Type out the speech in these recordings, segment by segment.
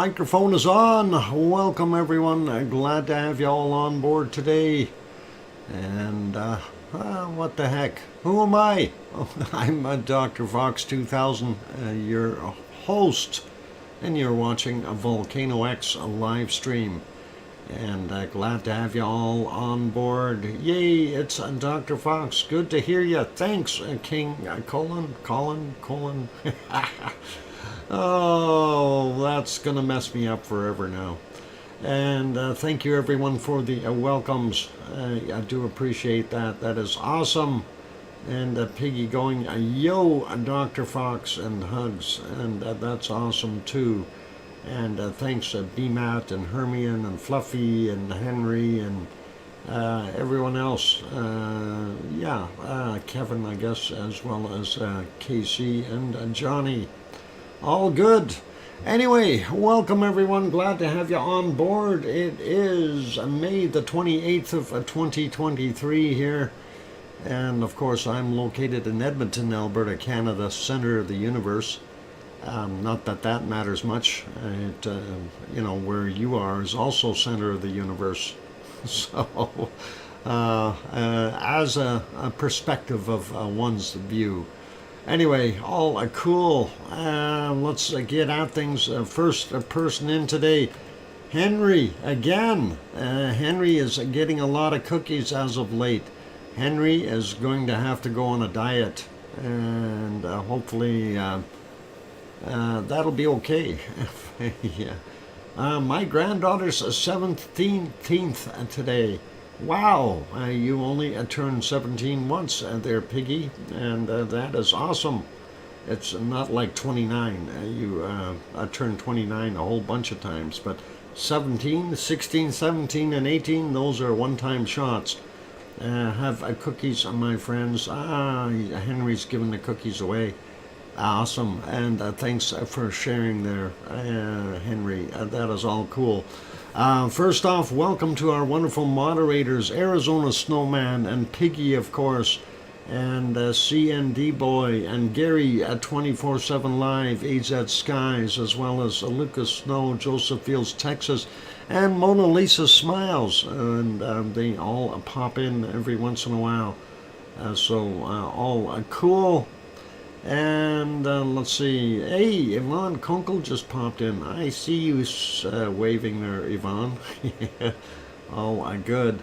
microphone is on. Welcome everyone. Glad to have you all on board today. And what the heck? Who am I? I'm DrFox2000, your host, and you're watching a VolcanoX live stream. And glad to have you all on board. Yay, it's Dr. Fox. Good to hear you. Thanks, King Colin. Oh, that's going to mess me up forever now. And thank you everyone for the welcomes. I do appreciate that. That is awesome. And Piggy going, yo, Dr. Fox, and hugs. And that's awesome too. And thanks BMAT and Hermione and Fluffy and Henry and everyone else. Kevin, I guess, as well as Casey and Johnny. All good. Anyway, welcome everyone. Glad to have you on board. It is May the 28th of 2023 here. And of course, I'm located in Edmonton, Alberta, Canada, center of the universe. Not that that matters much. Where you are is also center of the universe. So, as a perspective of one's view. Anyway, all cool. Let's get at things. First person in today, Henry, again. Henry is getting a lot of cookies as of late. Henry is going to have to go on a diet. And hopefully... that'll be okay. Yeah. My granddaughter's 17th today. Wow, you only turned 17 once there, Piggy, and that is awesome. It's not like 29. You turned 29 a whole bunch of times, but 17, 16, 17, and 18, those are one-time shots. Have cookies, my friends. Henry's giving the cookies away. Awesome, and thanks for sharing there, Henry. That is all cool. First off, welcome to our wonderful moderators, Arizona Snowman and Piggy, of course, and CND Boy and Gary at 24/7 Live, AZ Skies, as well as Lucas Snow, Joseph Fields, Texas, and Mona Lisa Smiles, and they all pop in every once in a while. All cool. And let's see. Hey, Yvonne Kunkel just popped in. I see you waving there, Yvonne. Oh, good.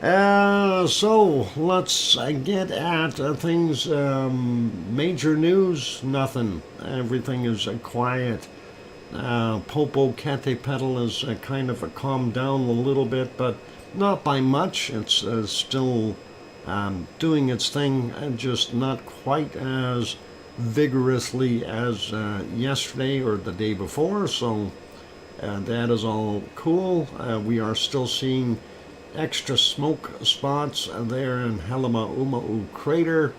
So let's get at things. Major news, nothing. Everything is quiet. Popocatépetl is kind of calmed down a little bit, but not by much. It's still doing its thing, just not quite as vigorously as yesterday or the day before, so that is all cool. We are still seeing extra smoke spots there in Halemaumau crater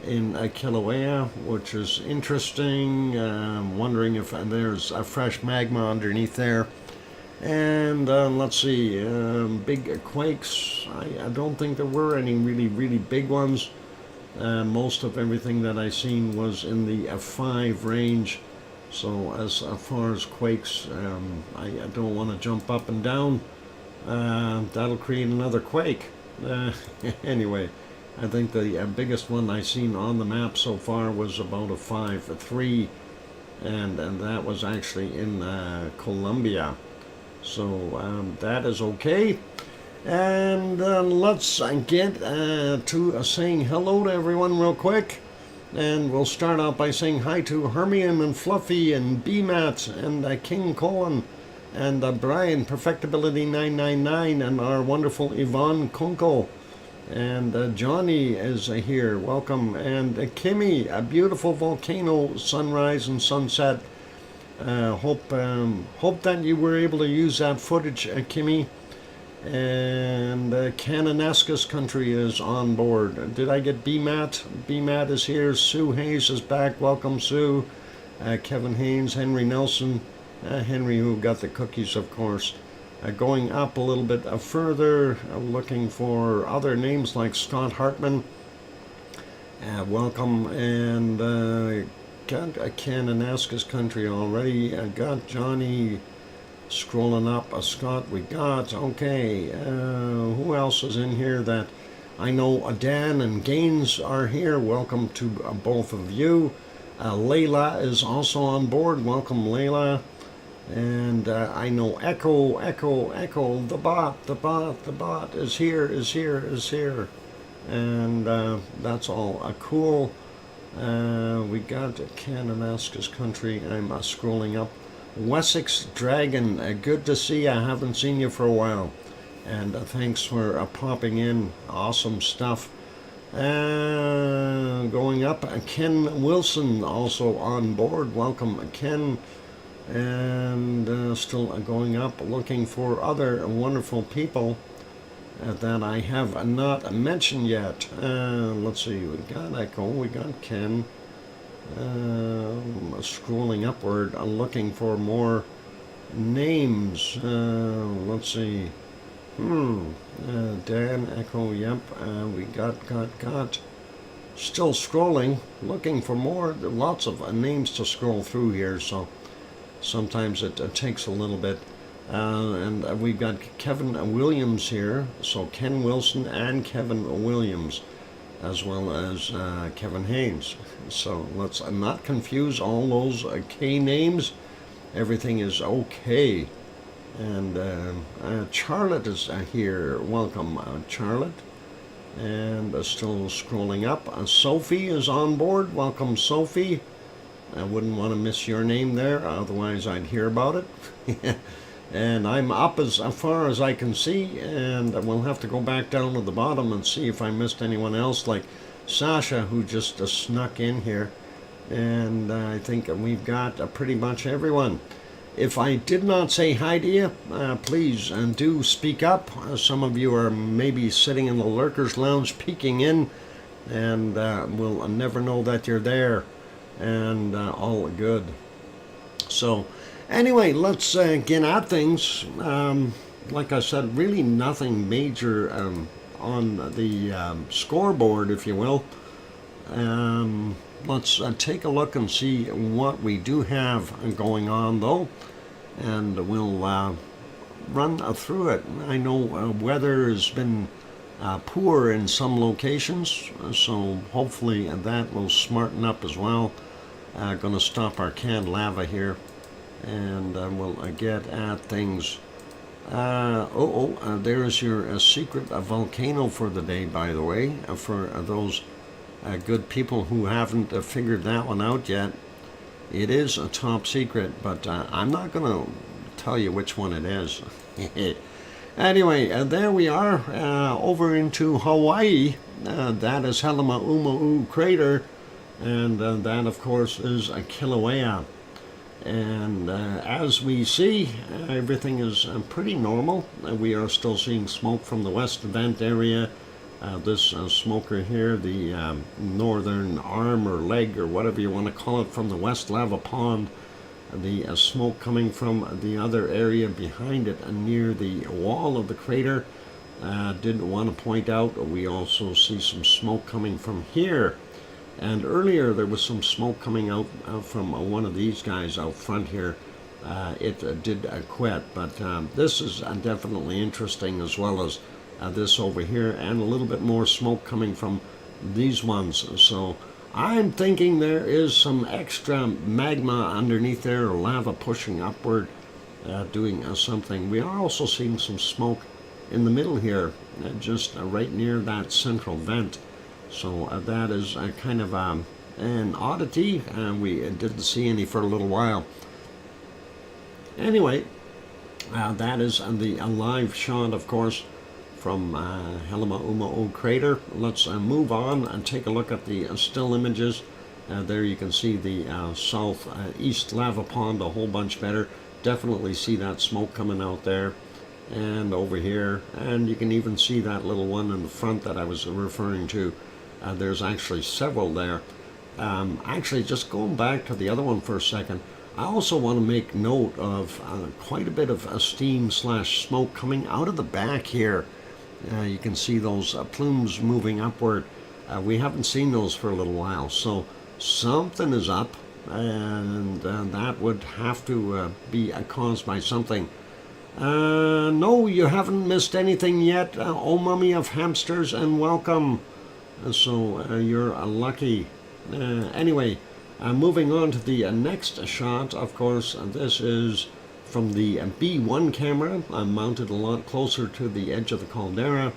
in Kilauea, which is interesting. Wondering if there's a fresh magma underneath there. And let's see, big quakes. I don't think there were any really big ones. Most of everything that I seen was in the 5 range. So as far as quakes, I don't want to jump up and down. That'll create another quake. Anyway, I think the biggest one I seen on the map so far was about a 5.3, and that was actually in Colombia. So that is okay. And let's get to saying hello to everyone real quick. And we'll start out by saying hi to Hermione and Fluffy and BMAT and King Colin and Brian, Perfectability999, and our wonderful Yvonne Kunkel. And Johnny is here. Welcome. And Kimmy, a beautiful volcano sunrise and sunset. Hope that you were able to use that footage, Kimmy. And Cananaskis country is on board. Did I get BMAT? BMAT is here. Sue Hayes is back. Welcome, Sue. Kevin Haynes, Henry Nelson. Henry, who got the cookies, of course. Going up a little bit further, looking for other names like Scott Hartman. Welcome. And got Cananaskis country already. Got Johnny Scrolling up, Scott, we got, okay, who else is in here that I know? Dan and Gaines are here. Welcome to both of you. Layla is also on board. Welcome, Layla. And I know Echo, the bot is here. And that's all cool. We got Canada's country. I'm scrolling up. Wessex Dragon, good to see you. I haven't seen you for a while. And thanks for popping in. Awesome stuff. Going up, Ken Wilson also on board. Welcome, Ken. And still going up, looking for other wonderful people that I have not mentioned yet. Let's see, we got Echo, we got Ken. Scrolling upward, looking for more names. Let's see. Dan, Echo, yep. We got. Still scrolling, looking for more. There are lots of names to scroll through here, so sometimes it takes a little bit. And we've got Kevin Williams here, so Ken Wilson and Kevin Williams, as well as Kevin Haynes. So let's not confuse all those K names. Everything is okay. And Charlotte is here. Welcome, Charlotte. And still scrolling up. Sophie is on board. Welcome, Sophie. I wouldn't want to miss your name there, otherwise I'd hear about it. And I'm up as far as I can see, and we'll have to go back down to the bottom and see if I missed anyone else, like Sasha, who just snuck in here. And I think we've got pretty much everyone. If I did not say hi to you, please do speak up. Some of you are maybe sitting in the Lurkers Lounge peeking in, and we'll never know that you're there. And all good. So anyway, let's get at things. Like I said, really nothing major on the scoreboard, if you will. Let's take a look and see what we do have going on, though, and we'll run through it. I know weather has been poor in some locations, so hopefully that will smarten up as well. Going to stop our canned lava here, and we'll get at things. There's your secret volcano for the day, by the way, for those good people who haven't figured that one out yet. It is a top secret, but I'm not going to tell you which one it is. Anyway, there we are, over into Hawaii. That is Halemaumau crater, and that, of course, is a Kilauea. And as we see, everything is pretty normal. We are still seeing smoke from the west vent area. This smoker here, the northern arm or leg or whatever you want to call it, from the west lava pond. The smoke coming from the other area behind it near the wall of the crater. Did want to point out, we also see some smoke coming from here. And earlier there was some smoke coming out from one of these guys out front here. It did quit, but this is definitely interesting, as well as this over here, and a little bit more smoke coming from these ones. So I'm thinking there is some extra magma underneath there, or lava pushing upward, doing something. We are also seeing some smoke in the middle here, just right near that central vent. So that is kind of an oddity, and we didn't see any for a little while. Anyway, that is the live shot, of course, from Halemaumau crater. Let's move on and take a look at the still images. There you can see the southeast lava pond a whole bunch better. Definitely see that smoke coming out there. And over here, and you can even see that little one in the front that I was referring to. There's actually several there. Actually, just going back to the other one for a second, I also want to make note of quite a bit of steam / smoke coming out of the back here. You can see those plumes moving upward. We haven't seen those for a little while, so something is up. and that would have to be caused by something. No, you haven't missed anything yet. Oh, mummy of hamsters, and welcome. So you're lucky. Anyway, moving on to the next shot. Of course, this is from the B1 camera. I'm mounted a lot closer to the edge of the caldera.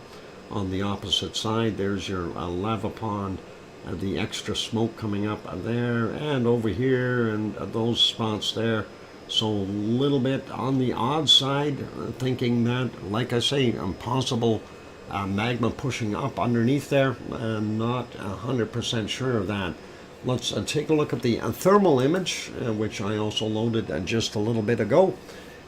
On the opposite side, there's your lava pond, the extra smoke coming up there, and over here, and those spots there. So a little bit on the odd side, thinking that, like I say, possible magma pushing up underneath there. Not 100% sure of that. Let's take a look at the thermal image, which I also loaded just a little bit ago.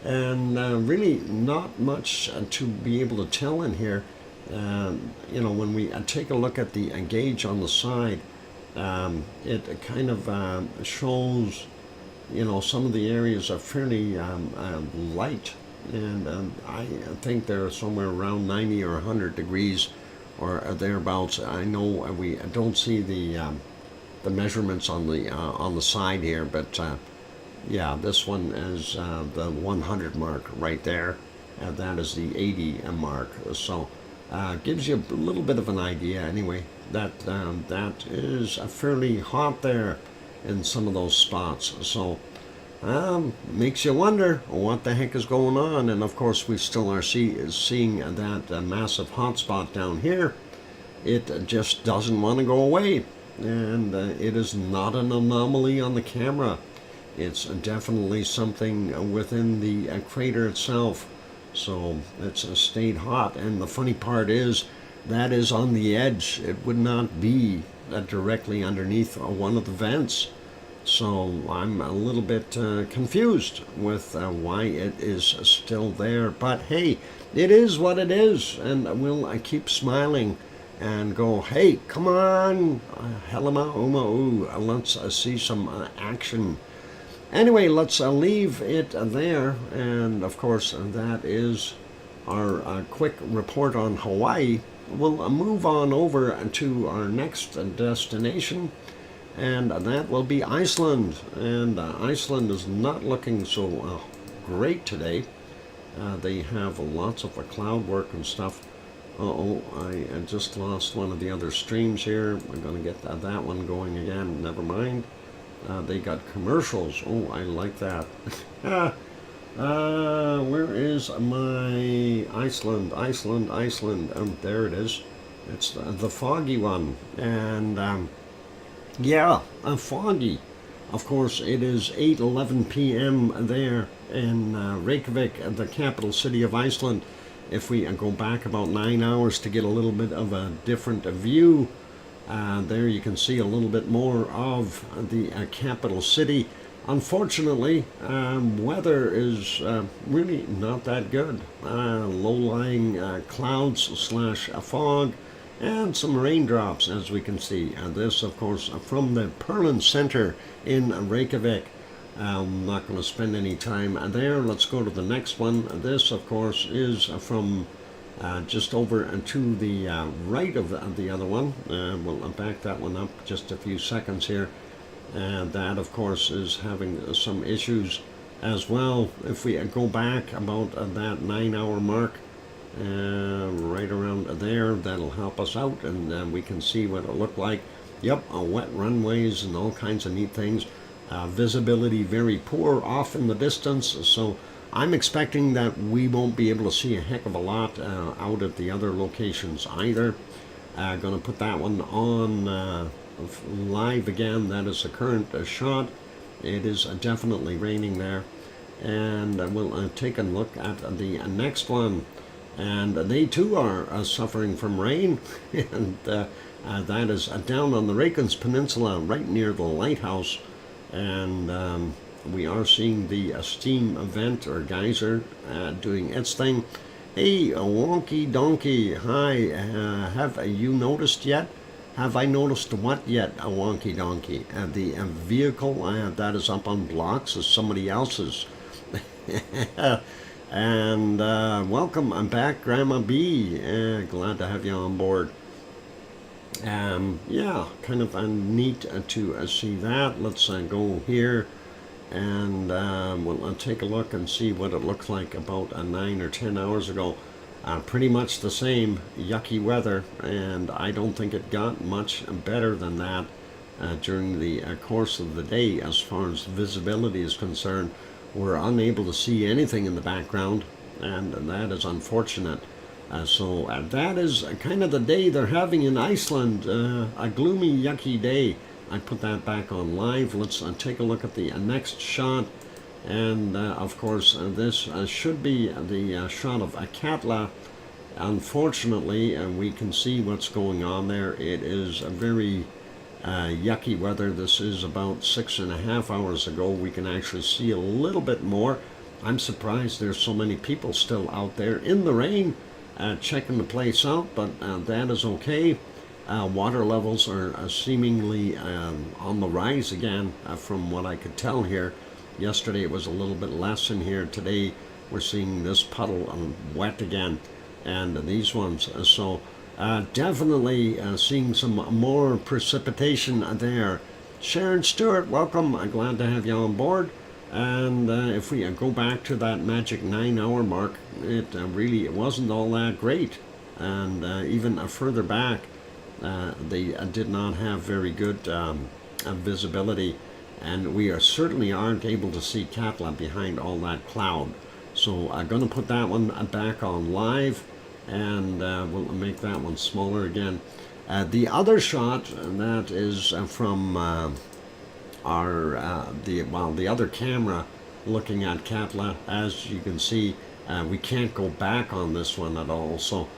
And really not much to be able to tell in here. You know, when we take a look at the gauge on the side, it kind of shows, you know, some of the areas are fairly light, and I think they're somewhere around 90 or 100 degrees or thereabouts. I know we don't see the measurements on the side here, but yeah, this one is the 100 mark right there, and that is the 80 mark. So gives you a little bit of an idea anyway that that is fairly hot there in some of those spots. So makes you wonder what the heck is going on. And of course we still are seeing that massive hot spot down here. It just doesn't want to go away, and it is not an anomaly on the camera. It's definitely something within the crater itself. So it's stayed hot, and the funny part is that is on the edge. It would not be directly underneath one of the vents. So I'm a little bit confused with why it is still there. But hey, it is what it is, and we'll keep smiling and go, hey, come on, helama uma ooh, let's see some action. Anyway, let's leave it there, and of course that is our quick report on Hawaii. We'll move on over to our next destination, and that will be Iceland. And Iceland is not looking so great today. They have lots of cloud work and stuff. Uh-oh, I just lost one of the other streams here. I'm going to get that one going again. Never mind. They got commercials. Oh, I like that. Where is my Iceland? There it is. It's the foggy one. And yeah, foggy. Of course, it is 8:11 p.m. there in Reykjavik, the capital city of Iceland. If we go back about 9 hours to get a little bit of a different view, there you can see a little bit more of the capital city. Unfortunately, weather is really not that good. Low-lying clouds / fog, and some raindrops, as we can see. This, of course, from the Perlin Center in Reykjavik. I'm not going to spend any time there. Let's go to the next one. This, of course, is from just over to the right of the other one. We'll back that one up just a few seconds here. And that, of course, is having some issues as well. If we go back about that 9 hour mark, right around there, that'll help us out, and we can see what it looked like. Yep, wet runways and all kinds of neat things. Visibility very poor off in the distance, so I'm expecting that we won't be able to see a heck of a lot out at the other locations either. Going to put that one on live again. That is the current shot. It is definitely raining there, and we'll take a look at the next one, and they too are suffering from rain. And that is down on the Reykjanes Peninsula, right near the lighthouse. And we are seeing the steam vent or geyser doing its thing. Hey, wonky donkey, hi, have you noticed yet? Have I noticed what yet, a wonky donkey? The vehicle that is up on blocks is somebody else's. And welcome, I'm back, Grandma B. Glad to have you on board. Yeah, kind of neat to see that. Let's go here and we'll take a look and see what it looks like about 9 or 10 hours ago. Pretty much the same yucky weather, and I don't think it got much better than that during the course of the day as far as visibility is concerned. We're unable to see anything in the background, and that is unfortunate. So that is kind of the day they're having in Iceland, a gloomy, yucky day. I put that back on live. Let's take a look at the next shot. And of course, this should be the shot of Katla. Unfortunately, we can see what's going on there. It is a very yucky weather. This is about 6.5 hours ago. We can actually see a little bit more. I'm surprised there's so many people still out there in the rain checking the place out, but that is okay. Water levels are seemingly on the rise again from what I could tell here. Yesterday it was a little bit less in here. Today we're seeing this puddle wet again, and these ones. So definitely seeing some more precipitation there. Sharon Stewart, welcome. I'm glad to have you on board. And if we go back to that magic 9-hour mark, it really wasn't all that great. And even further back, they did not have very good visibility. And we certainly aren't able to see Katla behind all that cloud. So I'm going to put that one back on live, and we'll make that one smaller again. The other shot, that is from the other camera looking at Katla. As you can see, we can't go back on this one at all. So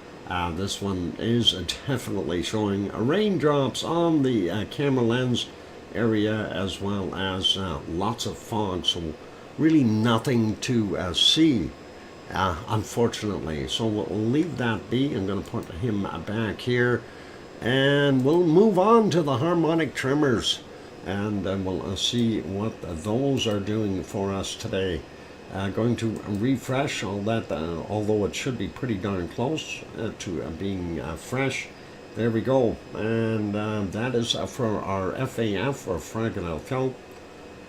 this one is definitely showing raindrops on the camera lens area, as well as lots of fog, so really nothing to see, unfortunately. So we'll leave that be. I'm going to put him back here, and we'll move on to the harmonic tremors, and we'll see what those are doing for us today. Going to refresh all that, although it should be pretty darn close to being fresh. There we go, and that is for our FAF, or Fraganalfjall,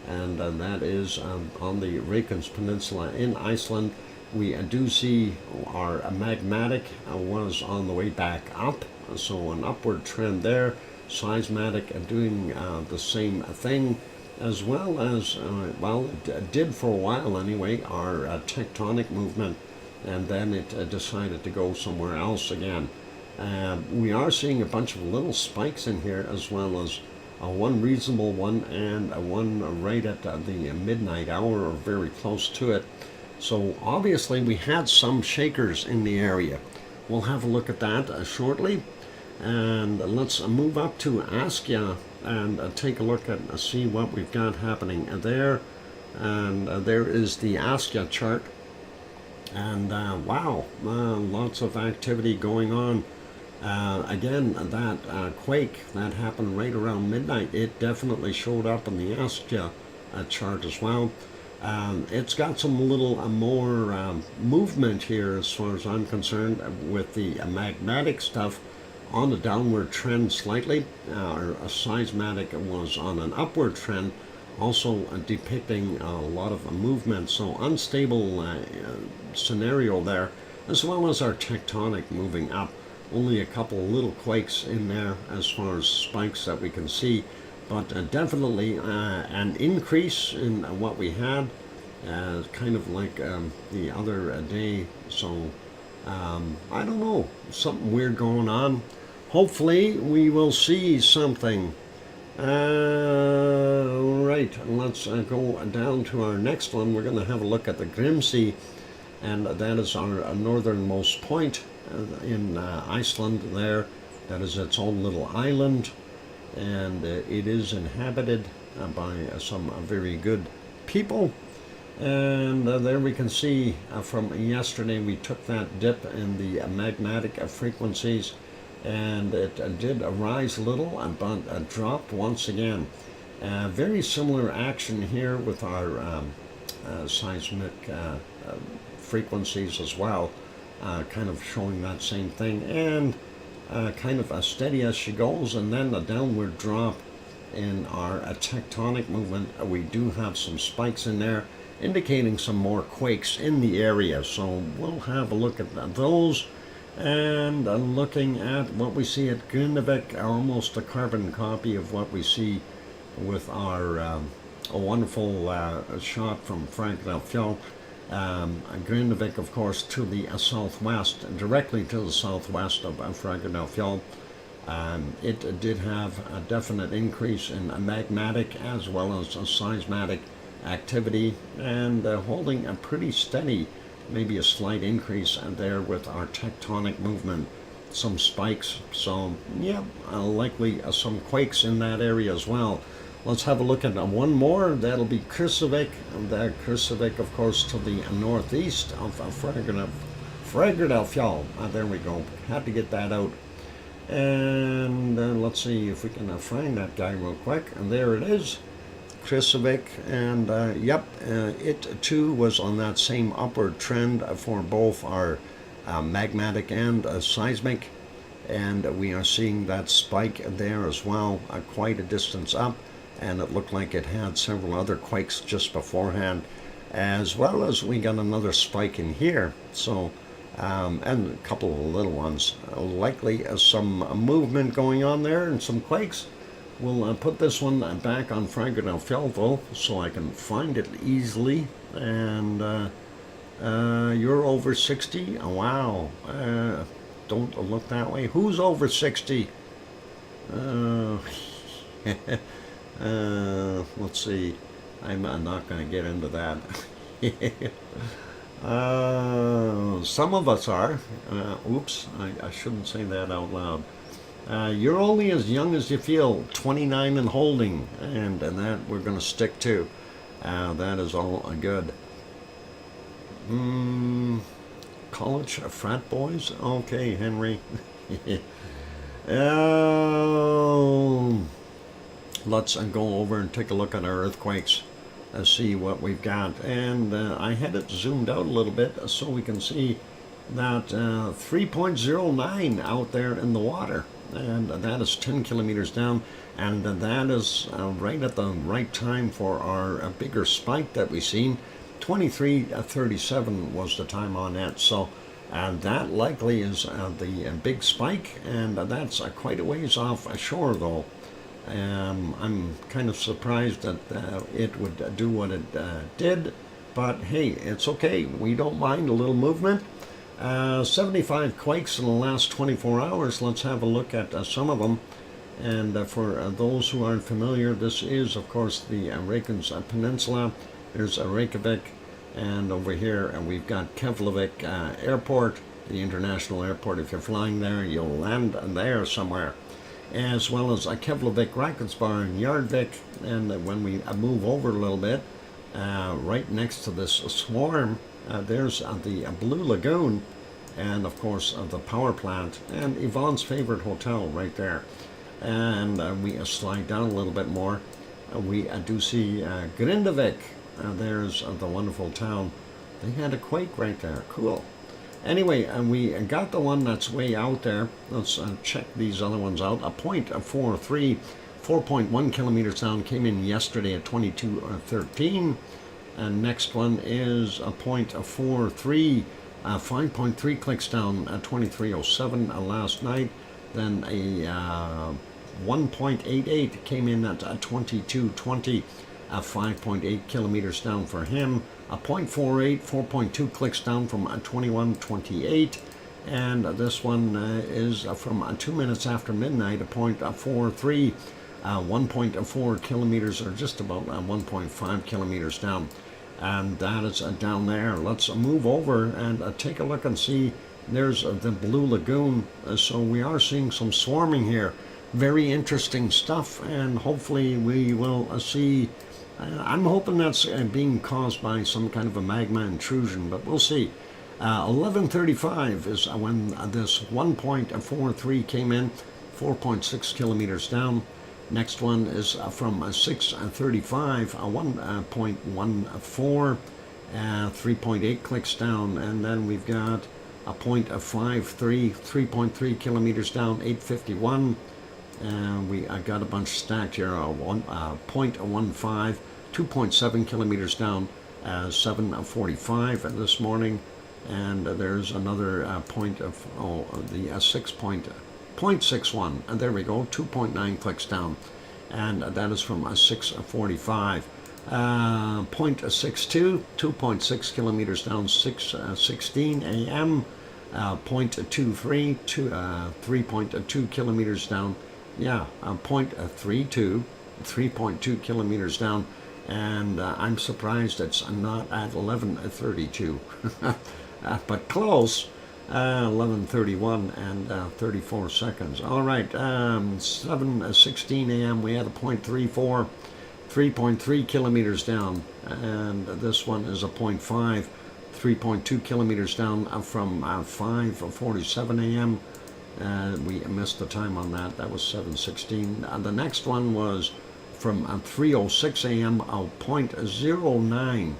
and that is on the Reykjanes Peninsula in Iceland. We do see our magmatic was on the way back up, so an upward trend there. Seismatic doing the same thing, as well as, well, it did for a while anyway, our tectonic movement, and then it decided to go somewhere else again. We are seeing a bunch of little spikes in here, as well as one reasonable one and one right at the midnight hour, or very close to it. So obviously we had some shakers in the area. We'll have a look at that shortly. And let's move up to Askja and take a look at see what we've got happening there. And there is the Askja chart. And wow, lots of activity going on. Again, that quake that happened right around midnight, it definitely showed up in the Askja chart as well. It's got some little more movement here, as far as I'm concerned, with the magmatic stuff on a downward trend slightly. Our seismatic was on an upward trend, also depicting a lot of movement. So unstable scenario there, as well as our tectonic moving up. Only a couple little quakes in there as far as spikes that we can see, but definitely an increase in what we had, kind of like the other day. So I don't know, something weird going on. Hopefully we will see something. Right, let's go down to our next one. We're going to have a look at the Grimsey, and that is our northernmost point in Iceland there. That is its own little island, and it is inhabited by some very good people. And there we can see from yesterday we took that dip in the magmatic frequencies, and it did rise a little, but dropped once again. Very similar action here with our seismic frequencies as well, kind of showing that same thing. And kind of steady as she goes, and then a downward drop in our tectonic movement. We do have some spikes in there, indicating some more quakes in the area. So we'll have a look at those. And looking at what we see at Grindavik, almost a carbon copy of what we see with our a wonderful shot from Eruption. Grindavik, of course, to the southwest, directly to the southwest of Eruption. It did have a definite increase in magmatic as well as seismic activity, and holding a pretty steady, maybe a slight increase there with our tectonic movement, some spikes. So yeah, likely some quakes in that area as well. Let's have a look at one more. That'll be Krusevik, and Krusevik, of course, to the northeast of Eruption. There we go. Had to get that out. And let's see if we can find that guy real quick. And there it is, Krusevik. And yep, it too was on that same upward trend for both our magmatic and seismic. And we are seeing that spike there as well, quite a distance up. And it looked like it had several other quakes just beforehand, as well as we got another spike in here. So, and a couple of little ones. Likely some movement going on there and some quakes. We'll put this one back on Eruption so I can find it easily. And you're over 60? Oh, wow. Don't look that way. Who's over 60? Let's see. I'm not going to get into that. Some of us are. Oops, I shouldn't say that out loud. You're only as young as you feel, 29 and holding, and that we're going to stick to. That is all good. College frat boys? Okay, Henry. Let's go over and take a look at our earthquakes and see what we've got. And I had it zoomed out a little bit so we can see that 3.09 out there in the water. And that is 10 kilometers down. And that is right at the right time for our bigger spike that we've seen. 23:37 was the time on that. So that likely is the big spike. And that's quite a ways off shore though. I'm kind of surprised that it would do what it did, but hey, it's okay. We don't mind a little movement. 75 quakes in the last 24 hours. Let's have a look at some of them. And for those who aren't familiar, this is, of course, the Reykjanes Peninsula. There's Reykjavik, and over here we've got Keflavik Airport, the international airport. If you're flying there, you'll land there somewhere. As well as Keflavik, Rakensbar, and Yardvik. And when we move over a little bit, right next to this swarm, there's the Blue Lagoon, and of course the power plant, and Yvonne's favorite hotel right there. And we slide down a little bit more. We do see Grindavik. There's the wonderful town. They had a quake right there. Cool. Anyway, we got the one that's way out there. Let's check these other ones out. A 0.43, 4.1 kilometers down, came in yesterday at 22:13. And next one is a 0.43, 5.3 clicks down at 23:07 last night. Then a 1.88 came in at 22:20, 5.8 kilometers down for him. A 0.48, 4.2 clicks down from 21:28, and this one is from 2 minutes after midnight, a 0.43, 1.4 kilometers, or just about 1.5 kilometers down, and that is down there. Let's move over and take a look and see. There's the Blue Lagoon, so we are seeing some swarming here. Very interesting stuff, and hopefully we will see. I'm hoping that's being caused by some kind of a magma intrusion, but we'll see. 11:35 is when this 1.43 came in, 4.6 kilometers down. Next one is from 6:35, 1.14, 3.8 clicks down, and then we've got a point of 3.3 kilometers down, 8:51. And I got a bunch stacked here, 0.15, 2.7 kilometers down, 7:45 this morning. And there's another point of, the 0.61, and there we go, 2.9 clicks down, and that is from 6:45. 0.62, 2.6 kilometers down, 6:16 a.m. 0.23, 3.2 kilometers down, 0.32, 3.2 kilometers down, and I'm surprised it's not at 11:32, but close. 11:31 and 34 seconds. All right, 7:16 a.m. we had a 0.34, 3.3 kilometers down, and this one is a 0.5, 3.2 kilometers down from 5:47 a.m. We missed the time on that. That was 7:16. The next one was from 3:06 a.m. 0.09.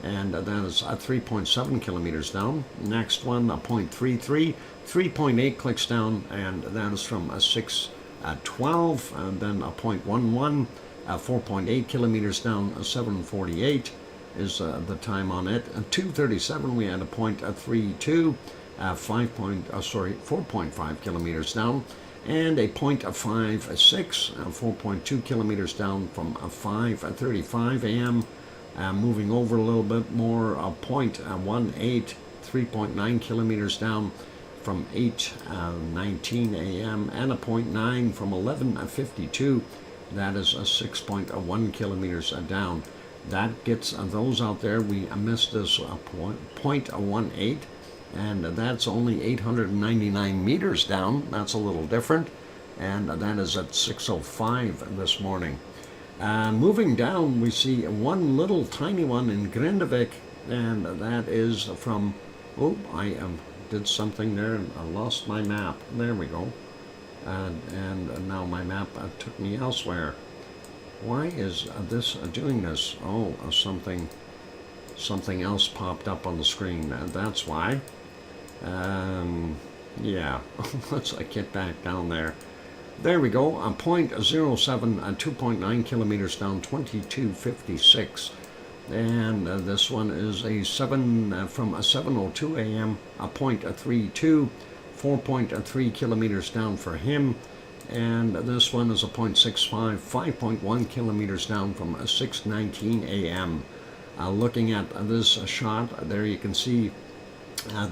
And that is 3.7 kilometers down. Next one, 0.33, 3.8 clicks down, and that is from 6:12, and then 0.11, 4.8 kilometers down, 7:48 is the time on it. 2:37, we had a 0.32, 4.5 kilometers down, and a 0.56, 4.2 kilometers down from 5:35 a.m. Moving over a little bit more, 0.18, 3.9 kilometers down from 8:19 a.m. and a 0.9 from 11:52. That is 6.1 kilometers down. That gets those out there. We missed this 0.18, and that's only 899 meters down. That's a little different, and that is at 6:05 this morning. Moving down, we see one little tiny one in Grindavik, and that is from, I did something there and I lost my map. There we go. And now my map took me elsewhere. Why is this doing this? Something else popped up on the screen. That's why. Let's get back down there. There we go, 0.07, 2.9 kilometers down, 22:56. And this one is a 7 from 7:02 a.m., a 0.32, 4.3 kilometers down for him. And this one is a 0.65, 5.1 kilometers down from 6:19 a.m. Looking at this shot, there you can see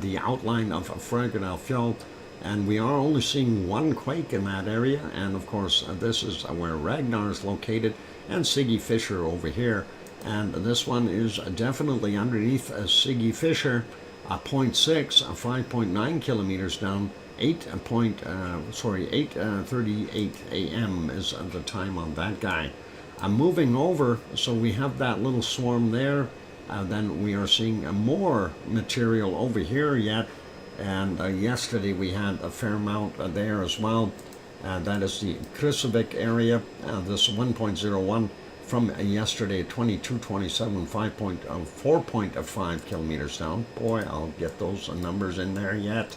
the outline of Fragile Fjell. And we are only seeing one quake in that area, and of course this is where Ragnar is located, and Siggy Fisher over here, and this one is definitely underneath Siggy Fisher, 0.6, 5.9 kilometers down, 8:38 a.m. is the time on that guy. I'm moving over, so we have that little swarm there, then we are seeing more material over here yet. And yesterday we had a fair amount there as well. That is the Krusevik area. This 1.01 from yesterday, 22:27, 4.5 kilometers down. Boy, I'll get those numbers in there yet.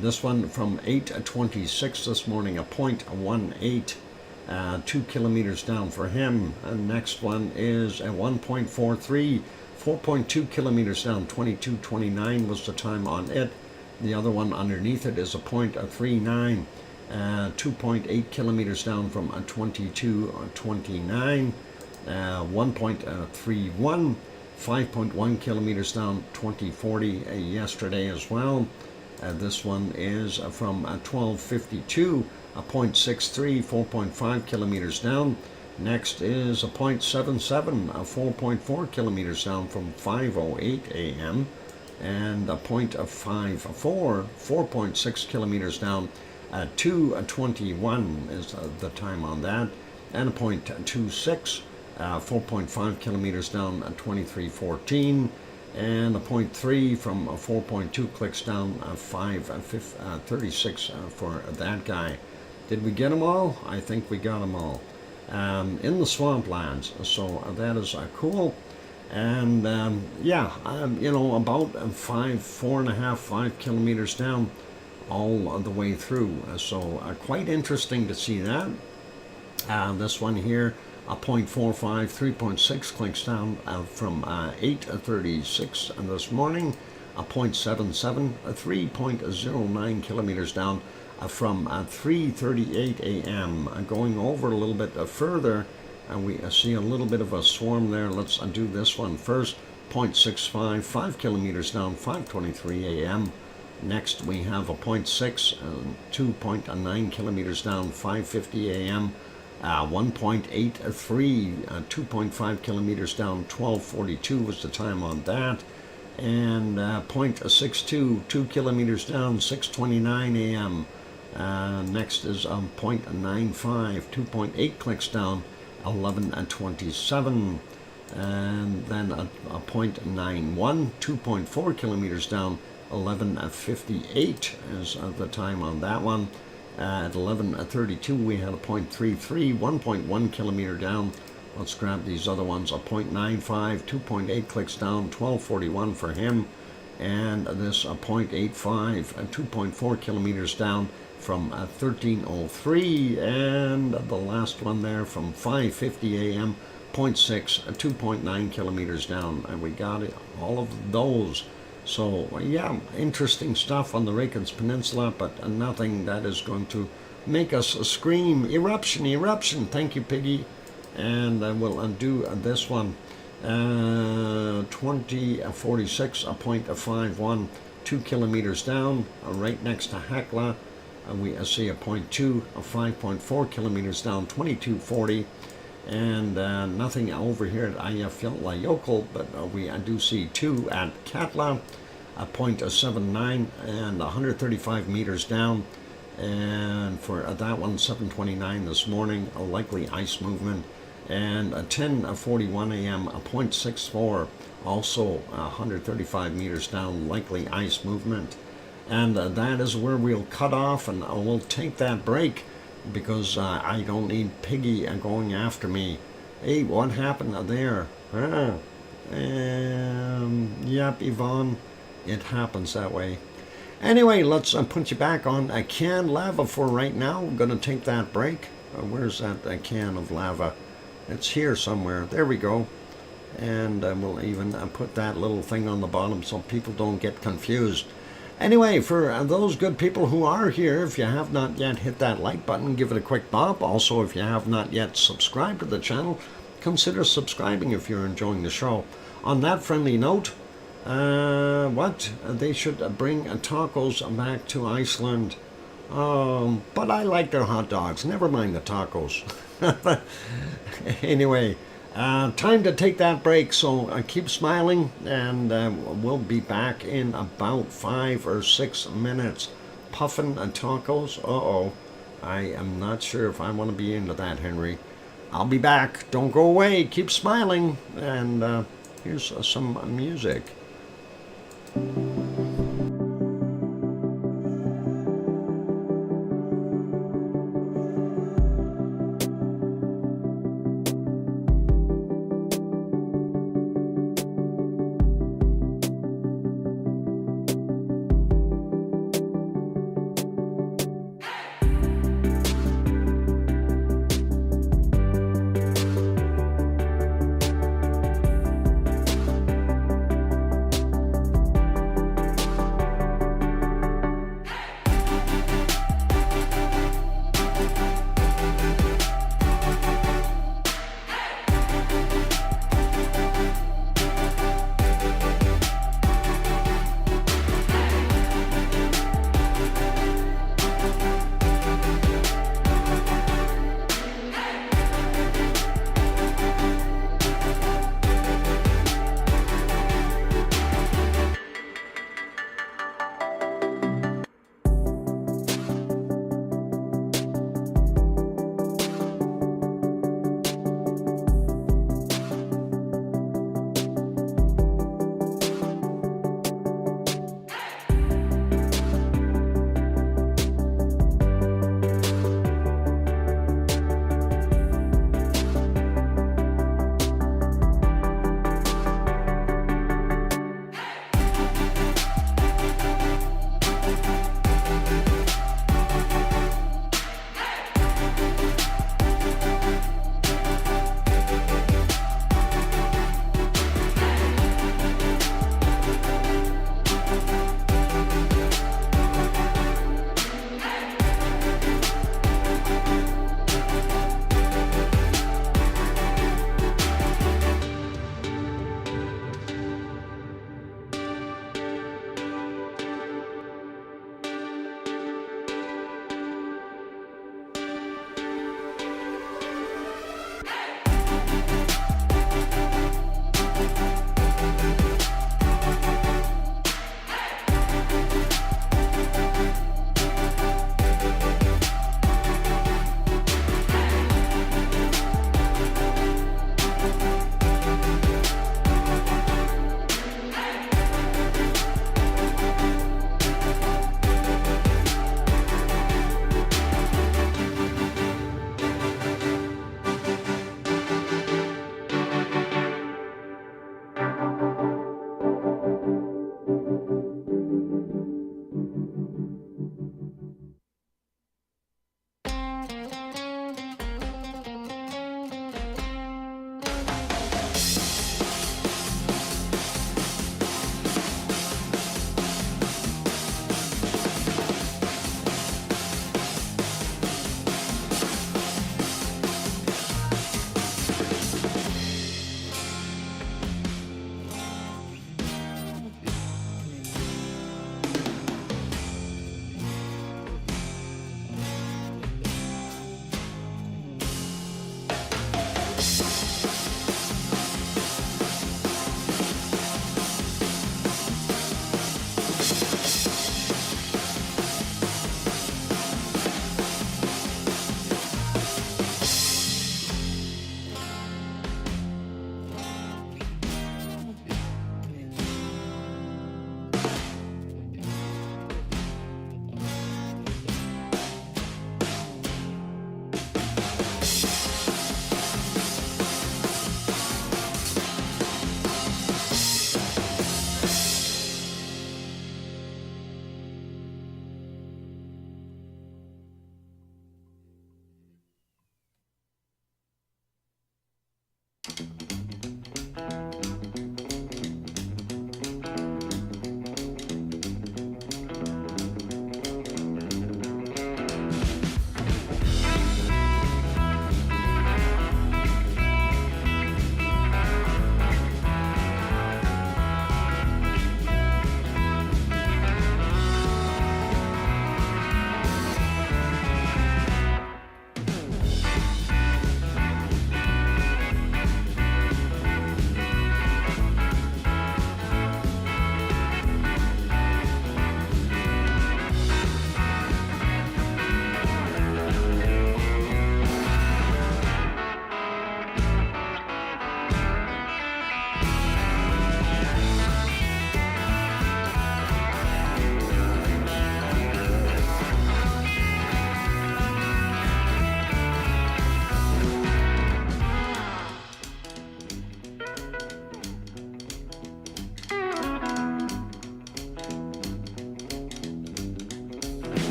This one from 8:26 this morning, a 0.18, 2 kilometers down for him. And next one is a 1.43. 4.2 kilometers down, 22:29 was the time on it. The other one underneath it is a 0.39, 2.8 kilometers down from 22:29, 1.31, 5.1 kilometers down, 2040 yesterday as well. This one is from 12:52, a 0.63, 4.5 kilometers down. Next is a 0.77, 4.4 kilometers down from 5:08 a.m. and a 0.54, 4.6 kilometers down, 2:21 is the time on that, and a 0.26, 4.5 kilometers down, 23:14, and a 0.3 from 4.2 clicks down, 5:36 for that guy. Did we get them all? I think we got them all. In the swamplands, so that is cool. And yeah, you know, about 4.5, 5 kilometers down all the way through. So quite interesting to see that. This one here, a 0.45, 3.6 clicks down from 8:36 this morning, a 0.77, 3.09 kilometers down from 3:38 a.m. Going over a little bit further, we see a little bit of a swarm there. Let's do this one first. 0.65, 5 kilometers down, 5:23 a.m. Next, we have a 0.6, 2.9 kilometers down, 5:50 a.m. 1.83, 2.5 kilometers down, 12:42 was the time on that. And 0.62, 2 kilometers down, 6:29 a.m. Next is 0.95, 2.8 clicks down, 11:27. And then a 0.91, 2.4 kilometers down, 11:58 is the time on that one. At 11:32 we had a 0.33, 1.1 kilometer down. Let's grab these other ones. A 0.95, 2.8 clicks down, 12:41 for him. And this a 0.85, 2.4 kilometers down from 13:03. And the last one there from 5:50 a.m. 0.6, 2.9 kilometers down. And we got it, all of those. So yeah, interesting stuff on the Reykjanes Peninsula, but nothing that is going to make us scream, eruption, eruption. Thank you, Piggy. And we'll undo this one. 2046, a 0.51, 2 kilometers down, right next to Hekla. We see a 0.2, a 5.4 kilometers down, 2240. And nothing over here at Eyjafjallajökull, but we do see 2 at Katla, a 0.79 and 135 meters down. And for that one, 7:29 this morning, a likely ice movement. And 10:41 a.m., a 0.64, also 135 meters down, likely ice movement. And that is where we'll cut off, and we'll take that break, because I don't need Piggy going after me. Hey, what happened there? Yep, Yvonne, it happens that way. Anyway, let's put you back on a canned lava for right now. We're going to take that break. Where's that can of lava? It's here somewhere. There we go. And we'll even put that little thing on the bottom so people don't get confused. Anyway, for those good people who are here, if you have not yet hit that like button, give it a quick bop. Also, if you have not yet subscribed to the channel, consider subscribing if you're enjoying the show. On that friendly note, they should bring tacos back to Iceland. But I like their hot dogs. Never mind the tacos. Anyway, time to take that break, so keep smiling, and we'll be back in about 5 or 6 minutes. Puffin tacos? Uh-oh. I am not sure if I want to be into that, Henry. I'll be back. Don't go away. Keep smiling. And here's some music.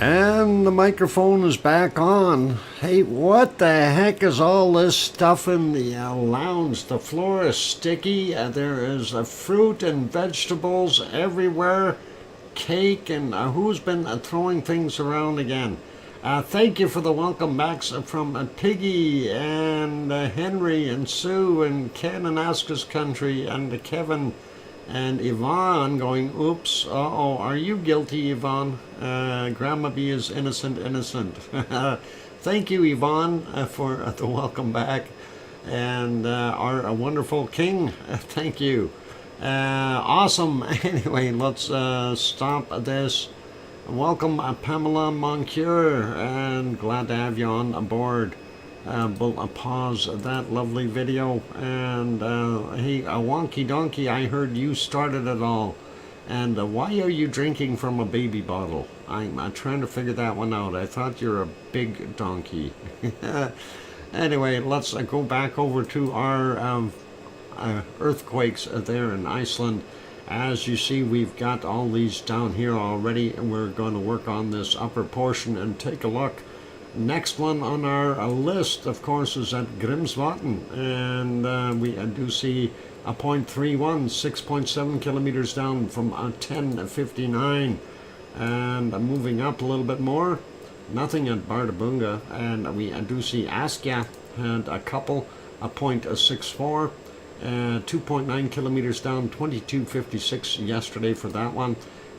And the microphone is back on. Hey, what the heck is all this stuff in the lounge? The floor is sticky. There is fruit and vegetables everywhere. Cake, and who's been throwing things around again? Thank you for the welcome backs from Piggy and Henry and Sue and Ken in Aska's country and Kevin and Yvonne going, oops, uh-oh, are you guilty, Yvonne? Grandma B is innocent, innocent. Thank you, Yvonne, for the welcome back. And our wonderful king, thank you. Awesome. Anyway, let's stop this. Welcome, Pamela Moncure, and glad to have you on board. We'll pause that lovely video. And hey, Wonky Donkey, I heard you started it all. And why are you drinking from a baby bottle? I'm trying to figure that one out. I thought you're a big donkey. Anyway, let's go back over to our earthquakes there in Iceland. As you see, we've got all these down here already, and we're going to work on this upper portion and take a look. Next one on our list, of course, is at Grimsvatn, and we do see a 0.31, 6.7 kilometers down from 1059, and moving up a little bit more, nothing at Bardabunga, and we do see Askja had a couple, a 0.64, 2.9 kilometers down, 2256 yesterday for that one,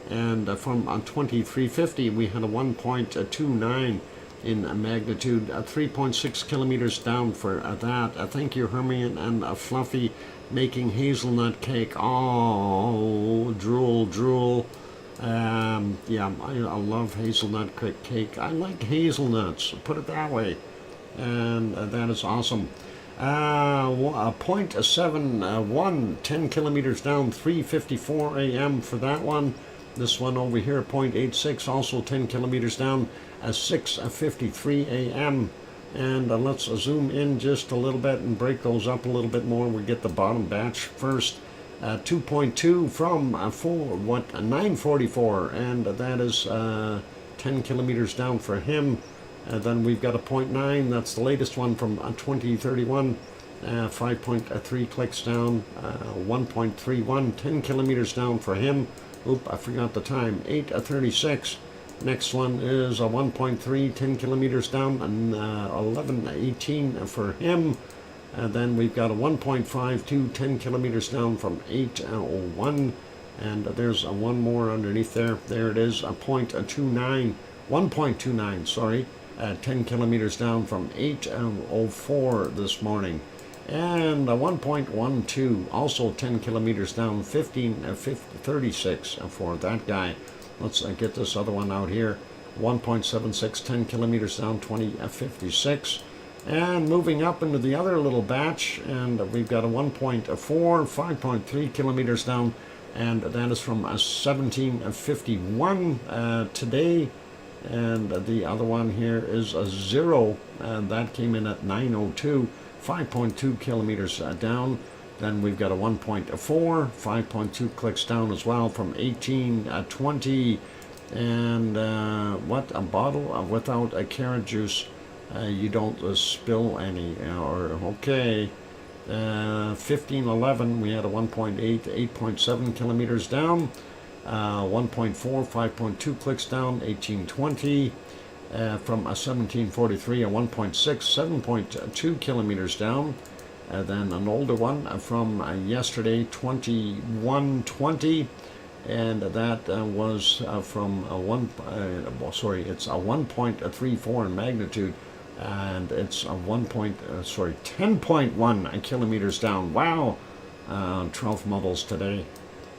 and from 2350 we had a 1.29 in magnitude, 3.6 kilometers down for that. Thank you, Hermione and Fluffy, making hazelnut cake. Oh, drool, drool. Yeah, I love hazelnut cake. I like hazelnuts, put it that way. And that is awesome. 0.71, 10 kilometers down, 3:54 a.m. for that one. This one over here, 0.86, also 10 kilometers down, 6:53 a.m. And let's zoom in just a little bit and break those up a little bit more. We get the bottom batch first. 2.2 from 9:44, and that is 10 kilometers down for him. Then we've got a 0.9, that's the latest one from 2031, 5.3 clicks down, 1.31, 10 kilometers down for him. Oop, I forgot the time, 8:36. Next one is a 1.3, 10 kilometers down, and 11:18 for him. And then we've got a 1.52, 10 kilometers down from 8:01. And there's one more underneath there. There it is, a 0.29, 1.29, sorry. 10 kilometers down from 8:04 this morning. And a 1.12, also 10 kilometers down, 15:36 for that guy. Let's get this other one out here. 1.76, 10 kilometers down, 20:56. And moving up into the other little batch, and we've got a 1.4, 5.3 kilometers down, and that is from 17:51 today. And the other one here is a 0, and that came in at 9:02, 5.2 kilometers down. Then we've got a 1.4, 5.2 clicks down as well from 18:20. And what, a bottle without a carrot juice, you don't spill any, or okay. 15:11, we had a 1.8, 8.7 kilometers down. 1.4, 5.2 clicks down, 18:20. From 17:43, a 1.6, 7.2 kilometers down. Then an older one from yesterday, 21:20, and that was from it's a 1.34 in magnitude, and it's a 10.1 kilometers down. Wow, 12 models today.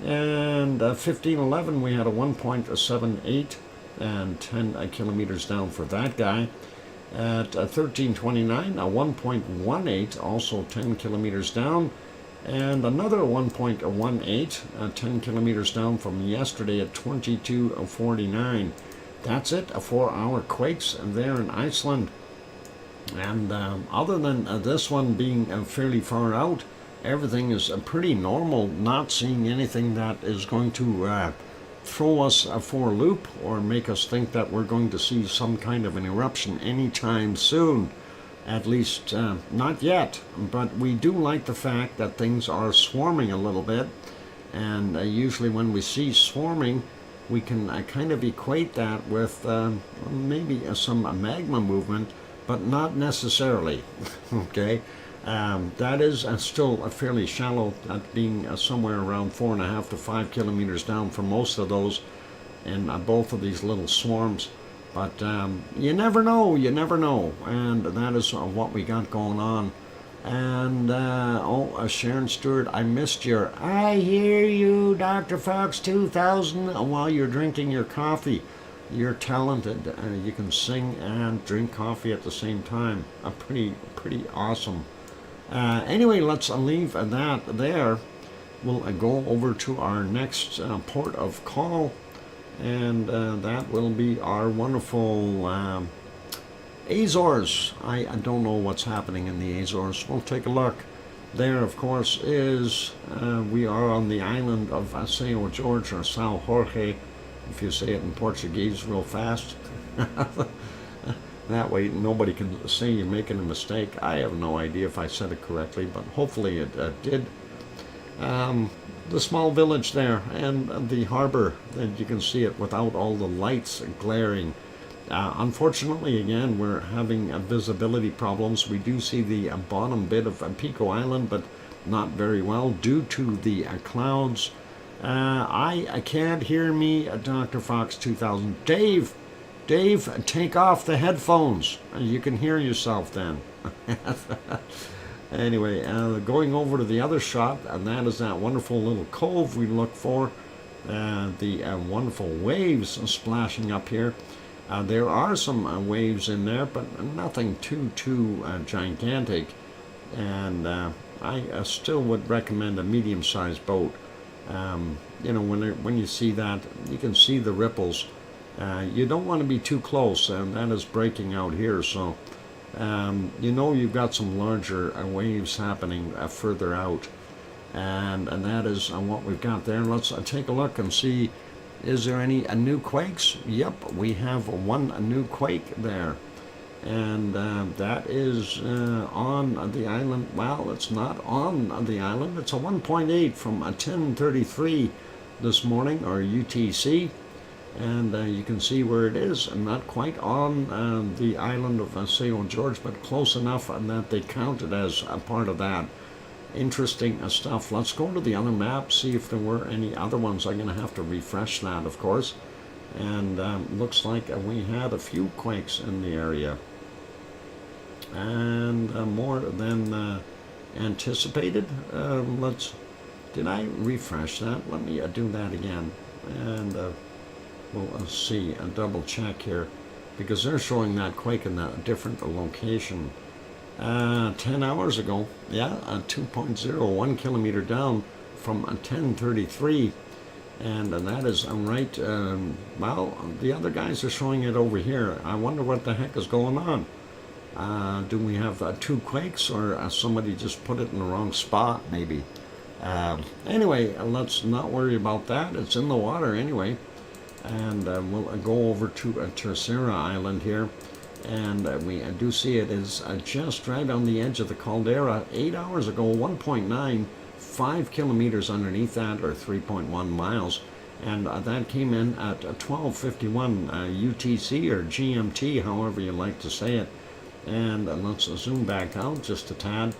And 15:11, we had a 1.78 and 10 kilometers down for that guy. At 13:29, a 1.18, also 10 kilometers down. And another 1.18, 10 kilometers down from yesterday at 22:49. That's it for our quakes there in Iceland. And other than this one being fairly far out, everything is pretty normal, not seeing anything that is going to throw us for a loop or make us think that we're going to see some kind of an eruption anytime soon. At least not yet, but we do like the fact that things are swarming a little bit, and usually when we see swarming, we can kind of equate that with maybe some magma movement, but not necessarily. Okay, that is still fairly shallow, being somewhere around 4.5 to 5 kilometers down for most of those in both of these little swarms. But you never know, and that is what we got going on. And Sharon Stewart, I missed your I hear you, DrFox2000, while you're drinking your coffee. You're talented. You can sing and drink coffee at the same time. Pretty awesome. Anyway, let's leave that there. We'll go over to our next port of call, and that will be our wonderful Azores. I don't know what's happening in the Azores. We'll take a look. There, of course, is we are on the island of São Jorge, or São Jorge, if you say it in Portuguese real fast. That way nobody can say you're making a mistake. I have no idea if I said it correctly, but hopefully it did. The small village there and the harbor, and you can see it without all the lights glaring. Unfortunately, again, we're having visibility problems. We do see the bottom bit of Pico Island, but not very well due to the clouds. I can't hear me, DrFox2000. Dave, take off the headphones. You can hear yourself then. Anyway, going over to the other shot, and that is that wonderful little cove we look for. The wonderful waves splashing up here. There are some waves in there, but nothing too gigantic. And I still would recommend a medium-sized boat. You know, when you see that, you can see the ripples. You don't want to be too close, and that is breaking out here. So, you know, you've got some larger waves happening further out, and that is what we've got there. Let's take a look and see. Is there any new quakes? Yep, we have one new quake there. And that is on the island. Well, it's not on the island. It's a 1.8 from 10:33 this morning, or UTC. And you can see where it is. And not quite on the island of São Jorge, but close enough that they count it as a part of that. Interesting stuff. Let's go to the other map, see if there were any other ones. I'm going to have to refresh that, of course. And looks like we had a few quakes in the area. And more than anticipated. Did I refresh that? Let me do that again. And we'll see, double check here. Because they're showing that quake in a different location. 10 hours ago, yeah, 2.0, 1 kilometer down from 10:33, and that is right. Well, the other guys are showing it over here. I wonder what the heck is going on. Do we have two quakes, or somebody just put it in the wrong spot, maybe? Anyway, let's not worry about that. It's in the water anyway, and we'll go over to Terceira Island here. And we do see it is just right on the edge of the caldera. 8 hours ago, 1.9, 5 kilometers underneath that, or 3.1 miles. And that came in at 12:51 UTC, or GMT, however you like to say it. And let's zoom back out just a tad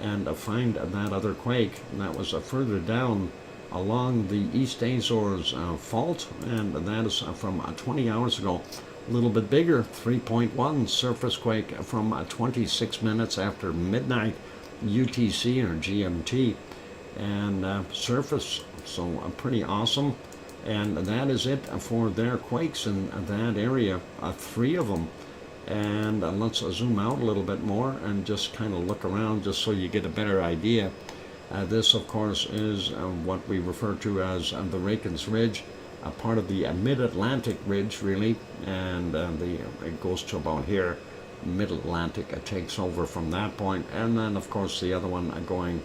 and find that other quake. And that was further down along the East Azores fault, and that is from 20 hours ago. A little bit bigger, 3.1 surface quake from 26 minutes after midnight UTC, or GMT, and surface, so pretty awesome. And that is it for their quakes in that area, 3 of them. And let's zoom out a little bit more and just kind of look around just so you get a better idea. This, of course, is what we refer to as the Rakens Ridge, a part of the Mid-Atlantic Ridge, really, and it goes to about here. Mid-Atlantic, it takes over from that point, and then, of course, the other one going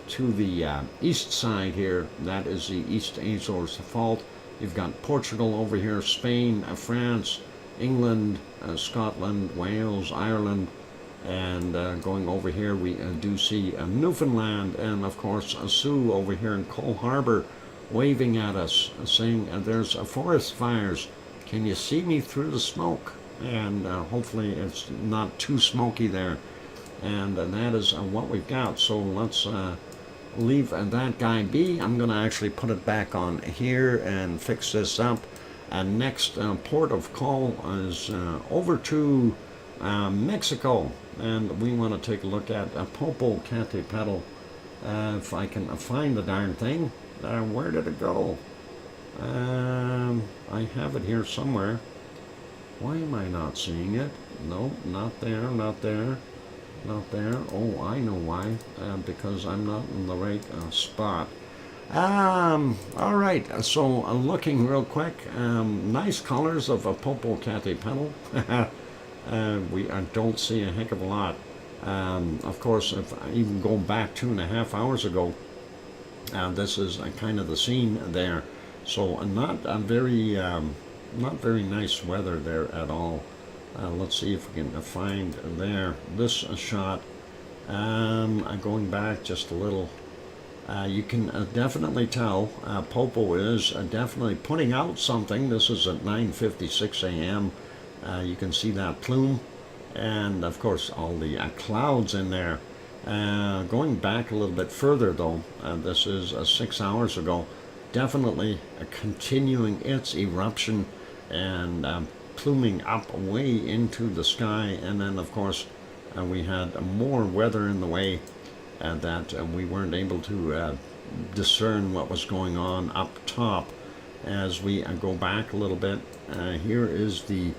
to the east side here, that is the East Azores Fault. You've got Portugal over here, Spain, France, England, Scotland, Wales, Ireland, and going over here we do see Newfoundland, and of course Sue over here in Cole Harbour waving at us, saying there's forest fires. Can you see me through the smoke? And hopefully it's not too smoky there. And that is what we've got. So let's leave that guy be. I'm going to actually put it back on here and fix this up. And next port of call is over to Mexico. And we want to take a look at Popocatépetl. If I can find the darn thing. Where did it go? I have it here somewhere. Why am I not seeing it? No, not there, not there, not there. Oh, I know why. Because I'm not in the right spot. All right, so looking real quick, nice colors of Popocatépetl. We don't see a heck of a lot. Of course, if I even go back 2.5 hours ago, this is kind of the scene there. So not very nice weather there at all. Let's see if we can find there this shot. I'm going back just a little. You can definitely tell Popo is definitely putting out something. This is at 9:56 a.m. You can see that plume, and of course all the clouds in there. Going back a little bit further though, this is 6 hours ago. Definitely continuing its eruption and pluming up way into the sky. And then of course we had more weather in the way that we weren't able to discern what was going on up top. As we go back a little bit, here is the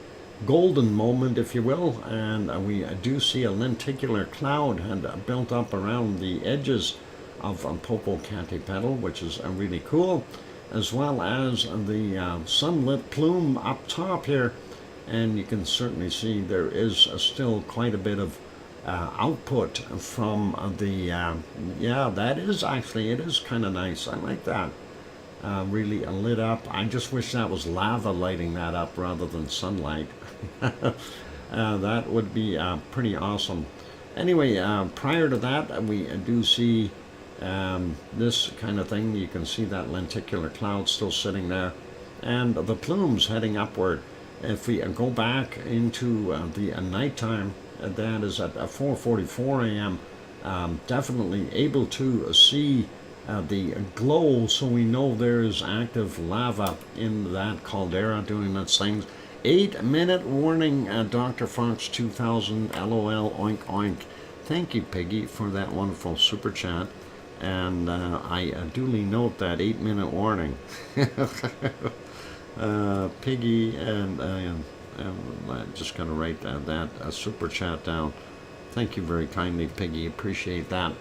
golden moment, if you will, and we do see a lenticular cloud had built up around the edges of Popocatépetl, which is really cool, as well as the sunlit plume up top here. And you can certainly see there is still quite a bit of output from the yeah, that is actually, it is kind of nice. I like that. Really lit up. I just wish that was lava lighting that up rather than sunlight. That would be pretty awesome. Anyway, prior to that, we do see this kind of thing. You can see that lenticular cloud still sitting there, and the plumes heading upward. If we go back into the nighttime, that is at 4:44 a.m. Definitely able to see the glow, so we know there is active lava in that caldera doing its things. 8-minute warning, DrFox2000, LOL, oink oink. Thank you, Piggy, for that wonderful super chat. And I duly note that 8-minute warning. Piggy, and I'm just going to write that super chat down. Thank you very kindly, Piggy. Appreciate that.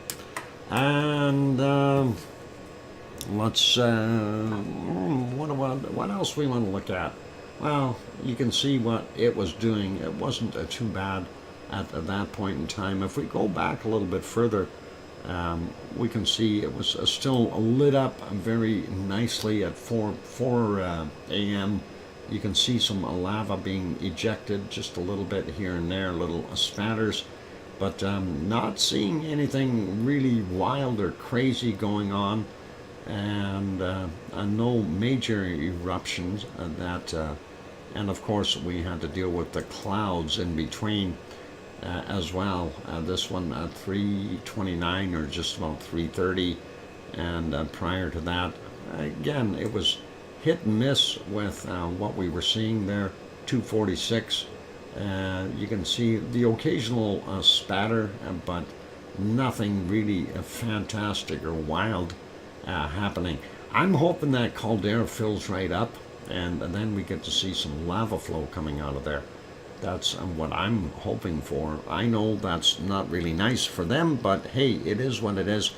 And let's what else we want to look at? Well, you can see what it was doing. It wasn't too bad at that point in time. If we go back a little bit further, we can see it was still lit up very nicely at 4 a.m. You can see some lava being ejected just a little bit here and there, little spatters, but not seeing anything really wild or crazy going on, and no major eruptions and of course we had to deal with the clouds in between as well. This one at 3:29 or just about 3:30, and prior to that, again, it was hit and miss with what we were seeing there. 2:46. You can see the occasional spatter, but nothing really fantastic or wild happening. I'm hoping that caldera fills right up, and then we get to see some lava flow coming out of there. That's what I'm hoping for. I know that's not really nice for them, but hey, it is what it is.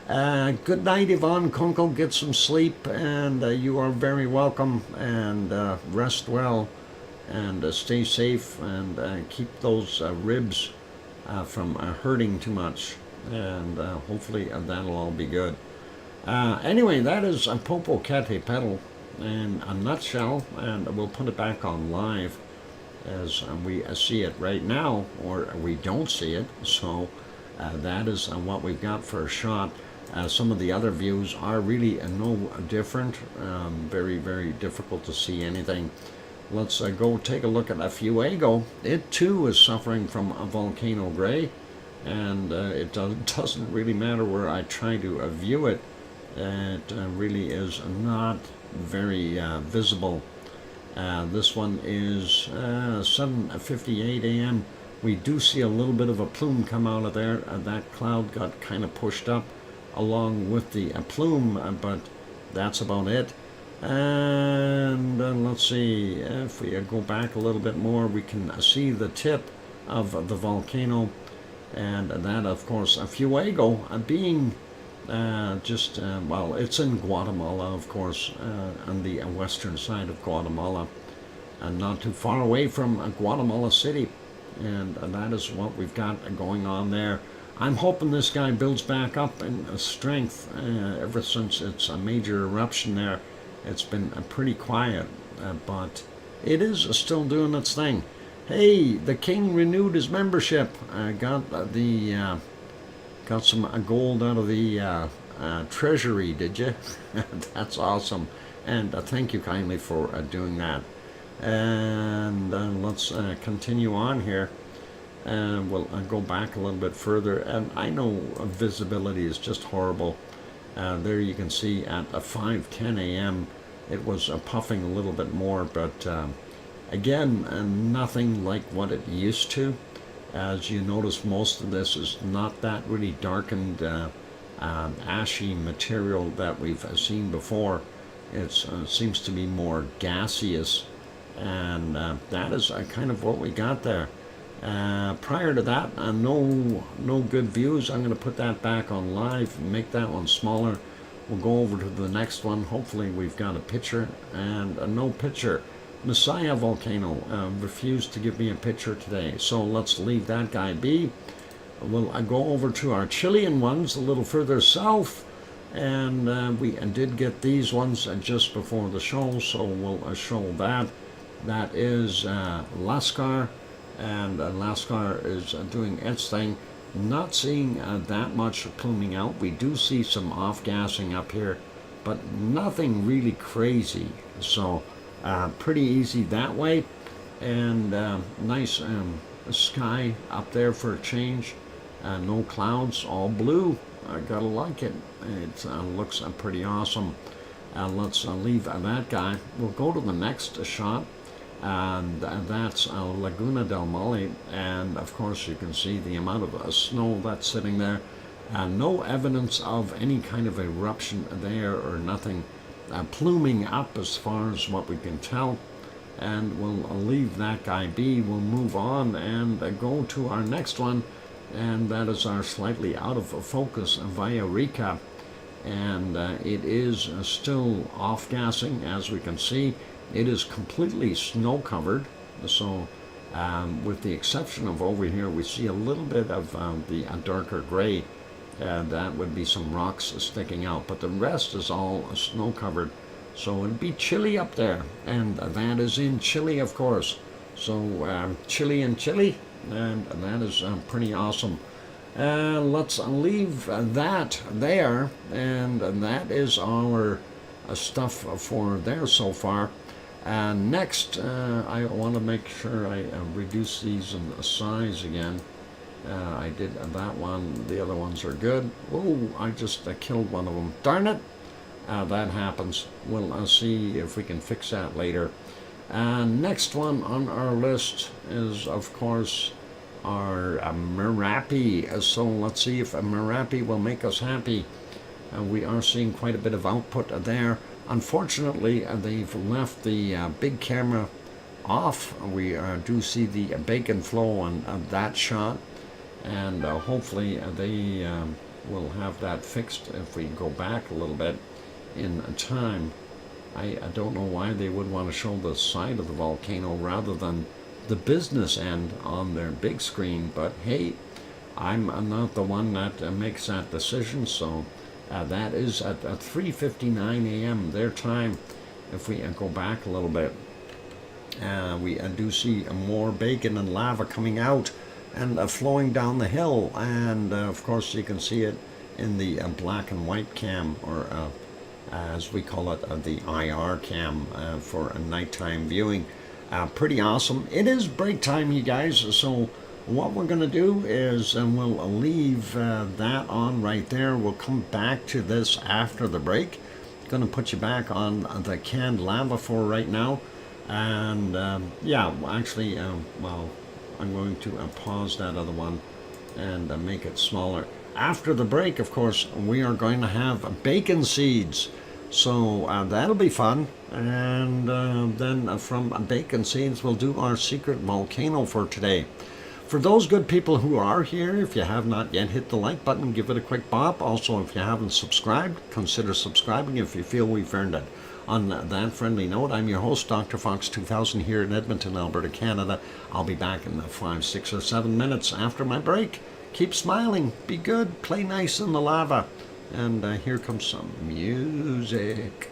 Good night, Yvonne Kunkel. Get some sleep, and you are very welcome, and rest well, and stay safe, and keep those ribs from hurting too much, and hopefully that'll all be good. Anyway, that is Popocatépetl. in a nutshell, and we'll put it back on live as we see it right now, or we don't see it. So that is what we've got for a shot. Some of the other views are really no different. Very, very difficult to see anything. Let's go take a look at Fuego. It too is suffering from a volcano gray, and it doesn't really matter where I try to view it. It really is not very visible. This one is 7:58 a.m. We do see a little bit of a plume come out of there. That cloud got kind of pushed up along with the plume, but that's about it. And let's see, if we go back a little bit more, we can see the tip of the volcano, and that, of course, Fuego being well, it's in Guatemala, of course, on the western side of Guatemala, and not too far away from Guatemala City, and that is what we've got going on there. I'm hoping this guy builds back up in strength. Ever since it's a major eruption there, it's been pretty quiet, but it is still doing its thing. Hey, the king renewed his membership. Got some gold out of the treasury, did you? That's awesome, and thank you kindly for doing that. And let's continue on here. And we'll go back a little bit further, and I know visibility is just horrible. There you can see at 5:10 a.m. it was puffing a little bit more, but again, nothing like what it used to. As you notice, most of this is not that really darkened, ashy material that we've seen before. It seems to be more gaseous, and that is kind of what we got there. Prior to that, no good views. I'm going to put that back on live, make that one smaller. We'll go over to the next one. Hopefully we've got a picture, and no picture. Messiah Volcano refused to give me a picture today, so let's leave that guy be. We'll go over to our Chilean ones a little further south, and we did get these ones just before the show, so we'll show that. That is Lascar, and Lascar is doing its thing. Not seeing that much pluming out. We do see some off-gassing up here, but nothing really crazy, so pretty easy that way. And nice sky up there for a change. No clouds, all blue. I gotta like it. It looks pretty awesome. Let's leave that guy. We'll go to the next shot, and that's Laguna del Mole, and of course you can see the amount of snow that's sitting there. No evidence of any kind of eruption there or nothing pluming up as far as what we can tell, and we'll leave that guy be. We'll move on and go to our next one, and that is our slightly out of focus Villarrica, and it is still off-gassing. As we can see, it is completely snow covered, so with the exception of over here, we see a little bit of the darker gray. That would be some rocks sticking out, but the rest is all snow covered, so it'd be chilly up there, and that is in Chile, of course. So Chile and Chile, and that is pretty awesome. Let's leave that there, and that is our stuff for there so far. Next, I want to make sure I reduce these in size again. I did that one. The other ones are good. Oh, I just killed one of them. Darn it! That happens. We'll see if we can fix that later. Next one on our list is, of course, our Merapi. So let's see if Merapi will make us happy. We are seeing quite a bit of output there. Unfortunately, they've left the big camera off. We do see the bacon flow on that shot, and hopefully they will have that fixed if we go back a little bit in time. I don't know why they would want to show the side of the volcano rather than the business end on their big screen, but hey, I'm not the one that makes that decision. So that is at 3:59 a.m. their time, if we go back a little bit, we do see more bacon and lava coming out and flowing down the hill. And of course, you can see it in the black and white cam, or as we call it, the IR cam for a nighttime viewing. Pretty awesome. It is break time, you guys. So what we're going to do is, and we'll leave that on right there. We'll come back to this after the break. Going to put you back on the canned lava for right now. And yeah, actually, well, I'm going to pause that other one and make it smaller. After the break, of course, we are going to have bacon seeds. So that'll be fun. And then from bacon seeds, we'll do our secret volcano for today. For those good people who are here, if you have not yet hit the like button, give it a quick bop. Also, if you haven't subscribed, consider subscribing if you feel we've earned it. On that friendly note, I'm your host, DrFox2000, here in Edmonton, Alberta, Canada. I'll be back in 5, 6, or 7 minutes after my break. Keep smiling, be good, play nice in the lava. And here comes some music.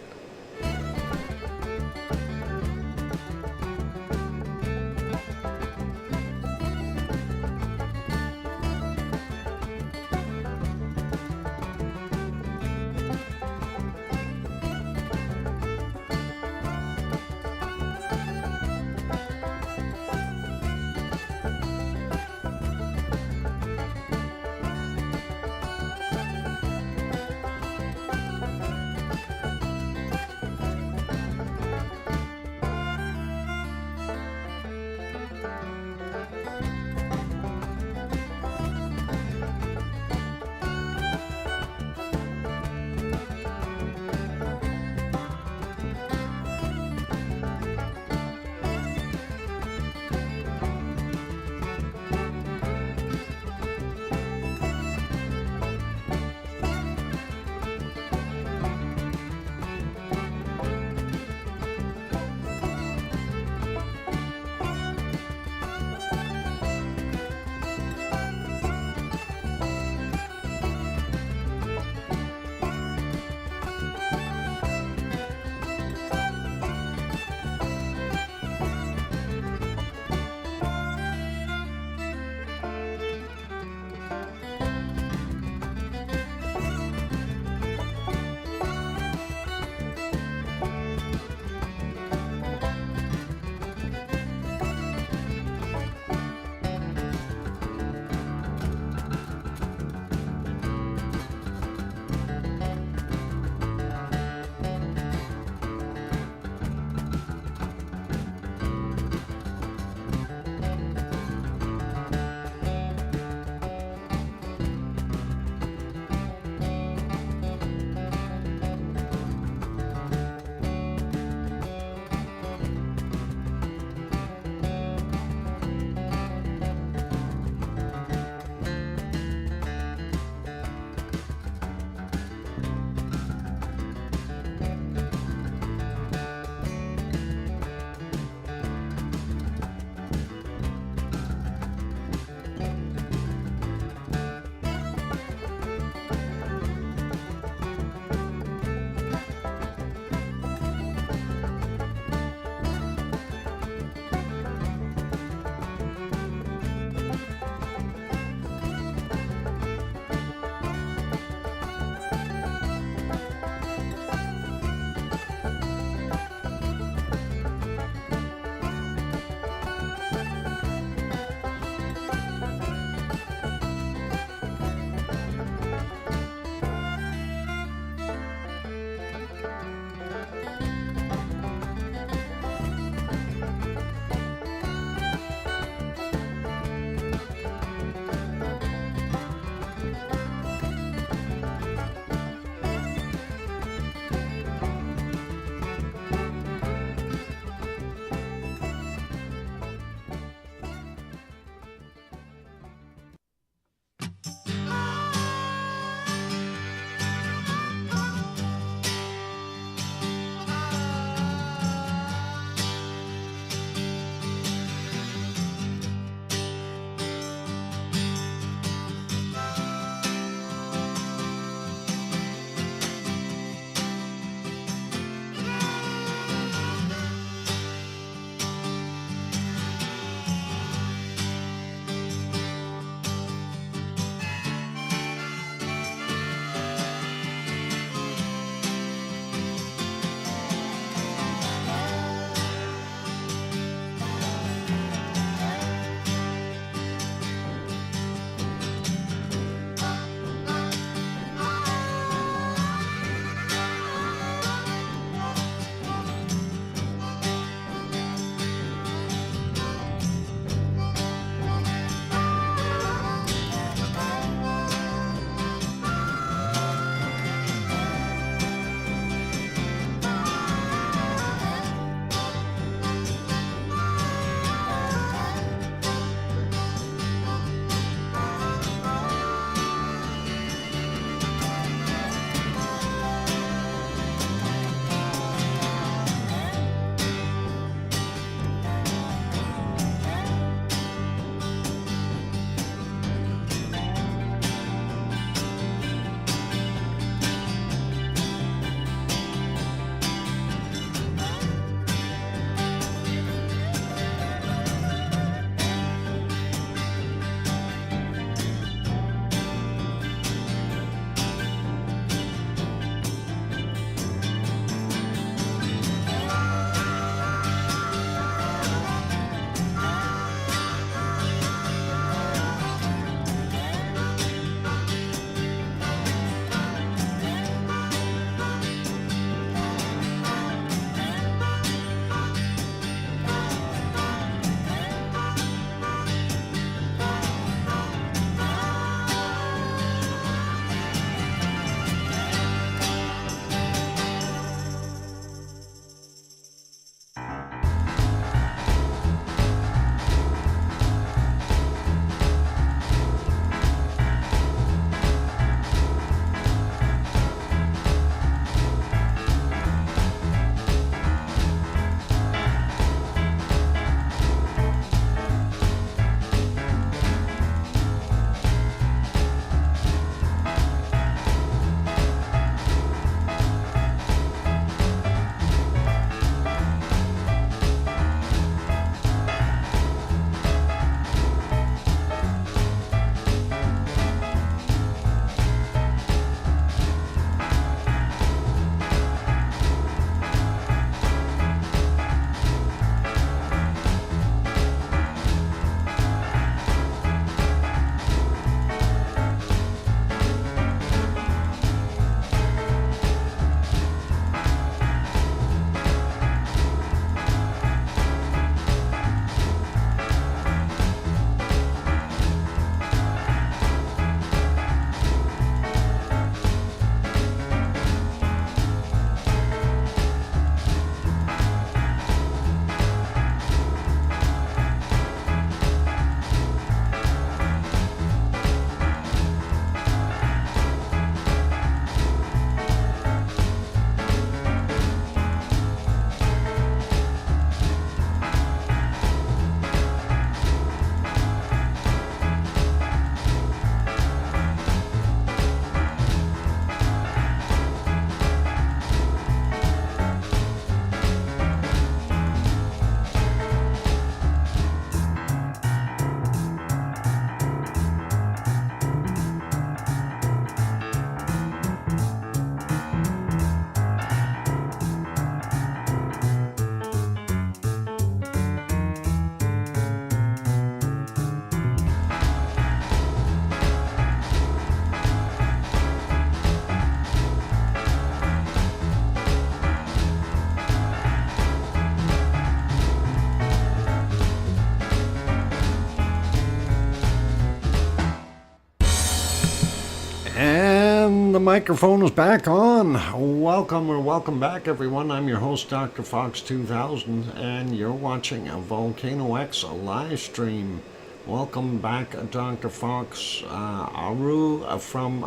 microphone is back on. Welcome back, everyone. I'm your host, DrFox2000, and you're watching a VolcanoX live stream. Welcome back, Dr. Fox. Aru from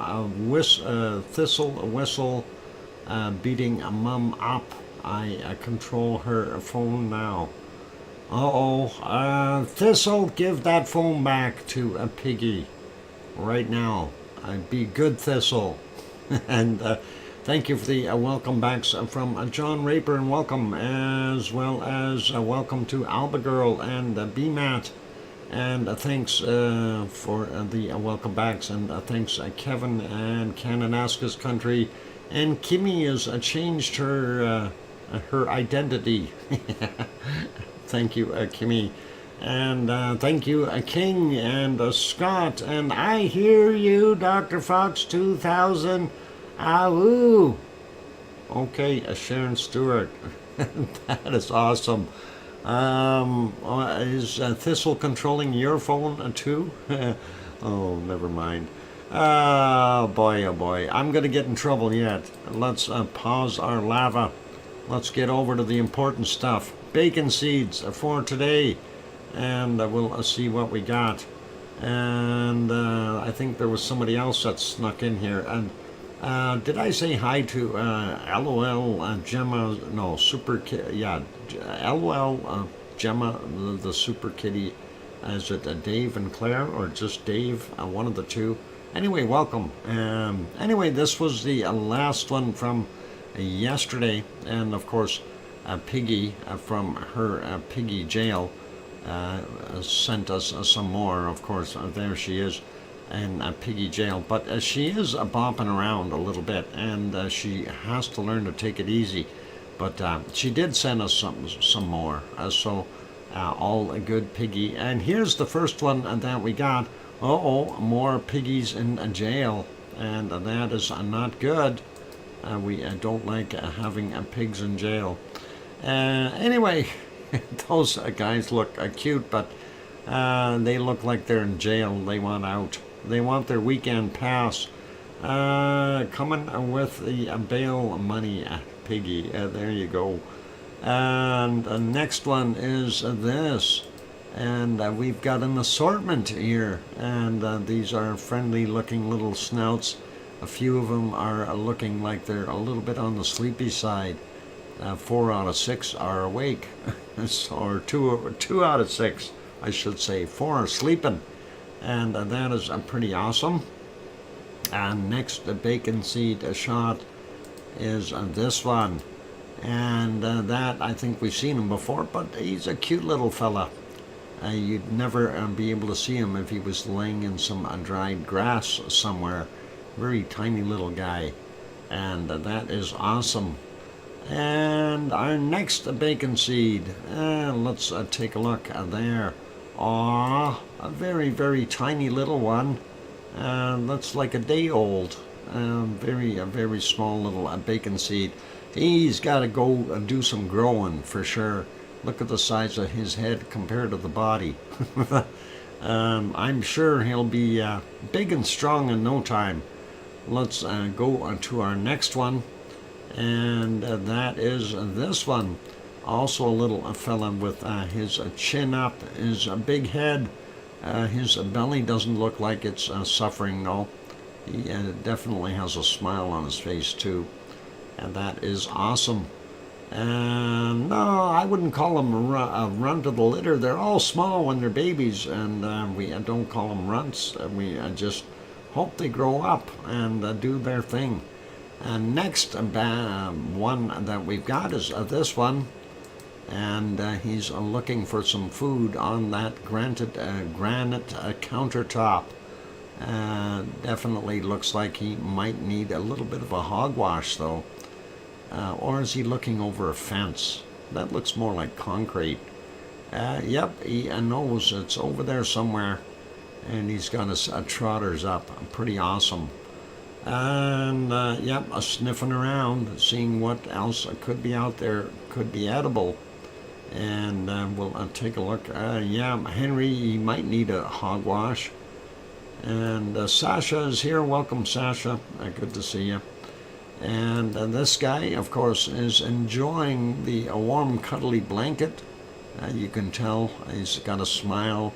Thistle Whistle, beating a mum up. I control her phone now. Thistle, give that phone back to a Piggy right now. Be good, Thistle. And thank you for the welcome backs from John Raper, and welcome, as well as welcome to Alba Girl and BMAT. And thanks for the welcome backs, and thanks Kevin and Kananaska's Country. And Kimmy has changed her identity. Thank you, Kimmy. And thank you, King and Scott. And I hear you, Dr. Fox 2000. Ahoo. Okay, Sharon Stewart. That is awesome. Is Thistle controlling your phone too? Oh, never mind. Oh boy. I'm going to get in trouble yet. Let's pause our lava. Let's get over to the important stuff. Bacon seeds for today. And we'll see what we got. And I think there was somebody else that snuck in here. And did I say hi to LOL Gemma? No, Super Kitty. Yeah, LOL Gemma, the Super Kitty. Is it Dave and Claire, or just Dave? One of the two. Anyway, welcome. Anyway, this was the last one from yesterday, and of course, Piggy from her Piggy jail. Sent us some more, of course. There she is in Piggy jail, but she is bopping around a little bit, and she has to learn to take it easy. But she did send us some more, so all a good Piggy. And here's the first one that we got. More piggies in jail, and that is not good. We don't like having pigs in jail. Anyway. Those guys look cute, but they look like they're in jail. They want out. They want their weekend pass. Coming with the bail money, Piggy. There you go. And the next one is this. And we've got an assortment here. And these are friendly-looking little snouts. A few of them are looking like they're a little bit on the sleepy side. 4 out of 6 are awake, or 2 out of 6, I should say. 4 are sleeping, and that is pretty awesome. And next, the bacon seed shot is this one, and that, I think we've seen him before, but he's a cute little fella. You'd never be able to see him if he was laying in some dried grass somewhere. Very tiny little guy, and that is awesome. And our next bacon seed, let's take a look there. A very, very tiny little one. That's like a day old. A very small little bacon seed. He's got to go do some growing for sure. Look at the size of his head compared to the body. I'm sure he'll be big and strong in no time. Let's go to our next one. And that is this one. Also a little fella with his chin up, his big head. His belly doesn't look like it's suffering, no. He definitely has a smile on his face too. And that is awesome. And no, I wouldn't call them a runt of the litter. They're all small when they're babies, and we don't call them runts. We just hope they grow up and do their thing. And next one that we've got is this one, and he's looking for some food on that granite countertop. Definitely looks like he might need a little bit of a hogwash though. Or is he looking over a fence? That looks more like concrete. Yep, he knows it's over there somewhere, and he's got his trotters up. Pretty awesome. And yep, sniffing around, seeing what else could be out there, could be edible. And we'll take a look. Yeah, Henry, he might need a hogwash. And Sasha is here. Welcome, Sasha. Good to see you. And this guy, of course, is enjoying the warm, cuddly blanket. You can tell he's got a smile,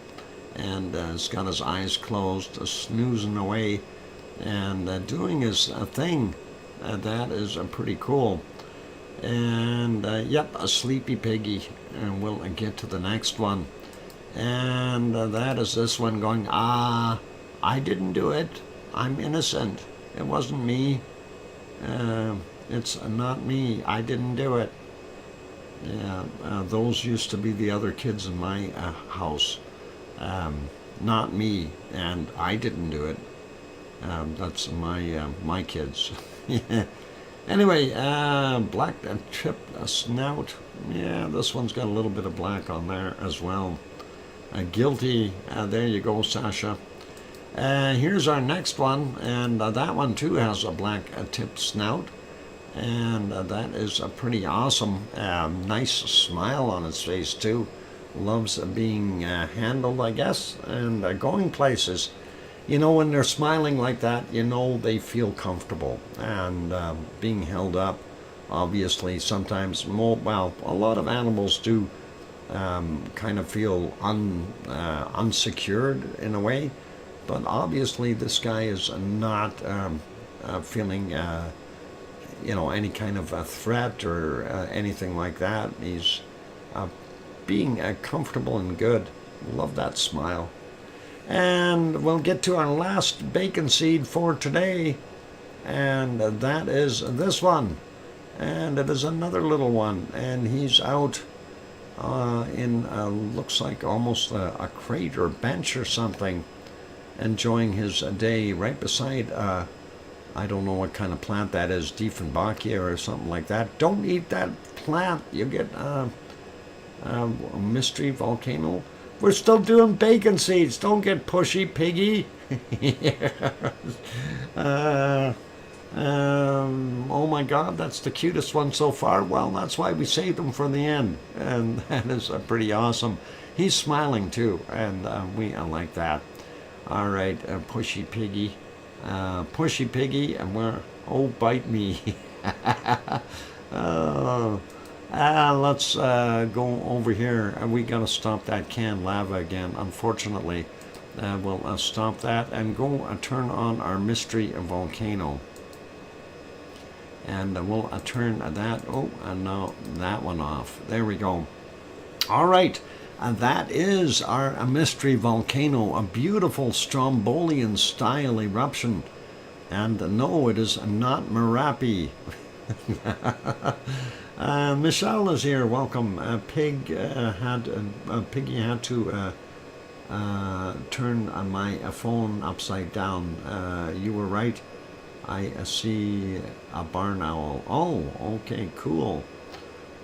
and he's got his eyes closed, snoozing away, and doing his thing. That is pretty cool. And yep, a sleepy piggy. And we'll get to the next one. And that is this one going, I didn't do it. I'm innocent. It wasn't me. It's not me. I didn't do it. Yeah, those used to be the other kids in my house. Not me, and I didn't do it. That's my kids. Yeah. Anyway, black tip snout. Yeah, this one's got a little bit of black on there as well. Guilty. There you go, Sasha. Here's our next one, and that one too has a black tipped snout, and that is pretty awesome. Nice smile on its face too. Loves being handled, I guess, and going places. You know, when they're smiling like that, you know they feel comfortable, and being held up. Obviously, sometimes well, a lot of animals do kind of feel unsecured in a way. But obviously, this guy is not feeling, any kind of a threat or anything like that. He's being comfortable and good. Love that smile. And we'll get to our last bacon seed for today, and that is this one. And it is another little one, and he's out in looks like almost a crate or bench or something, enjoying his day right beside, I don't know what kind of plant that is, Dieffenbachia or something like that. Don't eat that plant. You get a mystery volcano. We're still doing bacon seeds. Don't get pushy, piggy. Oh my God, that's the cutest one so far. Well, that's why we saved him for the end. And that is pretty awesome. He's smiling too, and we like that. All right, pushy piggy, and bite me. Let's go over here. We gotta stop that canned lava again. Unfortunately, we'll stop that and go turn on our mystery volcano, and we'll turn that. And now that one off. There we go. All right. That is our mystery volcano, a beautiful Strombolian-style eruption. And no, it is not Merapi. Michelle is here. Welcome. Piggy had to turn my phone upside down. You were right. I see a barn owl. Oh, okay, cool.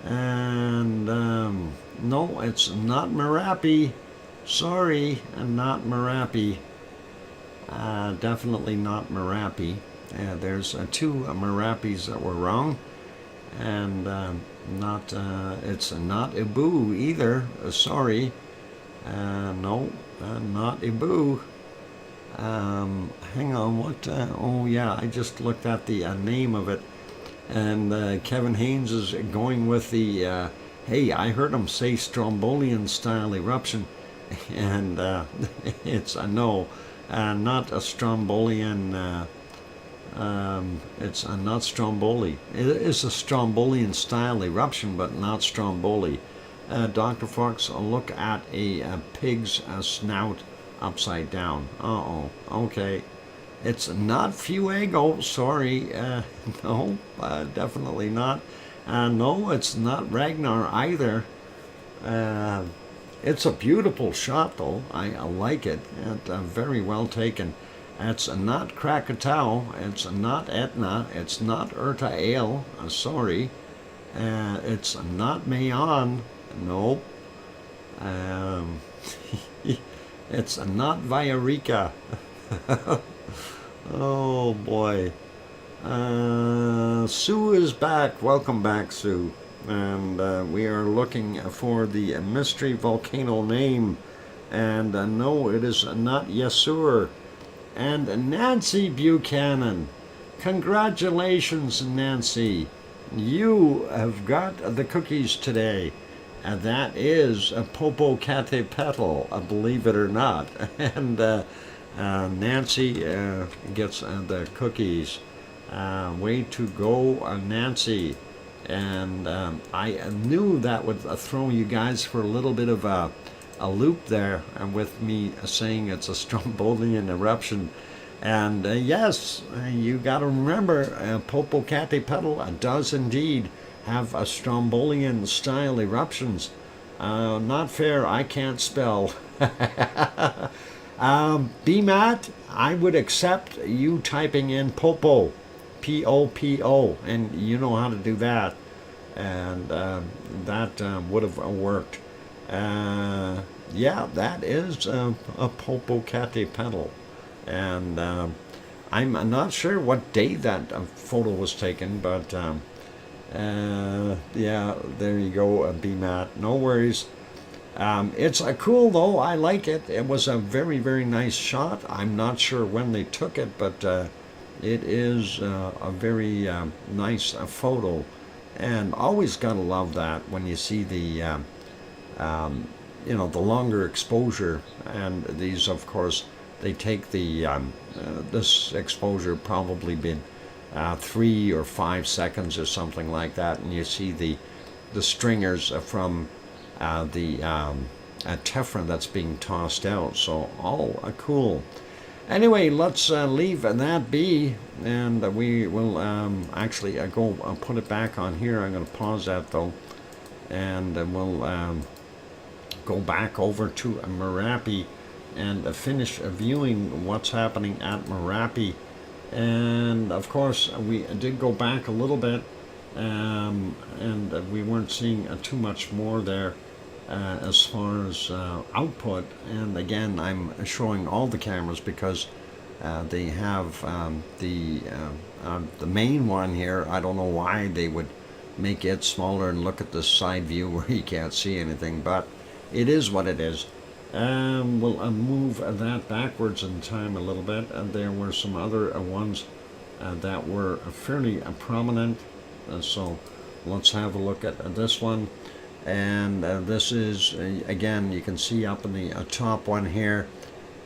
And no, it's not Merapi. Sorry, not Merapi. Definitely not Merapi. There's two Merapis that were wrong, and it's not Ibu either. Sorry. No, not Ibu. Hang on, what? Oh yeah, I just looked at the name of it. And Kevin Haynes is going with the, hey, I heard him say Strombolian-style eruption. And it's no, not a Strombolian, it's not Stromboli. It is a Strombolian-style eruption, but not Stromboli. Dr. Fox, look at a pig's snout upside down. Uh-oh, okay. It's not Fuego, sorry. No, definitely not. No, it's not Ragnar either. It's a beautiful shot, though. I like it. Very well taken. It's not Krakatau. It's not Etna. It's not Urta Ale. Sorry. It's not Mayon. Nope. It's not Villarica. Oh boy. Sue is back. Welcome back, Sue. And we are looking for the mystery volcano name. And no, it is not Yasur. and Nancy Buchanan. Congratulations, Nancy. You have got the cookies today. And that is a Popocatépetl, believe it or not. And Nancy gets the cookies. Way to go, Nancy. And I knew that would throw you guys for a little bit of a loop there, with me saying it's a Strombolian eruption. And yes, you got to remember, Popocatépetl does indeed have a Strombolian style eruptions. Not fair, I can't spell. BMAT, I would accept you typing in Popo, P-O-P-O, and you know how to do that. And that would have worked. Yeah, that is a Popocatépetl. And I'm not sure what day that photo was taken, but yeah, there you go, BMAT. No worries. It's cool though. I like it. It was a very, very nice shot. I'm not sure when they took it, but it is a very nice photo. And always gotta love that when you see the, you know, the longer exposure. And these, of course, they take the this exposure probably been 3 or 5 seconds or something like that, and you see the stringers from the tephra that's being tossed out. So all cool. Anyway, let's leave that be, and we will actually go put it back on here. I'm going to pause that though, and we'll go back over to Merapi and finish viewing what's happening at Merapi. And of course, we did go back a little bit, and we weren't seeing too much more there as far as output. And again, I'm showing all the cameras because they have the main one here. I don't know why they would make it smaller and look at the side view where you can't see anything, but it is what it is. We'll move that backwards in time a little bit. There were some other ones that were fairly prominent. So let's have a look at this one. And this is, again, you can see up in the top one here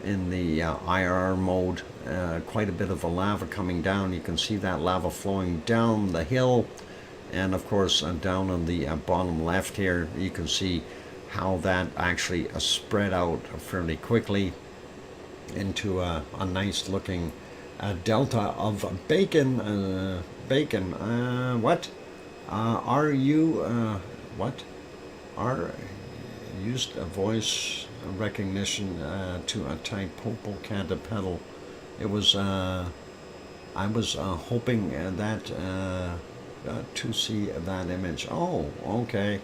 in the IR mode, quite a bit of a lava coming down. You can see that lava flowing down the hill. And of course, down on the bottom left here, you can see how that actually spread out fairly quickly into a nice looking delta of bacon. What? Are you, what? Are used a voice recognition to type Popocatépetl. It was, I was hoping that to see that image. Oh, okay.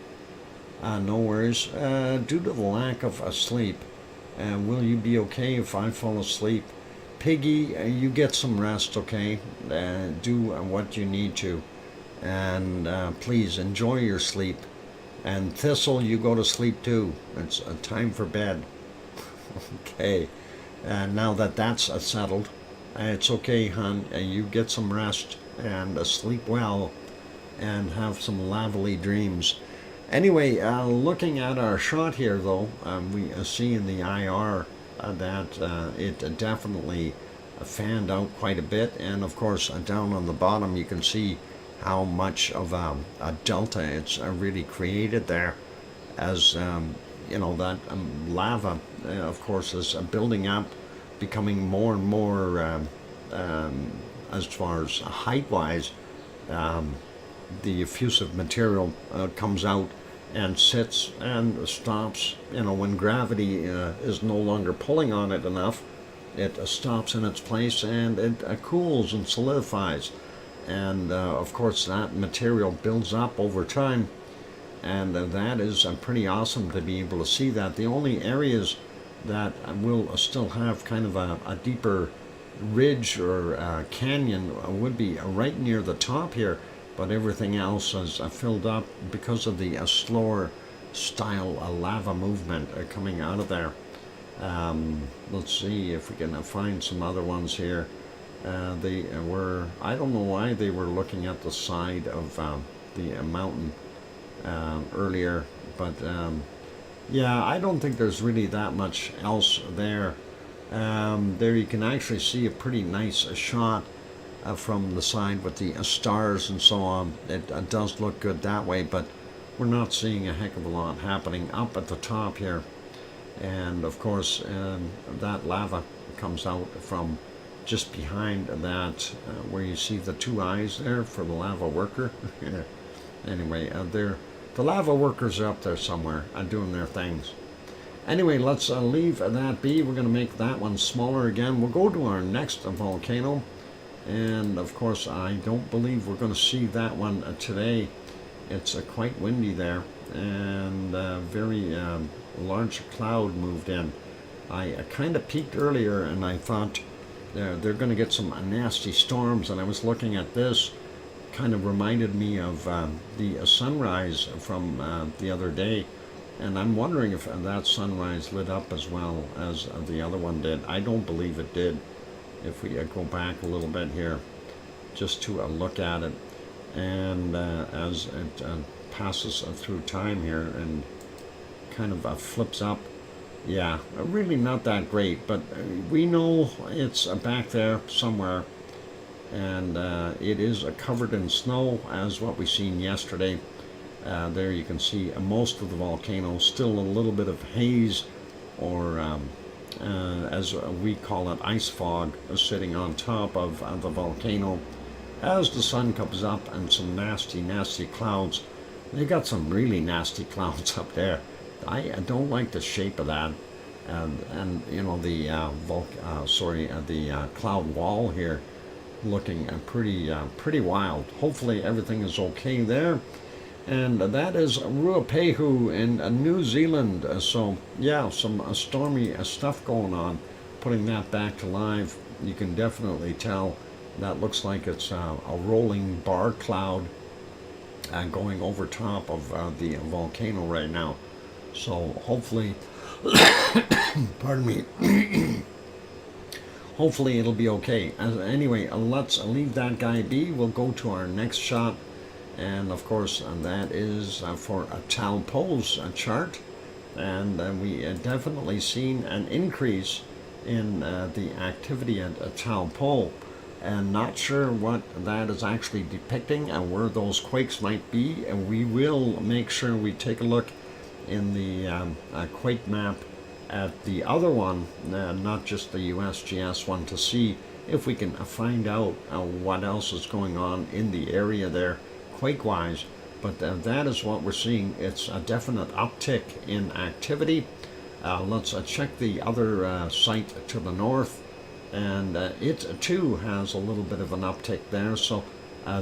No worries. Due to the lack of sleep, will you be okay if I fall asleep? Piggy, you get some rest, okay? Do what you need to. And please enjoy your sleep. And Thistle, you go to sleep too. It's time for bed. Okay. Now that that's settled, it's okay, hon. You get some rest and sleep well and have some lovely dreams. Anyway, looking at our shot here, though, we see in the IR that it definitely fanned out quite a bit. And of course, down on the bottom, you can see how much of a delta it's really created there, as you know, that lava, of course, is building up, becoming more and more, as far as height-wise, the effusive material comes out and sits and stops. You know, when gravity is no longer pulling on it enough, it stops in its place and it cools and solidifies. And of course, that material builds up over time, and that is pretty awesome to be able to see that. The only areas that will still have kind of a deeper ridge or canyon would be right near the top here, but everything else is filled up because of the slower style lava movement coming out of there. Let's see if we can find some other ones here. They were, I don't know why they were looking at the side of the mountain earlier, but yeah, I don't think there's really that much else there. There you can actually see a pretty nice shot from the side with the stars and so on. It does look good that way, but we're not seeing a heck of a lot happening up at the top here. And of course, that lava comes out from just behind that, where you see the two eyes there for the lava worker. Anyway, the lava workers are up there somewhere doing their things. Anyway, let's leave that be. We're going to make that one smaller again. We'll go to our next volcano. And of course, I don't believe we're going to see that one today. It's quite windy there, and very large cloud moved in. I kind of peeked earlier and I thought they're going to get some nasty storms, and I was looking at this. Kind of reminded me of the sunrise from the other day, and I'm wondering if that sunrise lit up as well as the other one did. I don't believe it did. If we go back a little bit here just to look at it, and as it passes through time here and kind of flips up, yeah, really not that great, but we know it's back there somewhere, and it is covered in snow as what we seen yesterday. There you can see most of the volcano, still a little bit of haze, or as we call it, ice fog, sitting on top of the volcano as the sun comes up, and some nasty clouds. They got some really nasty clouds up there. I don't like the shape of that, and you know, the the cloud wall here looking pretty wild. Hopefully everything is okay there. And that is Ruapehu in New Zealand. So yeah, some stormy stuff going on. Putting that back to live, you can definitely tell that looks like it's a rolling bar cloud going over top of the volcano right now. So hopefully, pardon me, hopefully it'll be okay. Anyway, let's leave that guy be. We'll go to our next shot. And of course, that is for a Taupo's chart, and we definitely seen an increase in the activity at Taupo, and not sure what that is actually depicting and where those quakes might be. And we will make sure we take a look in the quake map at the other one, not just the USGS one, to see if we can find out what else is going on in the area there, quake-wise. But that is what we're seeing. It's a definite uptick in activity. Let's check the other site to the north, and it too has a little bit of an uptick there. So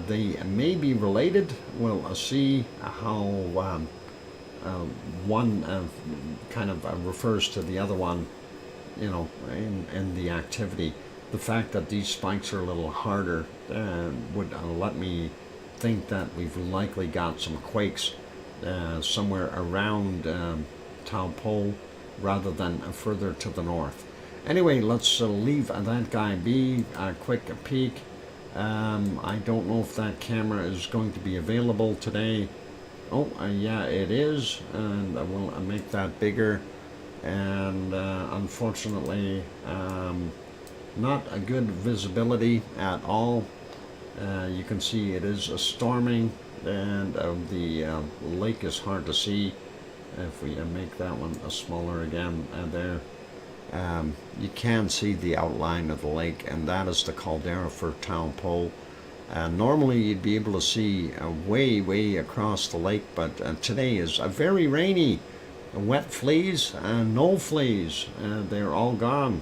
they may be related. We'll see how one kind of refers to the other one, you know, in the activity. The fact that these spikes are a little harder would let me think that we've likely got some quakes somewhere around Taupo rather than further to the north. Anyway, let's leave that guy be. A quick peek. I don't know if that camera is going to be available today. Oh, yeah, it is, and I will make that bigger. And unfortunately, not a good visibility at all. You can see it is storming, and the lake is hard to see. If we make that one smaller again, there, you can see the outline of the lake, and that is the caldera for Taupo. Normally you'd be able to see way across the lake, but today is very rainy. Wet fleas, no fleas, they're all gone.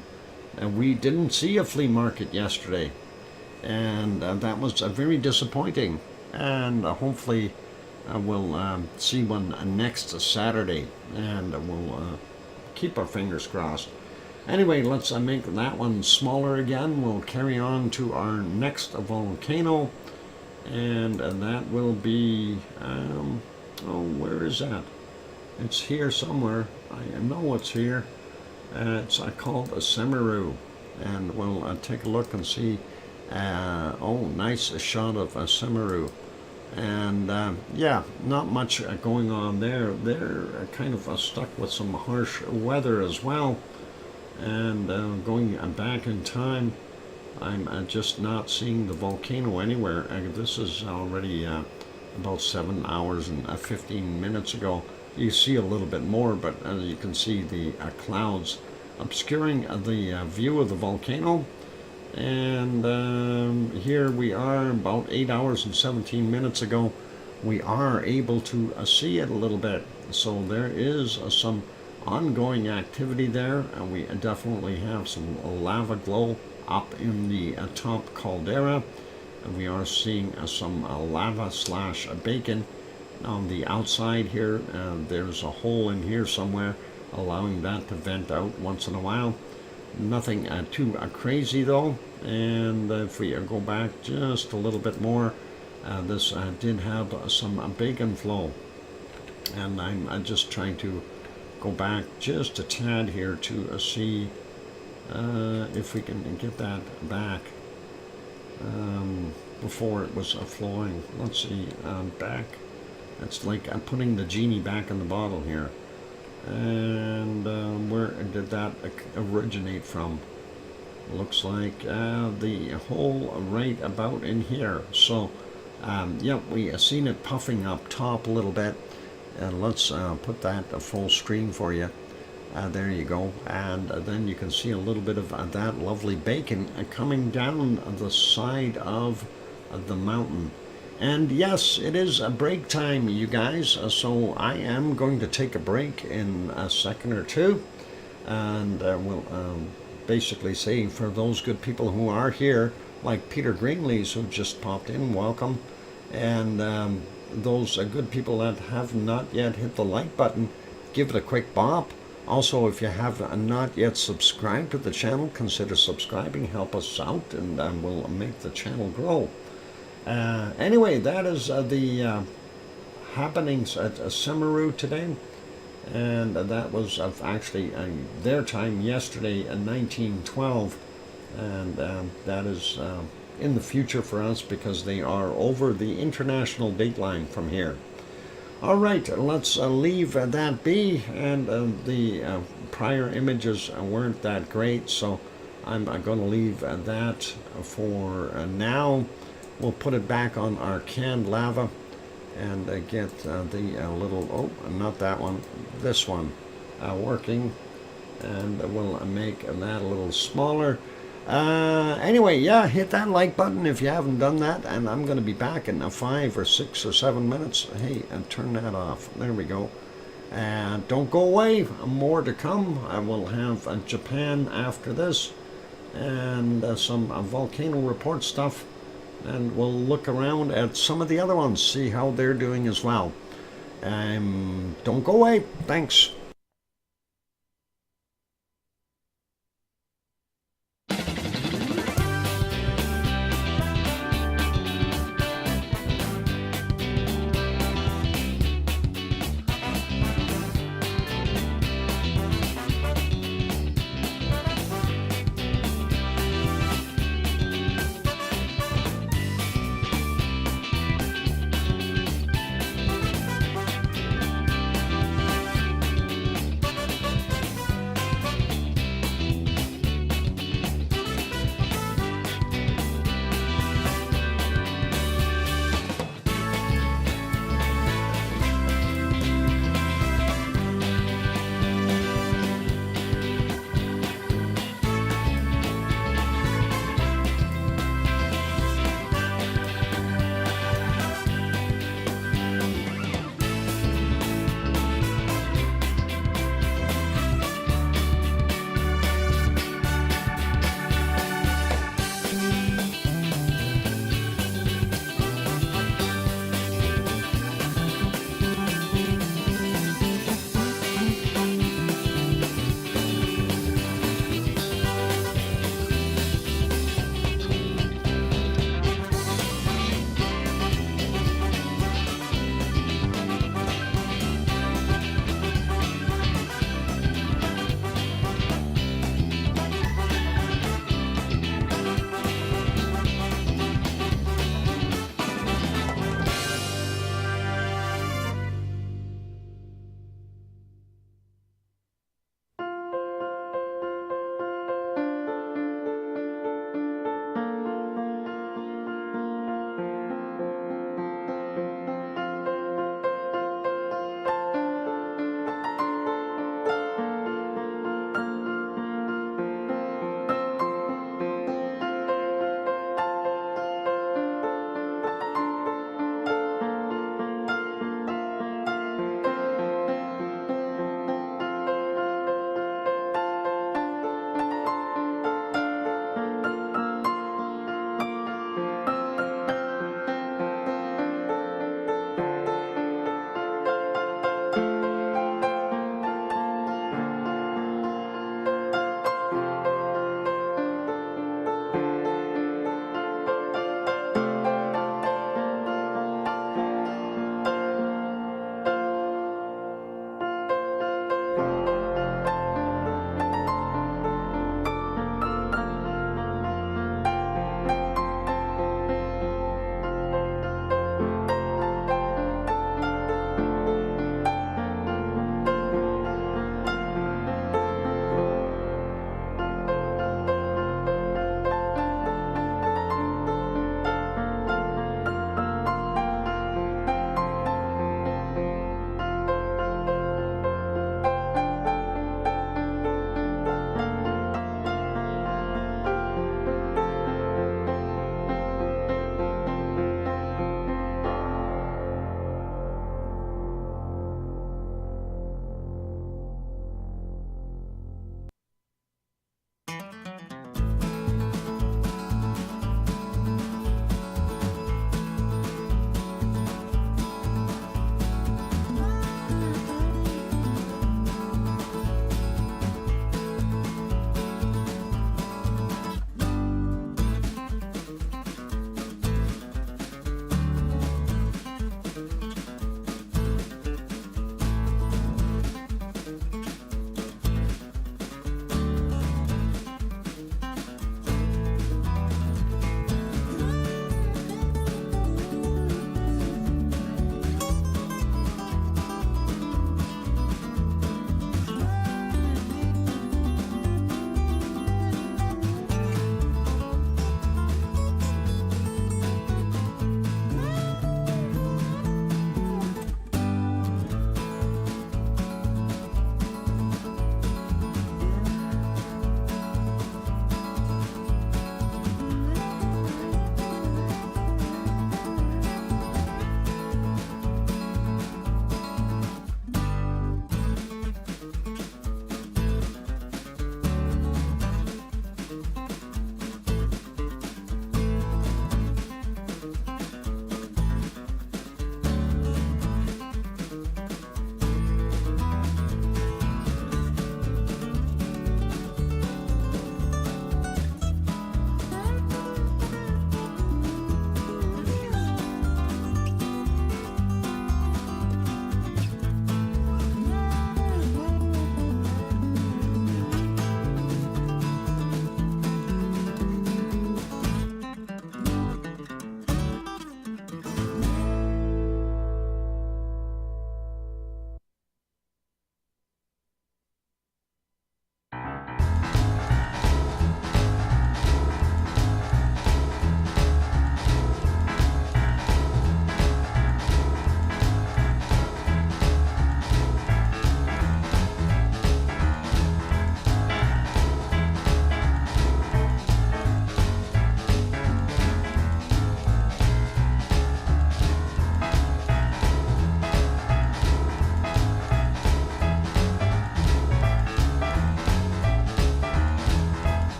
And we didn't see a flea market yesterday, and that was very disappointing. And hopefully we'll see one next Saturday, and we'll keep our fingers crossed. Anyway, let's make that one smaller again. We'll carry on to our next volcano, and that will be, oh, where is that? It's here somewhere. I know it's here. It's called a Semiru, and we'll take a look and see. Oh, nice shot of a Semiru. And yeah, not much going on there. They're kind of stuck with some harsh weather as well. And going back in time, I'm just not seeing the volcano anywhere. This is already about 7 hours and 15 minutes ago. You see a little bit more, but you can see the clouds obscuring the view of the volcano. And here we are about 8 hours and 17 minutes ago. We are able to see it a little bit. So there is some ongoing activity there, and we definitely have some lava glow up in the top caldera. And we are seeing some lava slash bacon on the outside here. There's a hole in here somewhere allowing that to vent out once in a while. Nothing too crazy though. And if we go back just a little bit more, this did have some bacon flow. And I'm just trying to go back just a tad here to see if we can get that back before it was flowing. Let's see, back. It's like I'm putting the genie back in the bottle here. And where did that originate from? Looks like the hole right about in here. So yep, we seen it puffing up top a little bit. And let's put that full screen for you. There you go. And then you can see a little bit of that lovely bacon coming down the side of the mountain. And yes, it is a break time, you guys, so I am going to take a break in a second or two, and we'll basically say, for those good people who are here, like Peter Greenlees, who just popped in, welcome, and those good people that have not yet hit the like button, give it a quick bop. Also, if you have not yet subscribed to the channel, consider subscribing, help us out, and we'll make the channel grow. Anyway, that is the happenings at Semiru today, and that was actually their time yesterday in 1912, and that is in the future for us because they are over the international dateline from here. All right, let's leave that be, and the prior images weren't that great, so I'm going to leave that for now. We'll put it back on our canned lava and get the little, oh, not that one, this one working, and we'll make that a little smaller. Anyway, yeah, hit that like button if you haven't done that, and I'm going to be back in 5 or 6 or 7 minutes. Hey, and turn that off. There we go. And don't go away, more to come. I will have Japan after this, and some volcano report stuff. And we'll look around at some of the other ones, see how they're doing as well. Don't go away. Thanks.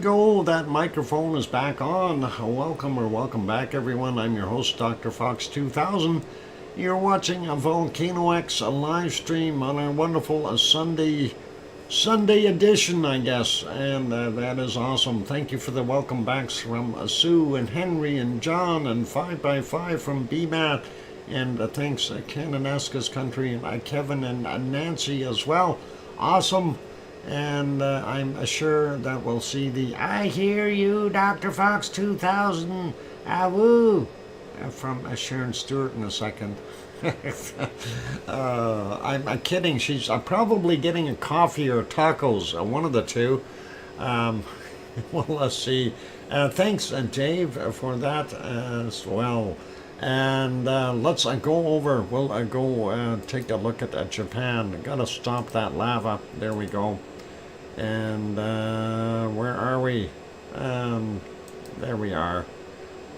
go. That microphone is back on. Welcome back, everyone. I'm your host, DrFox2000. You're watching a VolcanoX live stream on our wonderful Sunday edition, I guess, and that is awesome. Thank you for the welcome backs from Sue and Henry and John and 5x5 from BMAT, and thanks Cananesca's Country and Kevin and Nancy as well. Awesome. And I'm sure that we'll see the I hear you, Dr. Fox 2000, woo, from Sharon Stewart in a second. I'm kidding. She's probably getting a coffee or tacos, one of the two. Well, let's see. Thanks, Dave, for that as well. And let's go over. We'll go take a look at Japan. Gotta stop that lava. There we go. And where are we? There we are.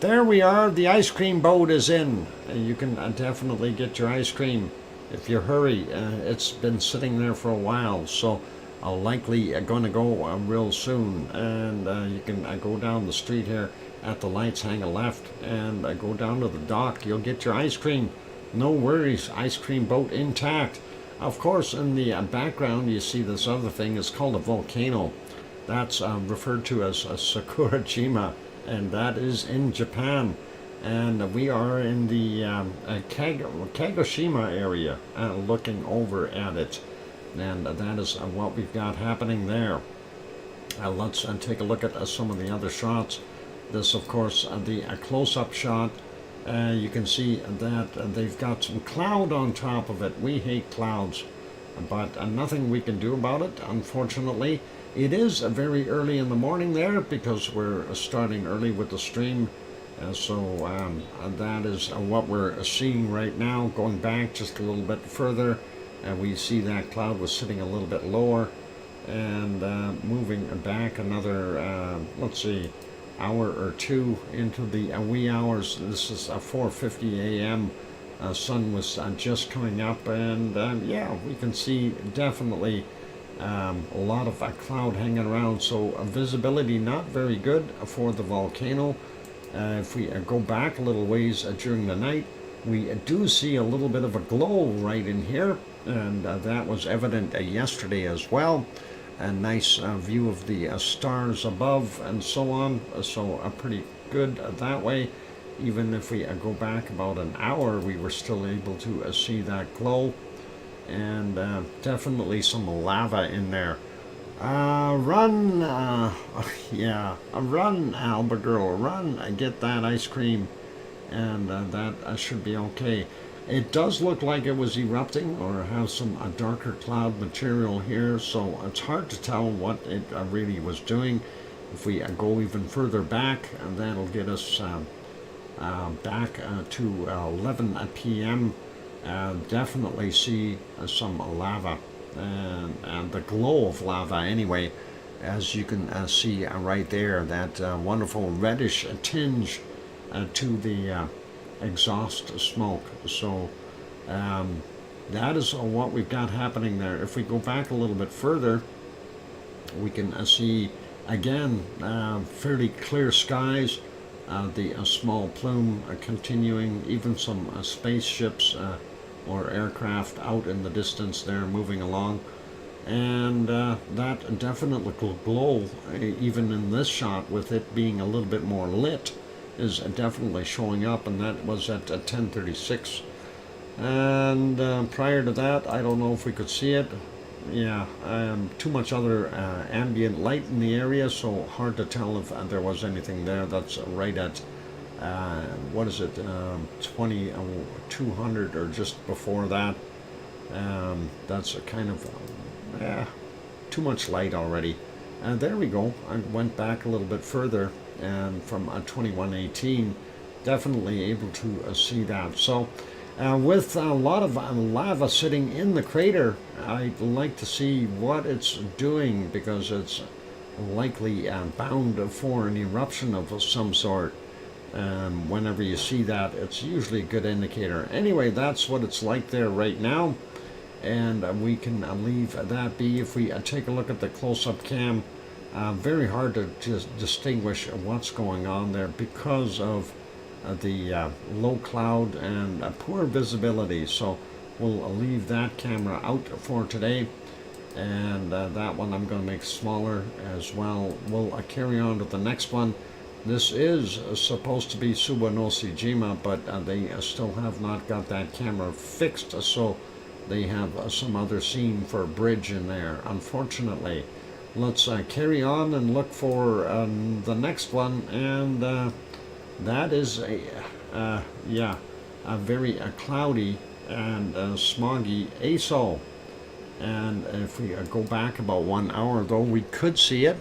There we are. The ice cream boat is in. You can definitely get your ice cream if you hurry. It's been sitting there for a while, so I'll likely going to go real soon. And you can go down the street here at the lights, hang a left, and go down to the dock. You'll get your ice cream. No worries. Ice cream boat intact. Of course, in the background, you see this other thing. It's called a volcano. That's referred to as Sakurajima, and that is in Japan. And we are in the Kagoshima area, looking over at it. And that is what we've got happening there. Let's take a look at some of the other shots. This, of course, the close-up shot. You can see that they've got some cloud on top of it. We hate clouds, but nothing we can do about it, unfortunately. It is very early in the morning there because we're starting early with the stream. So that is what we're seeing right now. Going back just a little bit further, we see that cloud was sitting a little bit lower. And moving back another, let's see, hour or two into the wee hours. This is 4:50 a.m. Sun was just coming up, and yeah, we can see definitely a lot of cloud hanging around, so visibility not very good for the volcano. If we go back a little ways during the night, we do see a little bit of a glow right in here, and that was evident yesterday as well. A nice view of the stars above and so on, so pretty good that way. Even if we go back about an hour, we were still able to see that glow, and definitely some lava in there. Run, yeah, run, Alba girl, run, get that ice cream, and that should be okay. It does look like it was erupting or have some darker cloud material here, so it's hard to tell what it really was doing. If we go even further back, that'll get us back to 11 p.m. Definitely see some lava and the glow of lava anyway, as you can see right there, that wonderful reddish tinge to the exhaust smoke. So that is what we've got happening there. If we go back a little bit further, we can see again fairly clear skies, the small plume continuing, even some spaceships or aircraft out in the distance there moving along, and that definitely glow, even in this shot with it being a little bit more lit, is definitely showing up, and that was at 10:36. And prior to that, I don't know if we could see it. Yeah, too much other ambient light in the area, so hard to tell if there was anything there. That's right at what is it, 2200 or just before that. That's a kind of too much light already. There we go. I went back a little bit further, and from 2118, definitely able to see that. So with a lot of lava sitting in the crater, I'd like to see what it's doing, because it's likely bound for an eruption of some sort. Whenever you see that, it's usually a good indicator. Anyway, that's what it's like there right now, and we can leave that be. If we take a look at the close-up cam, very hard to just distinguish what's going on there because of the low cloud and poor visibility. So we'll leave that camera out for today, and that one I'm going to make smaller as well. We'll carry on to the next one. This is supposed to be Suwa no Shijima, but they still have not got that camera fixed, so they have some other scene for a bridge in there, unfortunately. Let's carry on and look for the next one, and that is a very cloudy and smoggy ASO. And if we go back about 1 hour though, we could see it,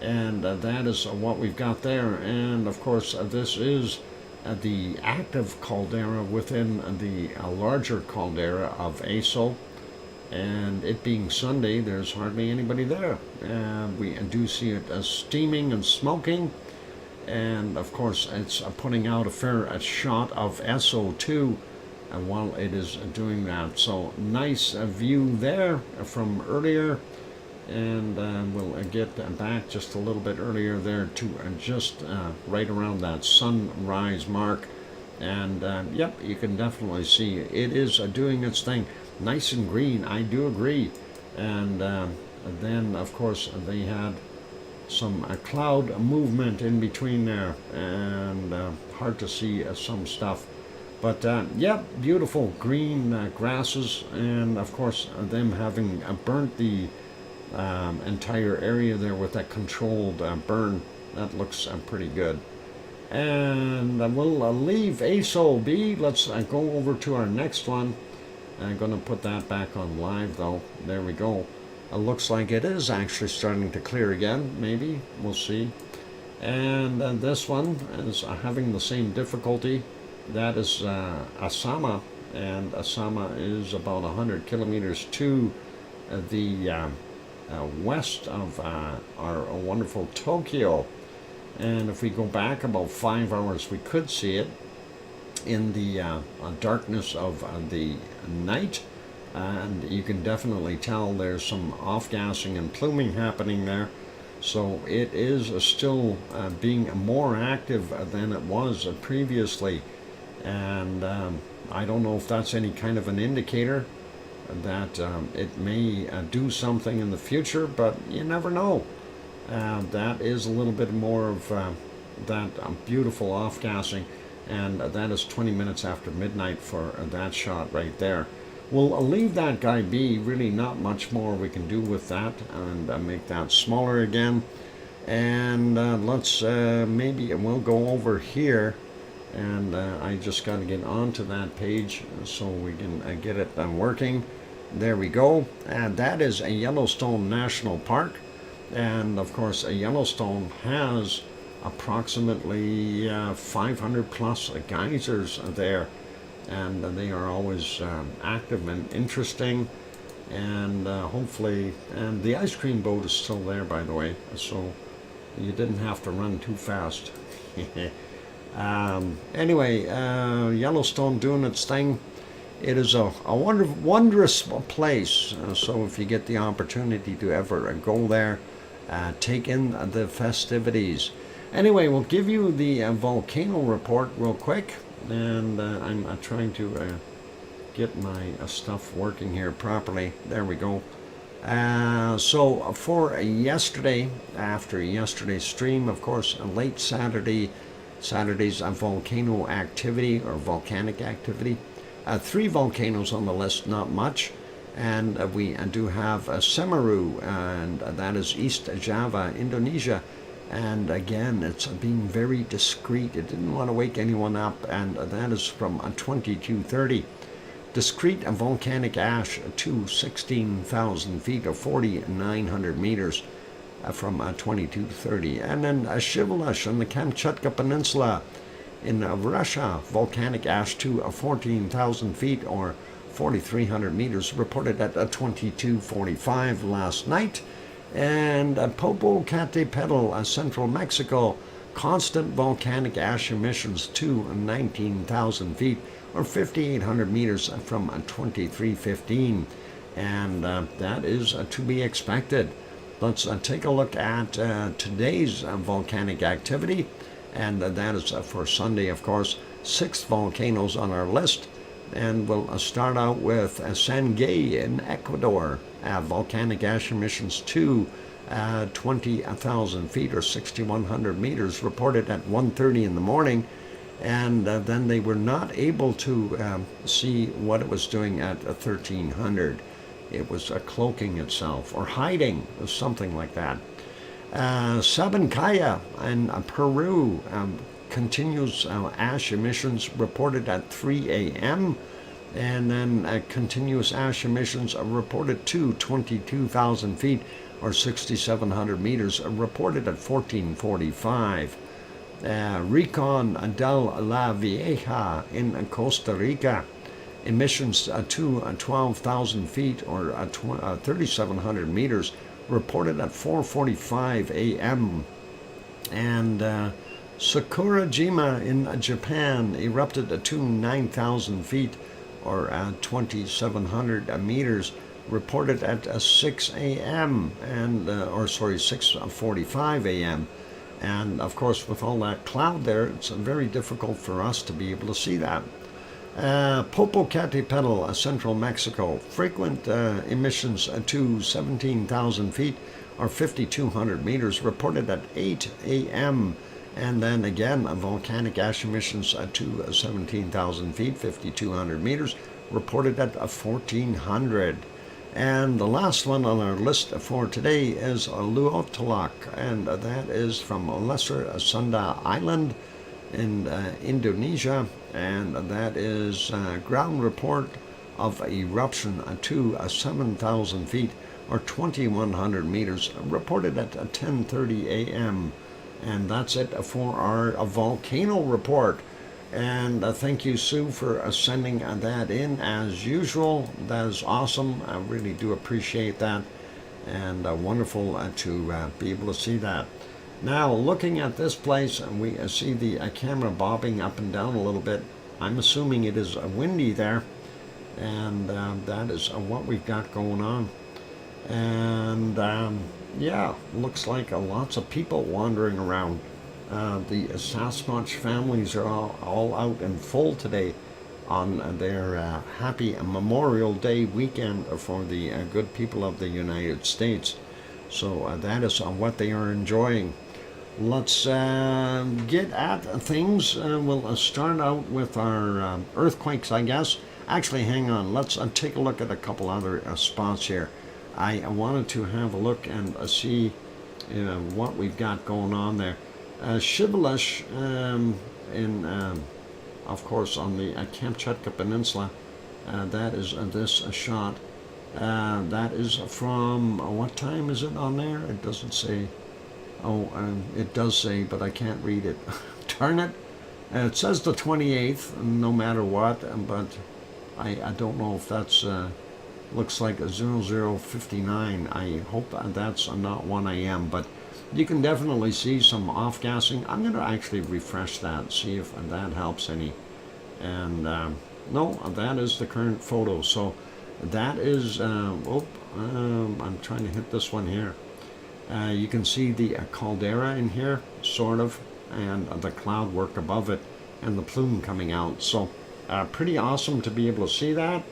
and that is what we've got there. And of course this is the active caldera within the larger caldera of ASO, and it being Sunday, there's hardly anybody there. We do see it steaming and smoking, and of course it's putting out a fair shot of SO2 while it is doing that. So nice view there from earlier, and we'll get back just a little bit earlier there to just right around that sunrise mark, and yep, you can definitely see it is doing its thing. Nice and green, I do agree. And then of course they had some cloud movement in between there, and hard to see some stuff. But yeah, beautiful green grasses, and of course them having burnt the entire area there with that controlled burn. That looks pretty good. And we'll leave ASO be. Let's go over to our next one. I'm going to put that back on live though. There we go. It looks like it is actually starting to clear again. Maybe. We'll see. And this one is having the same difficulty. That is Asama, and Asama is about 100 kilometers to the west of our wonderful Tokyo. And if we go back about 5 hours, we could see it in the darkness of the night, and you can definitely tell there's some off-gassing and pluming happening there. So it is still being more active than it was previously, and I don't know if that's any kind of an indicator that it may do something in the future, but you never know. That is a little bit more of that beautiful off-gassing, and that is 20 minutes after midnight for that shot right there. We'll leave that guy be. Really not much more we can do with that, and make that smaller again. And let's maybe we'll go over here, and I just got to get onto that page so we can get it working. There we go. And that is a Yellowstone National Park, and of course Yellowstone has approximately 500 plus geysers there, and they are always active and interesting, and hopefully, and the ice cream boat is still there, by the way, so you didn't have to run too fast. Anyway, Yellowstone doing its thing. It is a wondrous place, so if you get the opportunity to ever go there, take in the festivities. Anyway, we'll give you the volcano report real quick, and I'm trying to get my stuff working here properly. There we go. So for yesterday, after yesterday's stream, of course, late Saturday's volcano activity or volcanic activity. 3 volcanoes on the list, not much. And we do have Semeru, and that is East Java, Indonesia. And again, it's being very discreet. It didn't want to wake anyone up, and that is from 2230. Discrete volcanic ash to 16,000 feet or 4,900 meters from 2230. And then Shivalash on the Kamchatka Peninsula in Russia, volcanic ash to 14,000 feet or 4,300 meters, reported at 2245 last night. And Popocatépetl, central Mexico, constant volcanic ash emissions to 19,000 feet or 5,800 meters from 2315. And that is to be expected. let's take a look at today's volcanic activity, and that is for Sunday, of course. 6 volcanoes on our list, and we'll start out with Sangay in Ecuador. Volcanic ash emissions to 20,000 feet or 6,100 meters reported at 1:30 in the morning, and then they were not able to see what it was doing at 1300. It was cloaking itself or hiding, or something like that. Sabancaya in Peru continues ash emissions reported at 3 a.m. and then continuous ash emissions reported to 22,000 feet or 6,700 meters reported at 1445. Recon del La Vieja in Costa Rica, emissions to 12,000 feet or 3,700 meters reported at 4:45 a.m. And Sakurajima in Japan erupted to 9,000 feet or 2,700 meters reported at 6 a.m. and 6:45 a.m. And of course, with all that cloud there, it's very difficult for us to be able to see that. Popocatépetl, central Mexico, frequent emissions to 17,000 feet or 5,200 meters reported at 8 a.m. And then again, volcanic ash emissions to 17,000 feet, 5,200 meters reported at 1,400. And the last one on our list for today is Luotalak, and that is from Lesser Sunda Island in Indonesia, and that is ground report of eruption to 7,000 feet or 2,100 meters reported at 10:30 a.m. And that's it for our volcano report. And thank you, Sue, for sending that in as usual. That is awesome. I really do appreciate that, and wonderful to be able to see that. Now, looking at this place, we see the camera bobbing up and down a little bit. I'm assuming it is windy there, and that is what we've got going on. And yeah, looks like lots of people wandering around. The Sasquatch families are all out in full today on their happy Memorial Day weekend for the good people of the United States. So that is what they are enjoying. Let's get at things. We'll start out with our earthquakes, I guess. Actually, hang on. Let's take a look at a couple other spots here. I wanted to have a look and see what we've got going on there. Shibboleth of course, on the Kamchatka Peninsula. That is this shot. That is from, what time is it on there? It doesn't say. Oh, it does say, but I can't read it. Darn it. It says the 28th, no matter what, but I don't know if that's, looks like a 0059. I hope that's not 1 a.m., but you can definitely see some off-gassing. I'm going to actually refresh that, see if that helps any. And no, that is the current photo. So that is, I'm trying to hit this one here. You can see the caldera in here, sort of, and the cloud work above it, and the plume coming out. So pretty awesome to be able to see that.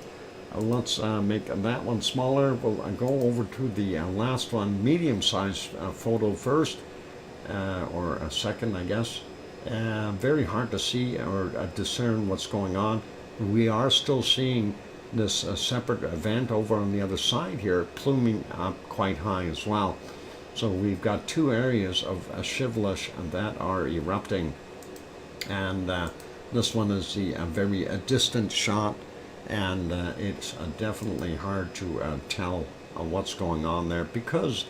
Let's make that one smaller. We'll go over to the last one, medium-sized photo first, or a second, I guess. Very hard to see or discern what's going on. We are still seeing this separate event over on the other side here, pluming up quite high as well. So we've got 2 areas of shibboleth that are erupting. And this one is the very distant shot. And it's definitely hard to tell what's going on there because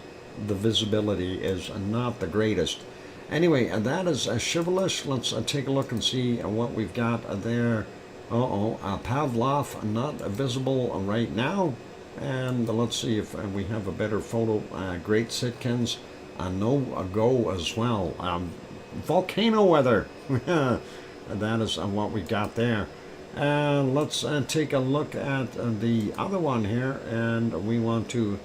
the visibility is not the greatest. Anyway, that is shibboleth. Let's take a look and see what we've got there. Pavlov, not visible right now. And let's see if we have a better photo. Great Sitkins, no go as well. Volcano weather. That is what we got there. Let's take a look at the other one here, and we want to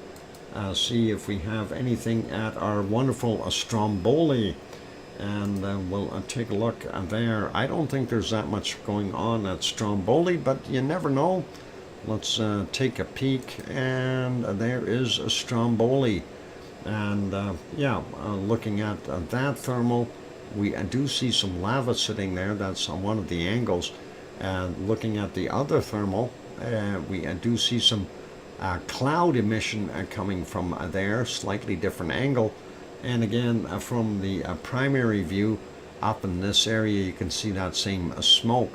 see if we have anything at our wonderful Stromboli. And we'll take a look there. I don't think there's that much going on at Stromboli, but you never know. Let's take a peek, and there is a Stromboli. And looking at that thermal, we do see some lava sitting there. That's on one of the angles. And looking at the other thermal, we do see some cloud emission coming from there, slightly different angle. And again, from the primary view up in this area, you can see that same smoke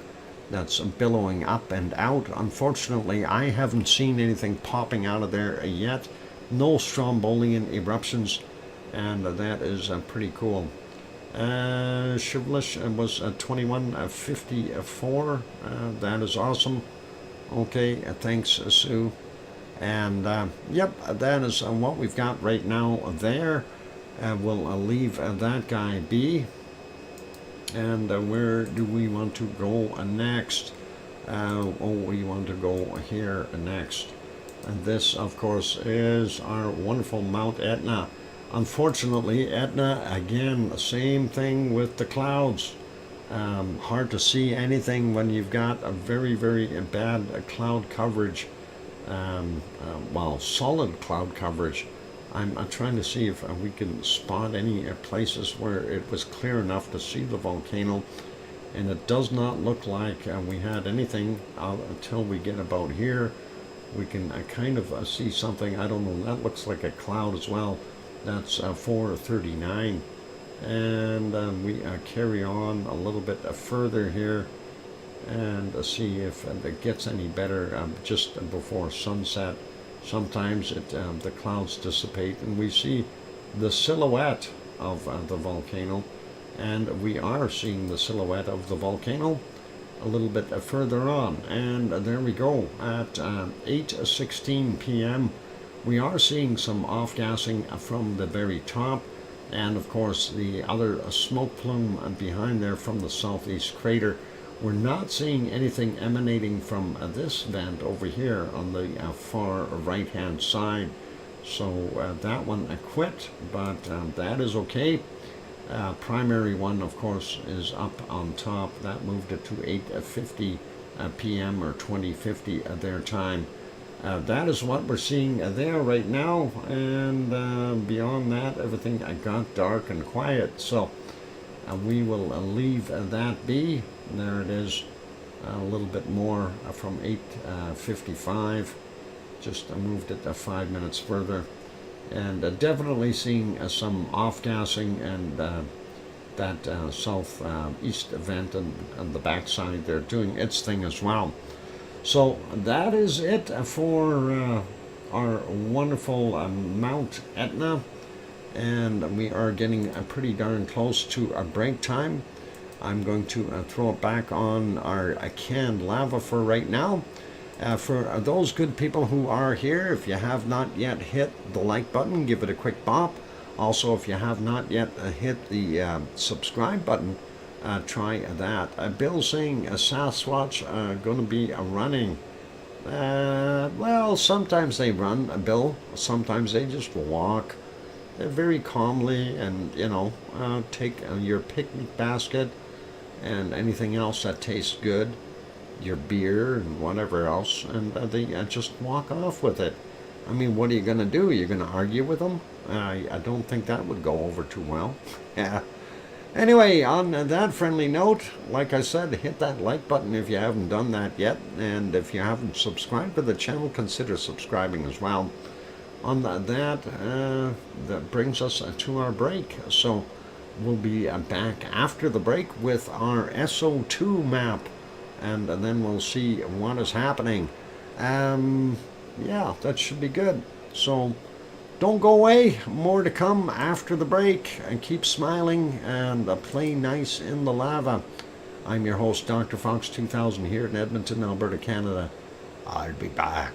that's billowing up and out. Unfortunately, I haven't seen anything popping out of there yet. No Strombolian eruptions, and that is pretty cool. Shivlish was 2154. That is awesome. Okay, thanks, Sue. And yep, that is what we've got right now there. We'll leave that guy be. And where do we want to go next? We want to go here next. And this, of course, is our wonderful Mount Etna. Unfortunately, Etna, again, the same thing with the clouds. Hard to see anything when you've got a very, very bad cloud coverage. Solid cloud coverage. I'm trying to see if we can spot any places where it was clear enough to see the volcano, and it does not look like we had anything until we get about here. We can kind of see something. I don't know, that looks like a cloud as well. That's 439, and we carry on a little bit further here and see if it gets any better just before sunset. Sometimes the clouds dissipate and we see the silhouette of the volcano, and we are seeing the silhouette of the volcano a little bit further on. And there we go at 8:16 p.m. We are seeing some off-gassing from the very top, and of course the other smoke plume behind there from the southeast crater. We're not seeing anything emanating from this vent over here on the far right-hand side. So that one quit, but that is okay. Primary one, of course, is up on top. That moved it to 8:50 p.m. or 2050 their time. That is what we're seeing there right now, and beyond that, everything got dark and quiet. So we will leave that be. There it is, a little bit more from 8:55. Just moved it 5 minutes further, and definitely seeing some off-gassing, and that southeast vent and the backside there doing its thing as well. So that is it for our wonderful Mount Etna, and we are getting pretty darn close to our break time. I'm going to throw it back on our canned lava for right now. For those good people who are here, if you have not yet hit the like button, give it a quick bop. Also, if you have not yet hit the subscribe button, try that. Bill's saying Sasquatch going to be running. Well, sometimes they run, Bill. Sometimes they just walk very calmly, and take your picnic basket and anything else that tastes good, your beer and whatever else, and they just walk off with it. I mean, what are you going to do? You're going to argue with them? I don't think that would go over too well. Yeah. Anyway, on that friendly note, like I said, hit that like button if you haven't done that yet, and if you haven't subscribed to the channel, consider subscribing as well. On that brings us to our break. So we'll be back after the break with our SO2 map, and then we'll see what is happening. Yeah, that should be good. So don't go away. More to come after the break. And keep smiling and play nice in the lava. I'm your host, DrFox2000, here in Edmonton, Alberta, Canada. I'll be back.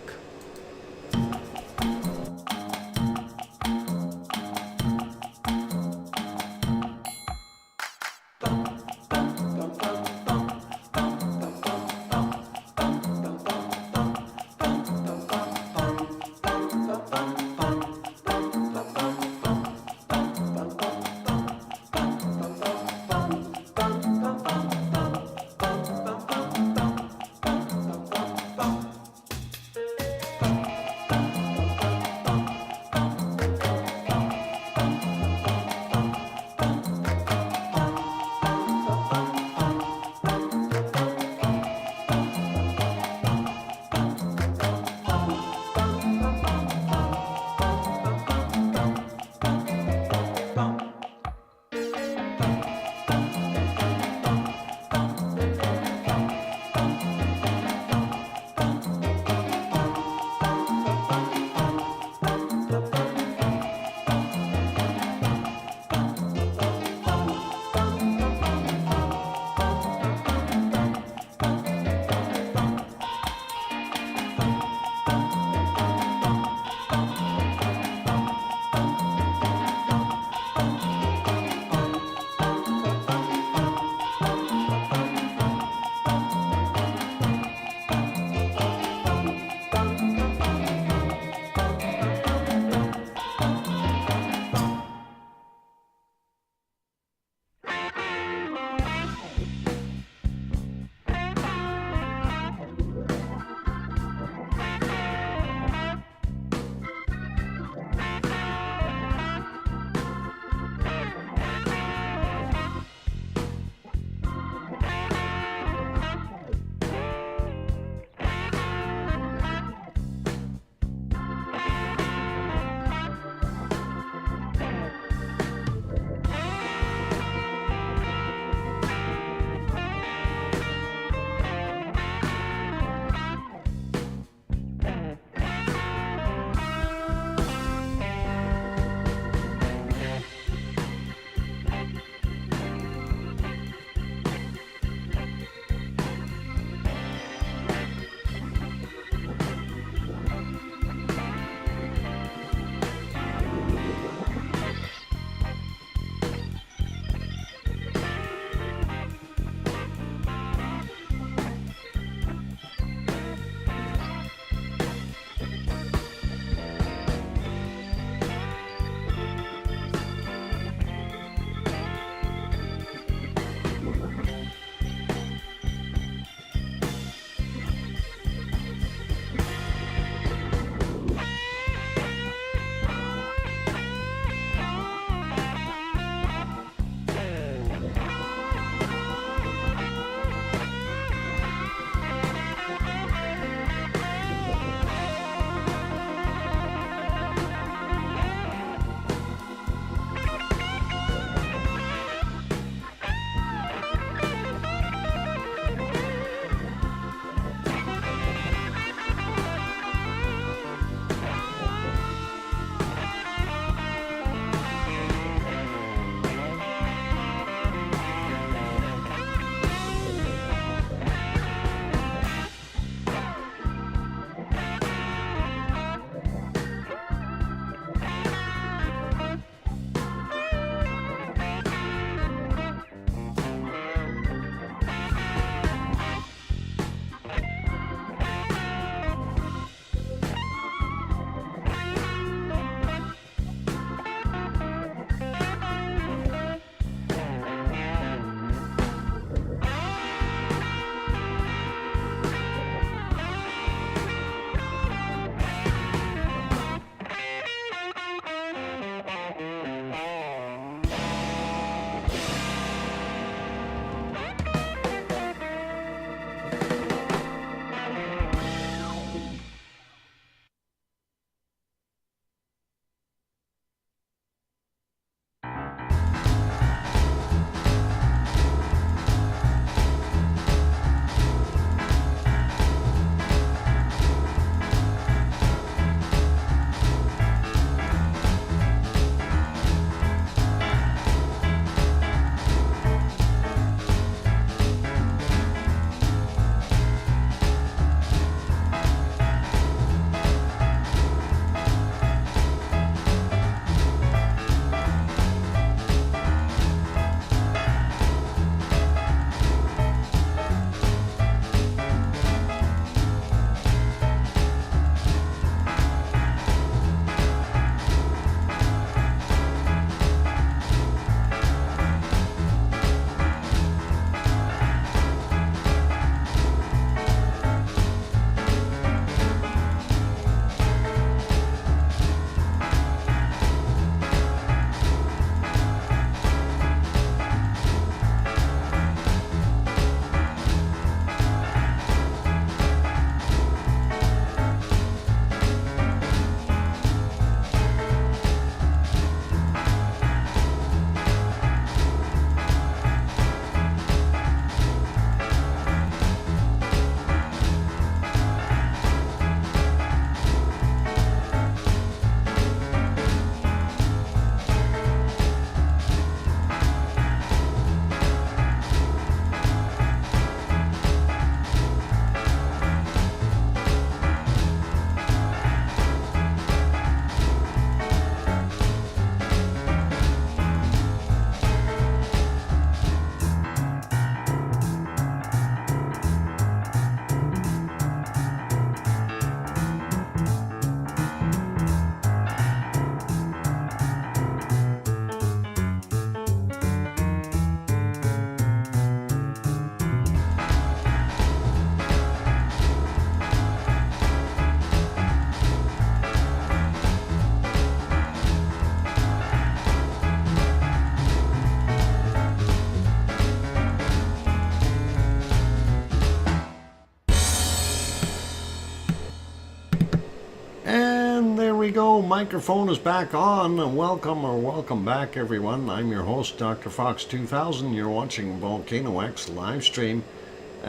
we go. Microphone is back on. Welcome back, everyone. I'm your host, DrFox2000. You're watching VolcanoX live stream.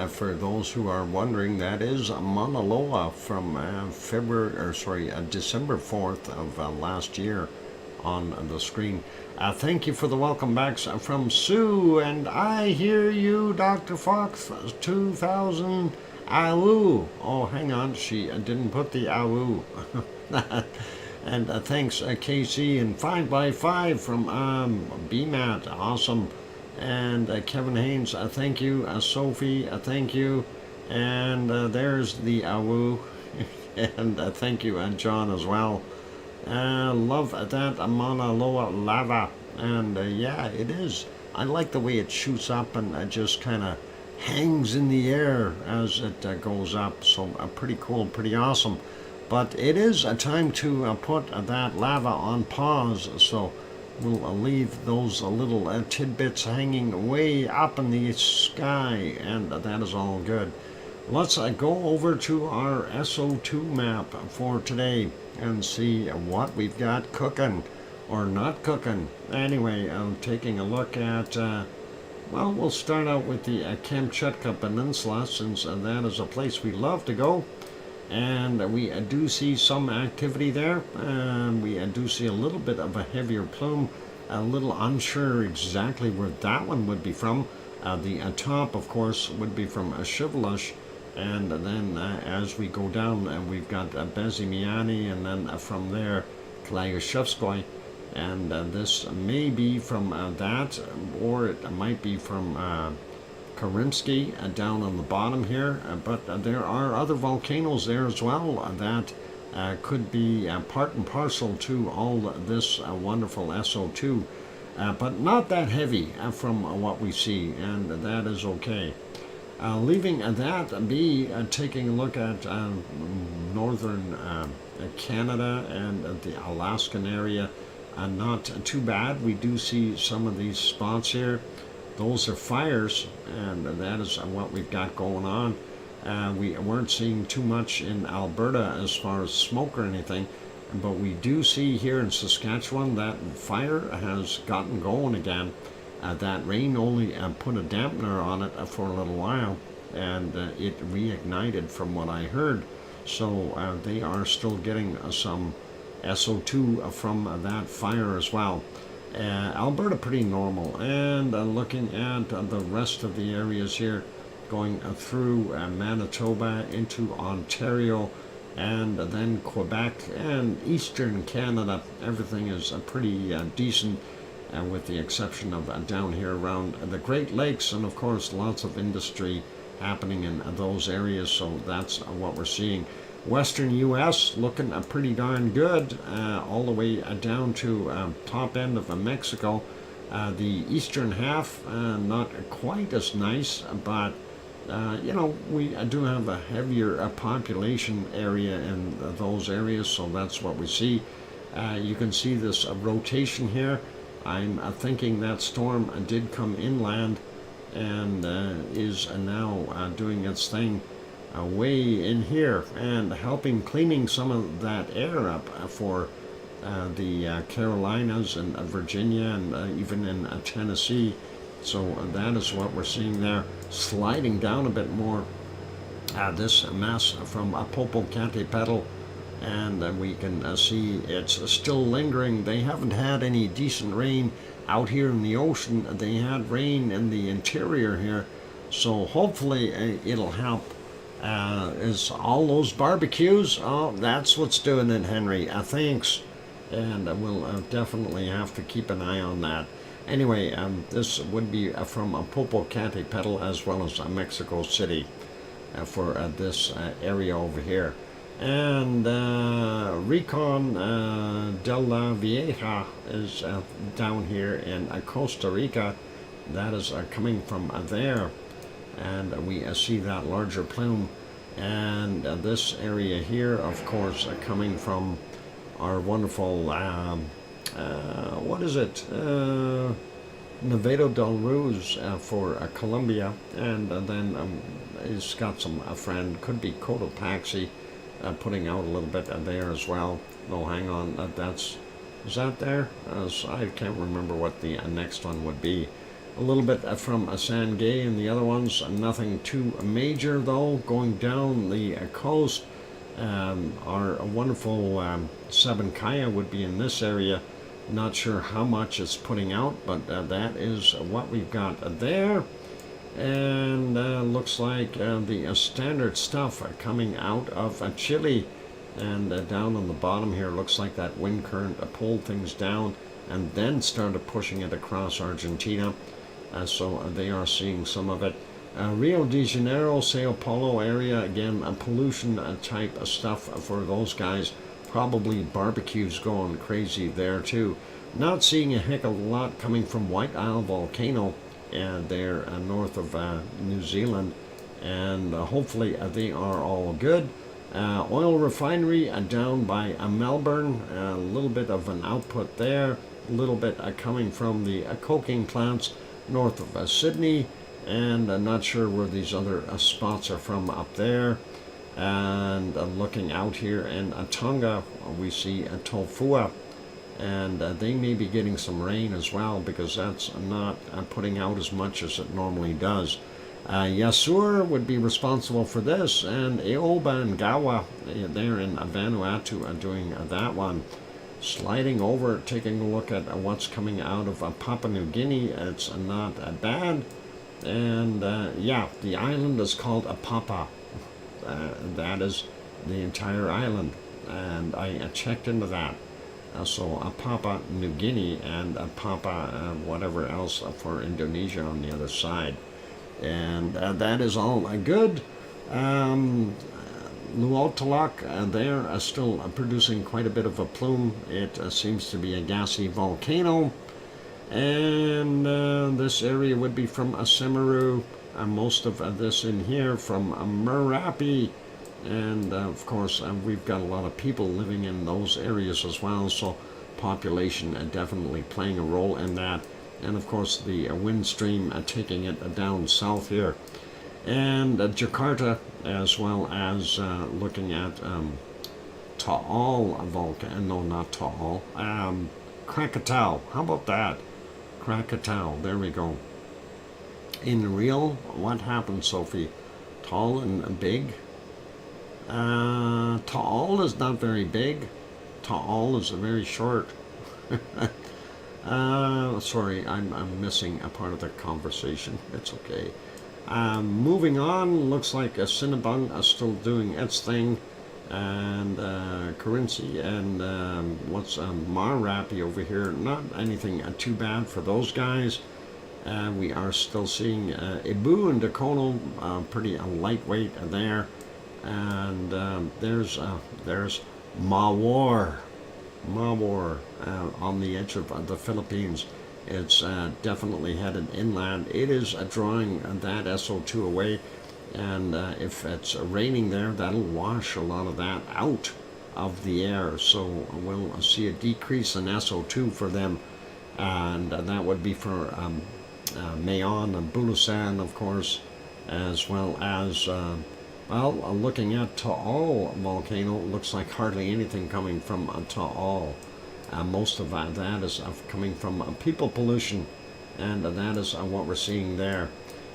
For those who are wondering, that is Mauna Loa from December 4th of last year on the screen. Thank you for the welcome backs from Sue, and I hear you, DrFox2000. Awu. Oh, hang on, she didn't put the awu. And thanks, KC, and 5x5 from BMAT, awesome. And Kevin Haynes, thank you. Sophie, thank you. And there's the awu. And thank you, and John as well. Love that Mauna Loa lava. And yeah, it is. I like the way it shoots up and just kind of hangs in the air as it goes up. So pretty cool, pretty awesome. But it is a time to put that lava on pause. So we'll leave those little tidbits hanging way up in the sky, and that is all good. Let's go over to our SO2 map for today and see what we've got cooking or not cooking. Anyway, I'm taking a look at, well, we'll start out with the Kamchatka Peninsula, since that is a place we love to go. And we do see some activity there, and we do see a little bit of a heavier plume. A little unsure exactly where that one would be from. The top, of course, would be from Shivelish, and then as we go down, we've got Bezimiani, and then from there, Klayushevskoy, and this may be from that, or it might be from Karimsky down on the bottom here, but there are other volcanoes there as well that could be part and parcel to all this wonderful SO2, but not that heavy from what we see, and that is okay. Leaving that be, taking a look at northern Canada and the Alaskan area, not too bad. We do see some of these spots here. Those are fires, and that is what we've got going on. We weren't seeing too much in Alberta as far as smoke or anything, but we do see here in Saskatchewan that fire has gotten going again. That rain only put a dampener on it for a little while, and it reignited from what I heard. So they are still getting some SO2 from that fire as well. Alberta pretty normal, and looking at the rest of the areas here, going through Manitoba into Ontario, and then Quebec and Eastern Canada, everything is pretty decent, with the exception of down here around the Great Lakes, and of course lots of industry happening in those areas, so that's what we're seeing. Western U.S. looking pretty darn good, all the way down to top end of Mexico. The eastern half not quite as nice, but you know, we do have a heavier population area in those areas, so that's what we see. You can see this rotation here. I'm thinking that storm did come inland and is now doing its thing way in here and helping cleaning some of that air up for the Carolinas and Virginia and even in Tennessee. So that is what we're seeing there. Sliding down a bit more, this mass from Popocatépetl, and we can see it's still lingering. They haven't had any decent rain out here in the ocean. They had rain in the interior here, so hopefully it'll help. Is all those barbecues? Oh, that's what's doing it, Henry. Thanks, and we'll definitely have to keep an eye on that. Anyway, this would be from Popocatépetl as well as Mexico City for this area over here. And Recon de la Vieja is down here in Costa Rica. That is coming from there. And we see that larger plume. And this area here, of course, coming from our wonderful, what is it? Nevado del Ruz for Colombia. And then it's got some, a friend, could be Cotopaxi, putting out a little bit there as well. No, hang on, is that there? I can't remember what the next one would be. A little bit from Sangay and the other ones, nothing too major though. Going down the coast, our wonderful Sabancaya would be in this area. Not sure how much it's putting out, but that is what we've got there. And looks like the standard stuff coming out of Chile. And down on the bottom here, looks like that wind current pulled things down and then started pushing it across Argentina. So they are seeing some of it. Rio de Janeiro, Sao Paulo area, again, pollution type of stuff for those guys. Probably barbecues going crazy there too. Not seeing a heck of a lot coming from White Isle Volcano there north of New Zealand. And hopefully they are all good. Oil refinery down by Melbourne, a little bit of an output there, a little bit coming from the coking plants north of Sydney, and not sure where these other spots are from up there. And looking out here in Tonga, we see Tofua, and they may be getting some rain as well because that's not putting out as much as it normally does. Yasur would be responsible for this, and Eoba and Gawa there in Vanuatu are doing that one. Sliding over, taking a look at what's coming out of Papua New Guinea. It's not bad. And yeah, the island is called Apapa. That is the entire island. And I checked into that. So Papua New Guinea and Papua whatever else for Indonesia on the other side. And that is all good. Luotalak, they're still producing quite a bit of a plume. It seems to be a gassy volcano. And this area would be from Semeru. Most of this in here from Merapi. And of course, we've got a lot of people living in those areas as well. So population definitely playing a role in that. And of course, the wind stream taking it down south here. And Jakarta, as well as looking at Taal volcano, no, not Taal, Krakatau. How about that? Krakatau, there we go. In real, what happened, Sophie? Tall and big? Taal is not very big. Taal is very short. Sorry, I'm missing a part of the conversation. It's okay. Moving on, looks like Cinnabung is still doing its thing, and Carinci and what's Marapi over here. Not anything too bad for those guys. We are still seeing Ibu and Dakono pretty lightweight there, and there's Mawar on the edge of the Philippines. It's definitely headed inland. It is drawing that SO2 away, and if it's raining there, that'll wash a lot of that out of the air. So we'll see a decrease in SO2 for them, and that would be for Mayon and Bulusan, of course, as well as well, looking at Taal volcano, looks like hardly anything coming from Taal. Most of that is coming from people pollution, and that is what we're seeing there.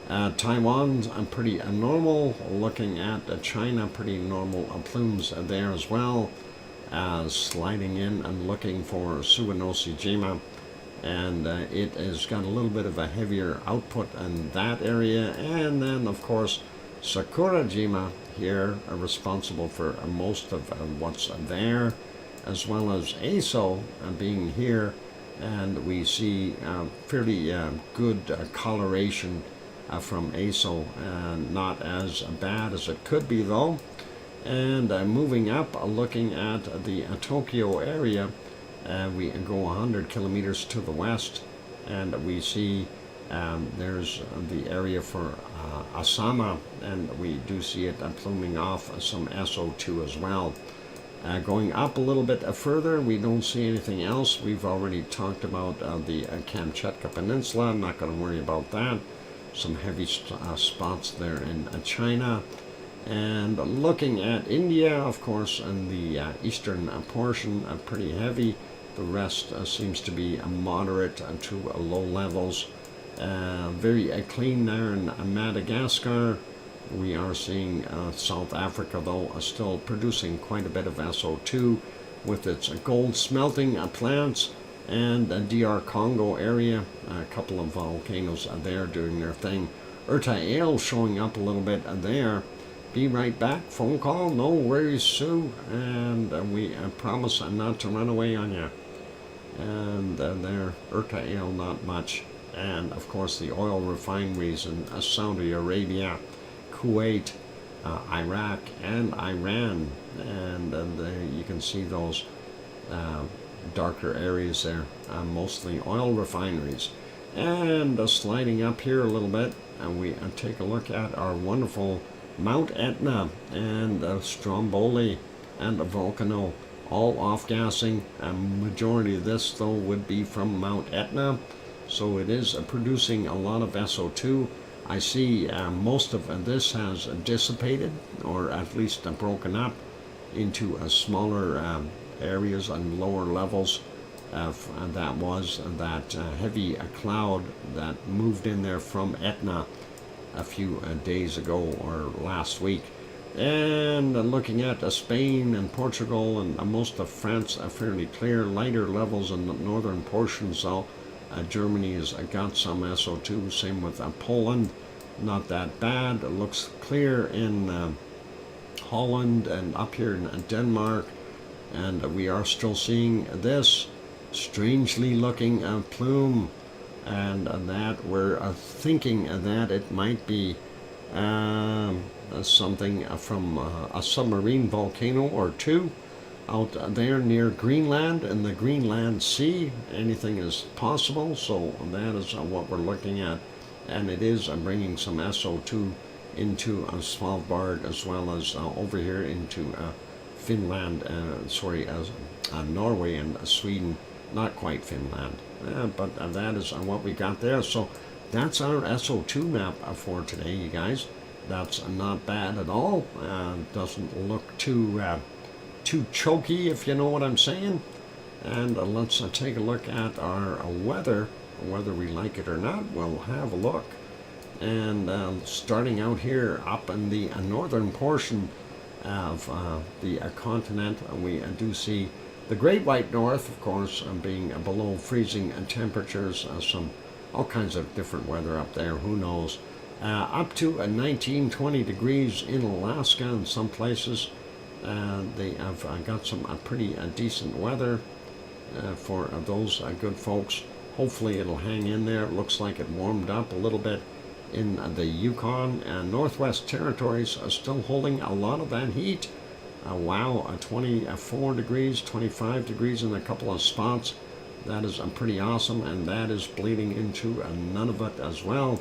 Taiwan's pretty normal. Looking at China, pretty normal plumes there as well. Sliding in and looking for Suwanoshi-jima, and it has got a little bit of a heavier output in that area. And then, of course, Sakurajima here are responsible for most of what's there, as well as ASO being here, and we see fairly good coloration from ASO, not as bad as it could be though. And moving up, looking at the Tokyo area, we go 100 kilometers to the west, and we see there's the area for Asama, and we do see it pluming off some SO2 as well. Going up a little bit further, we don't see anything else. We've already talked about the Kamchatka Peninsula. I'm not going to worry about that. Some heavy spots there in China. And looking at India, of course, and the eastern portion, pretty heavy. The rest seems to be moderate to low levels. Very clean there in Madagascar. We are seeing South Africa, though, still producing quite a bit of SO2 with its gold smelting plants, and the DR Congo area, a couple of volcanoes there doing their thing. RTVE showing up a little bit there. Be right back. Phone call, no worries, Sue, and we promise not to run away on you. And there, RTVE, not much. And of course, the oil refineries in Saudi Arabia, Kuwait, Iraq, and Iran. And you can see those darker areas there, mostly oil refineries. And sliding up here a little bit, and we take a look at our wonderful Mount Etna and Stromboli and Volcano, all off-gassing. A majority of this, though, would be from Mount Etna, so it is producing a lot of SO2. I see most of this has dissipated, or at least broken up into smaller areas and lower levels. That was that heavy cloud that moved in there from Etna a few days ago or last week. And looking at Spain and Portugal and most of France, fairly clear, lighter levels in the northern portions, though. Germany has got some SO2, same with Poland, not that bad. It looks clear in Holland and up here in Denmark, and we are still seeing this strangely looking plume, and that we're thinking that it might be something from a submarine volcano or two out there near Greenland in the Greenland Sea. Anything is possible, so that is what we're looking at, and it is bringing some SO2 into Svalbard as well as over here into Finland, Norway and Sweden. Not quite Finland, but that is what we got there. So that's our SO2 map for today, you guys. That's not bad at all. Doesn't look too choky, if you know what I'm saying. And let's take a look at our weather. Whether we like it or not, we'll have a look. And starting out here up in the northern portion of the continent, we do see the Great White North, of course, being below freezing temperatures. All kinds of different weather up there, who knows. Up to 19-20 degrees in Alaska in some places. They have got some pretty decent weather for those good folks. Hopefully it'll hang in there. It looks like it warmed up a little bit in the Yukon and Northwest Territories, still holding a lot of that heat. Wow, 24 degrees, 25 degrees in a couple of spots. That is pretty awesome, and that is bleeding into Nunavut as well.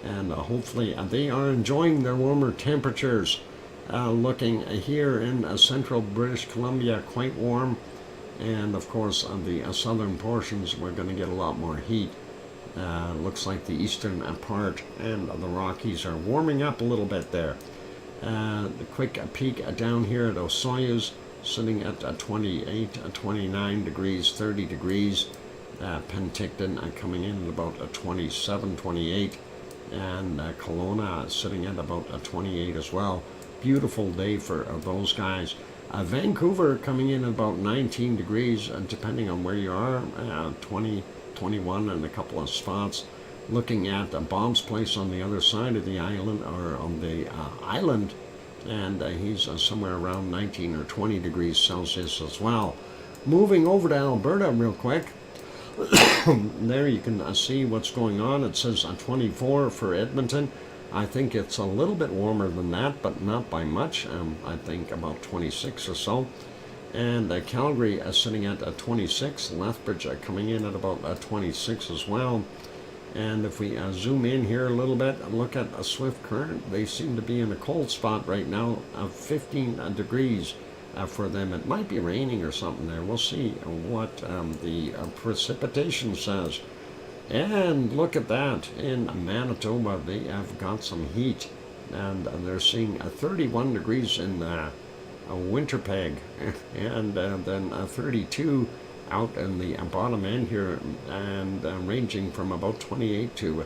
And hopefully they are enjoying their warmer temperatures. Looking here in central British Columbia, quite warm. And of course, on the southern portions, we're going to get a lot more heat. Looks like the eastern part and the Rockies are warming up a little bit there. The quick peek down here at Osoyoos, sitting at 28, 29 degrees, 30 degrees. Penticton coming in at about 27, 28. And Kelowna sitting at about 28 as well. Beautiful day for those guys. Vancouver coming in at about 19 degrees, depending on where you are, 20, 21 in a couple of spots. Looking at Bob's place on the other side of the island, or on the island, and he's somewhere around 19 or 20 degrees Celsius as well. Moving over to Alberta real quick. There you can see what's going on. It says 24 for Edmonton. I think it's a little bit warmer than that, but not by much. I think about 26 or so. And Calgary sitting at 26. Lethbridge coming in at about 26 as well. And if we zoom in here a little bit and look at a swift current, they seem to be in a cold spot right now of 15 degrees for them. It might be raining or something there. We'll see what the precipitation says. And look at that. In Manitoba, they have got some heat. and they're seeing 31 degrees in Winterpeg, and then 32 out in the bottom end here, and ranging from about 28 to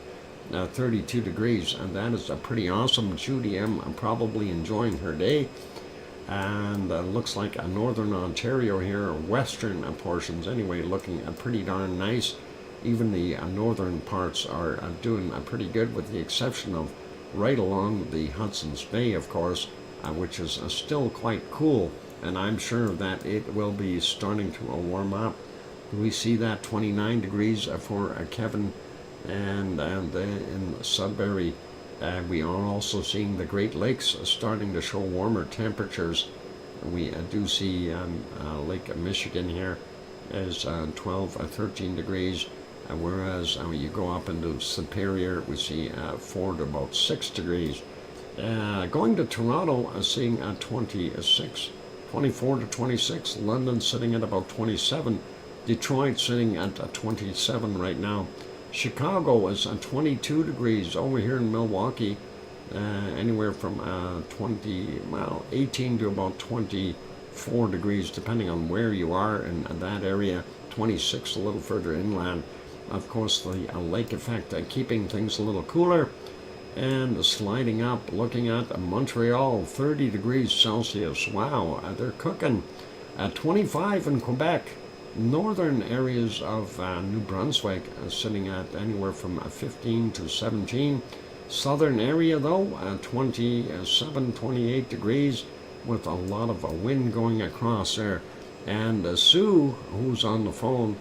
32 degrees, and that is pretty awesome. Judy M. probably enjoying her day, and looks like northern Ontario here, western portions anyway, looking pretty darn nice. Even the northern parts are doing pretty good, with the exception of right along the Hudson's Bay, of course, which is still quite cool, and I'm sure that it will be starting to warm up. We see that 29 degrees for Kevin, and in Sudbury, we are also seeing the Great Lakes starting to show warmer temperatures. We do see Lake Michigan here is 12 or 13 degrees, whereas you go up into Superior, we see 4 to about 6 degrees. Going to Toronto, seeing 26, 24 to 26. London sitting at about 27. Detroit sitting at 27 right now. Chicago is 22 degrees. Over here in Milwaukee, anywhere from 18 to about 24 degrees, depending on where you are in that area. 26 a little further inland. Of course, the lake effect keeping things a little cooler. And sliding up, looking at Montreal, 30 degrees Celsius. Wow, they're cooking. 25 in Quebec. Northern areas of New Brunswick sitting at anywhere from 15 to 17. Southern area though, 27, 28 degrees, with a lot of wind going across there. And Sue, who's on the phone,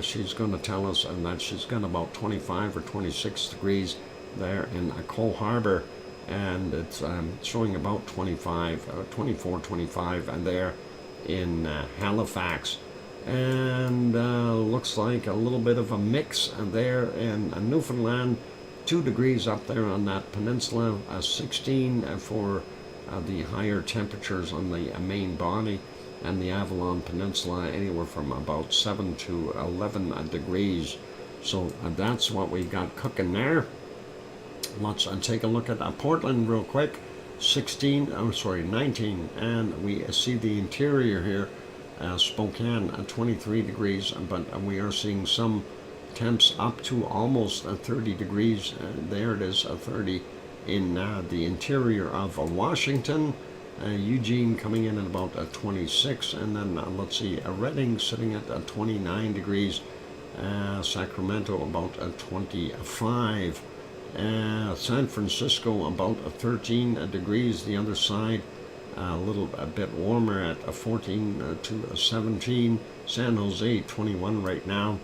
she's going to tell us that she's got about 25 or 26 degrees there in Cole Harbor, and it's showing about 24, 25, and there in Halifax. And looks like a little bit of a mix there in Newfoundland, 2 degrees up there on that peninsula, 16 for the higher temperatures on the main body, and the Avalon Peninsula anywhere from about 7 to 11 degrees. So that's what we got cooking there. Let's take a look at Portland real quick. 19, and we see the interior here. Spokane 23 degrees, but we are seeing some temps up to almost 30 degrees. There it is, 30 in the interior of Washington. Eugene coming in at about 26, and then let's see, Redding sitting at 29 degrees. Sacramento about 25. San Francisco about 13 degrees. The other side a little bit warmer at 14 to 17. San Jose 21 right now.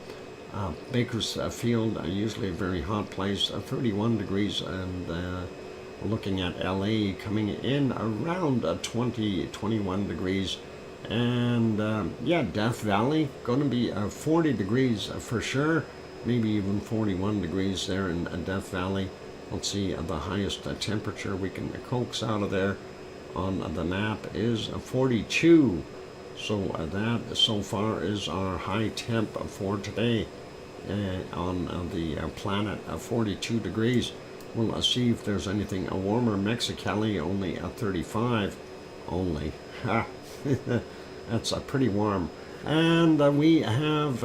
Bakersfield, usually a very hot place, 31 degrees, and looking at LA coming in around 20, 21 degrees. And yeah, Death Valley going to be 40 degrees for sure, maybe even 41 degrees there in Death Valley. Let's see, the highest temperature we can coax out of there on the map is 42. So that so far is our high temp for today on the planet, 42 degrees. We'll see if there's anything warmer. Mexicali only at 35 only. That's pretty warm. And we have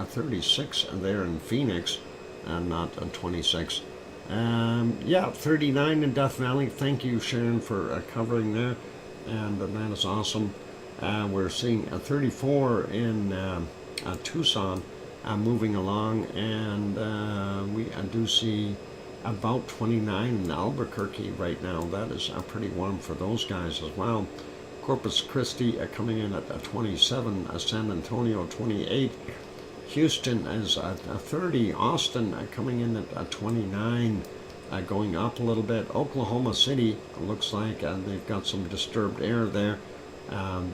36 there in Phoenix, and not 26. Yeah, 39 in Death Valley. Thank you, Sharon, for covering there, and that is awesome. We're seeing 34 in Tucson, moving along, and we do see about 29 in Albuquerque right now. That is pretty warm for those guys as well. Corpus Christi coming in at 27, San Antonio 28, Houston is at 30, Austin coming in at 29, going up a little bit. Oklahoma City looks like they've got some disturbed air there.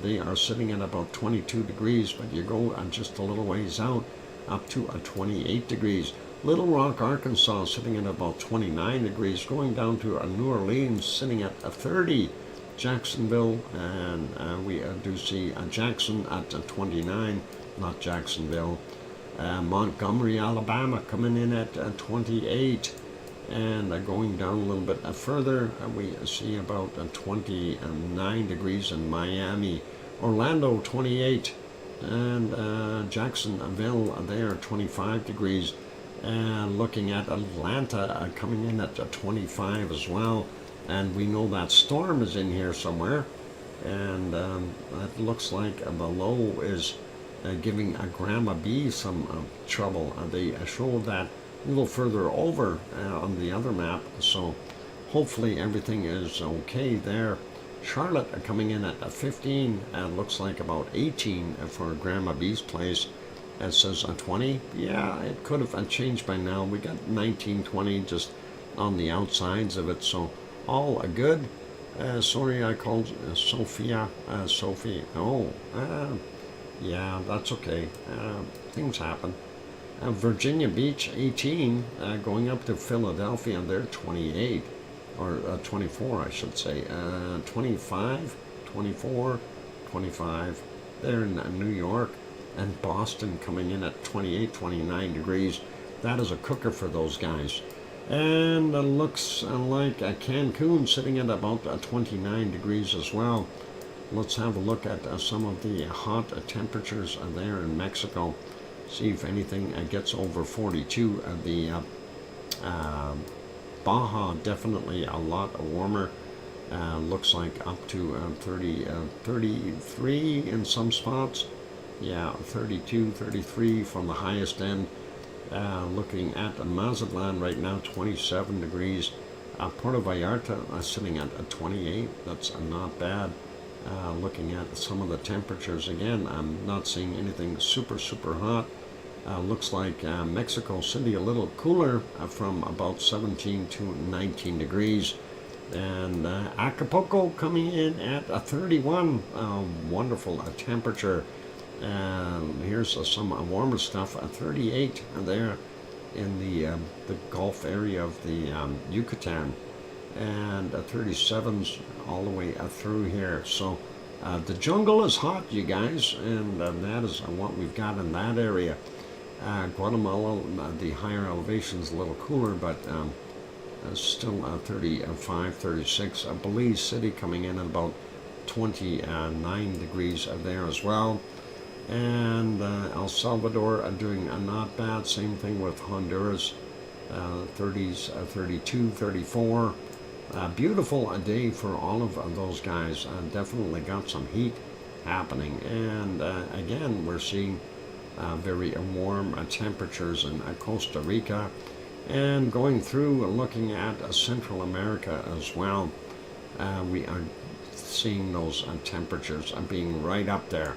They are sitting at about 22 degrees, but you go just a little ways out, up to 28 degrees. Little Rock, Arkansas sitting at about 29 degrees, going down to New Orleans sitting at 30. Jacksonville, and we do see Jackson at 29, not Jacksonville. Montgomery, Alabama coming in at 28. And going down a little bit further, we see about 29 degrees in Miami, Orlando 28, and Jacksonville there 25 degrees. And looking at Atlanta coming in at 25 as well. And we know that storm is in here somewhere. And it looks like the low is giving Grandma B some trouble. They showed that a little further over on the other map, so hopefully everything is okay there. Charlotte coming in at 15, and looks like about 18 for Grandma B's place. It says 20. Yeah, it could have changed by now. We got 19, 20 just on the outsides of it, so all good. Sorry, I called Sophia Sophie. Oh, yeah, that's okay. Things happen. Virginia Beach 18, going up to Philadelphia, they're 28, or 24 I should say, 25, 24, 25, they're in New York, and Boston coming in at 28, 29 degrees. That is a cooker for those guys. And it looks like Cancun sitting at about 29 degrees as well. Let's have a look at some of the hot temperatures there in Mexico. See if anything gets over 42. The Baja definitely a lot warmer. Looks like up to 33 in some spots. Yeah, 32, 33 from the highest end. Looking at Mazatlan right now, 27 degrees. Puerto Vallarta sitting at 28. That's not bad. Looking at some of the temperatures again, I'm not seeing anything super hot. Looks like Mexico City a little cooler from about 17 to 19 degrees. And Acapulco coming in at 31. Wonderful temperature. And here's some warmer stuff, 38 there in the Gulf area of the Yucatan, and 37s all the way through here. So the jungle is hot, you guys, and that is what we've got in that area. Guatemala, the higher elevation's a little cooler, but still 35, 36. Belize City coming in at about 29 degrees there as well. And El Salvador doing not bad. Same thing with Honduras, 30s, 32, 34. Beautiful day for all of those guys. Definitely got some heat happening. And again, we're seeing very warm temperatures in Costa Rica, and going through looking at Central America as well. We are seeing those temperatures being right up there.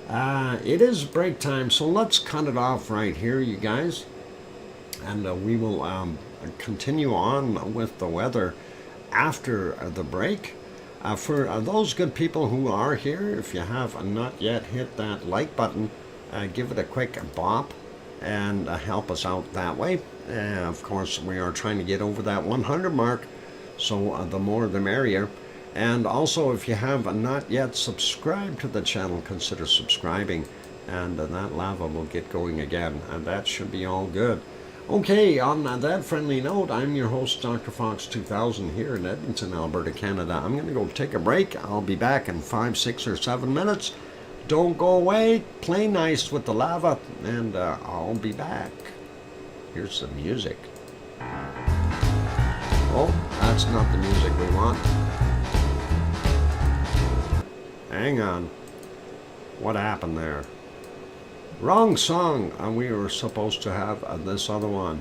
It is break time, so let's cut it off right here, you guys, and we will continue on with the weather after the break. For those good people who are here, if you have not yet hit that like button, give it a quick bop and help us out that way. Of course, we are trying to get over that 100 mark, so the more the merrier. And also, if you have not yet subscribed to the channel, consider subscribing, and that lava will get going again, and that should be all good. Okay, on that friendly note, I'm your host, DrFox2000, here in Edmonton, Alberta, Canada. I'm going to go take a break. I'll be back in 5, 6, or 7 minutes. Don't go away. Play nice with the lava, and I'll be back. Here's some music. Oh, that's not the music we want. Hang on. What happened there? Wrong song. We were supposed to have this other one.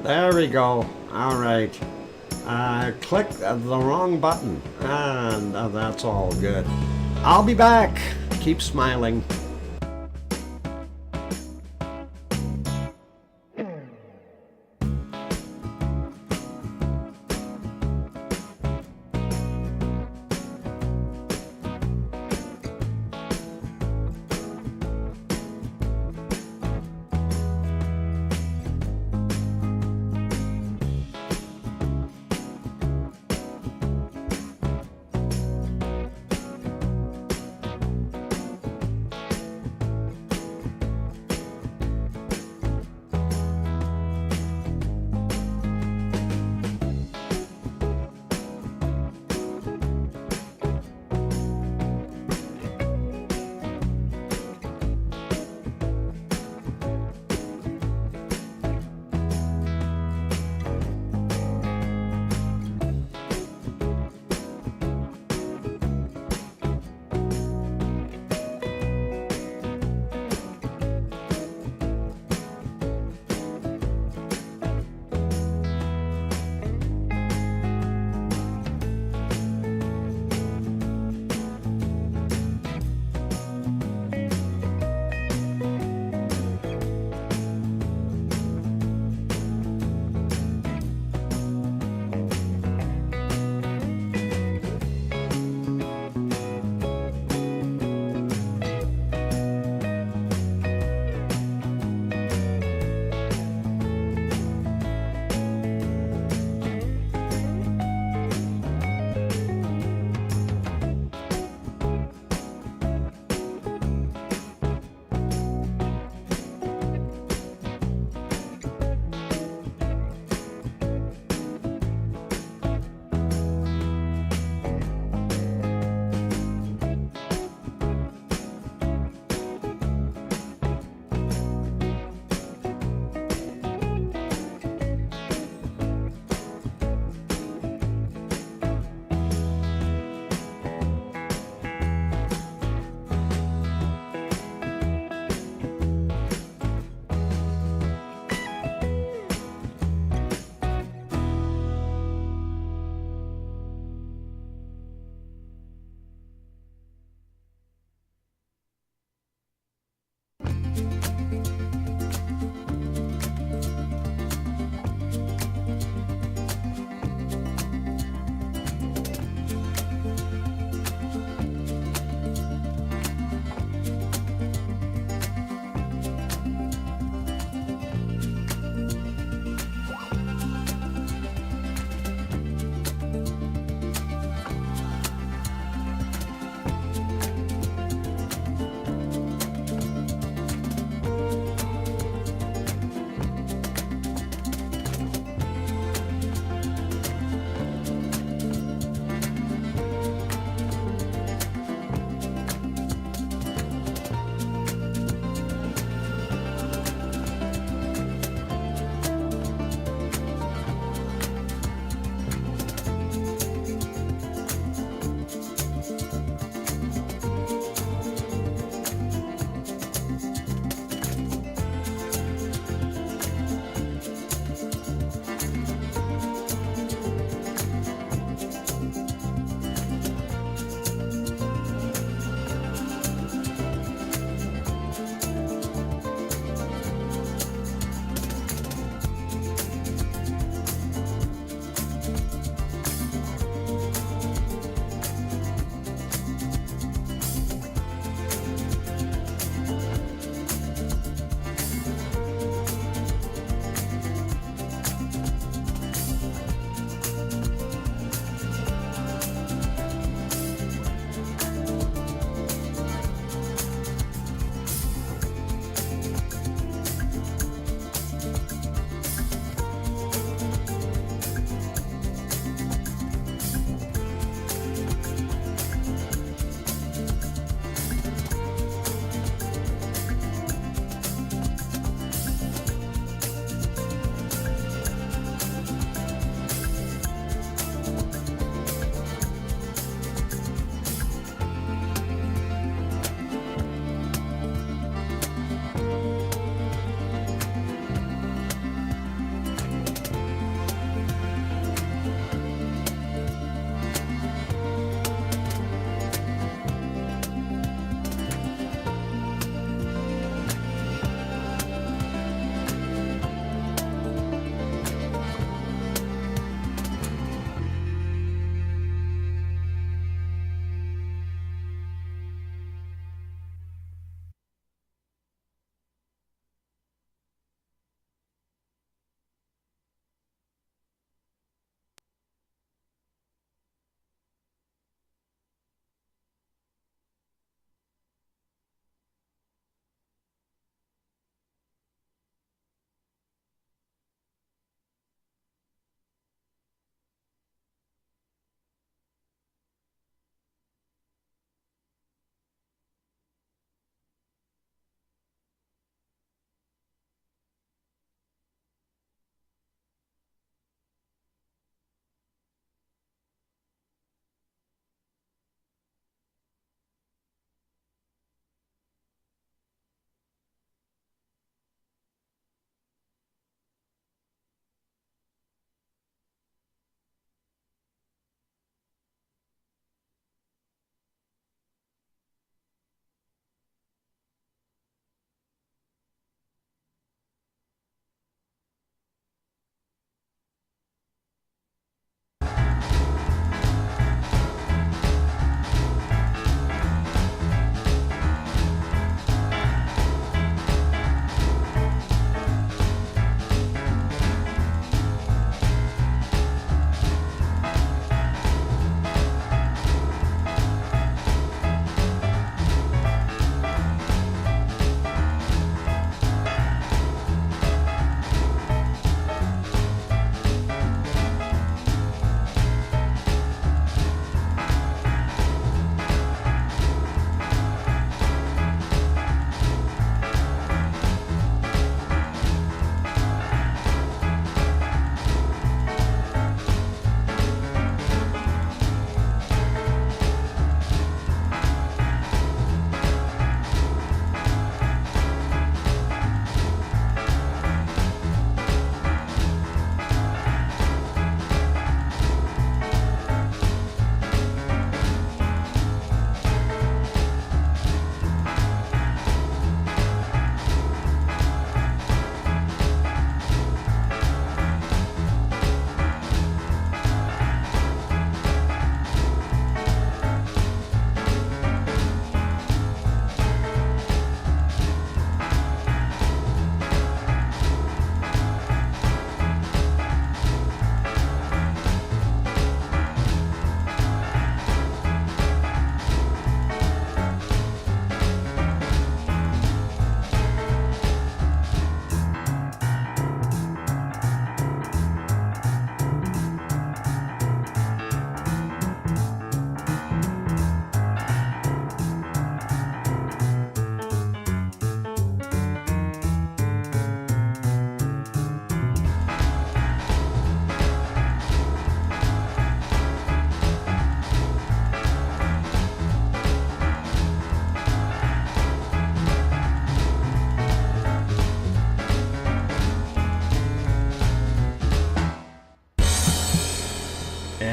There we go. All right. Click the wrong button. And that's all good. I'll be back. Keep smiling.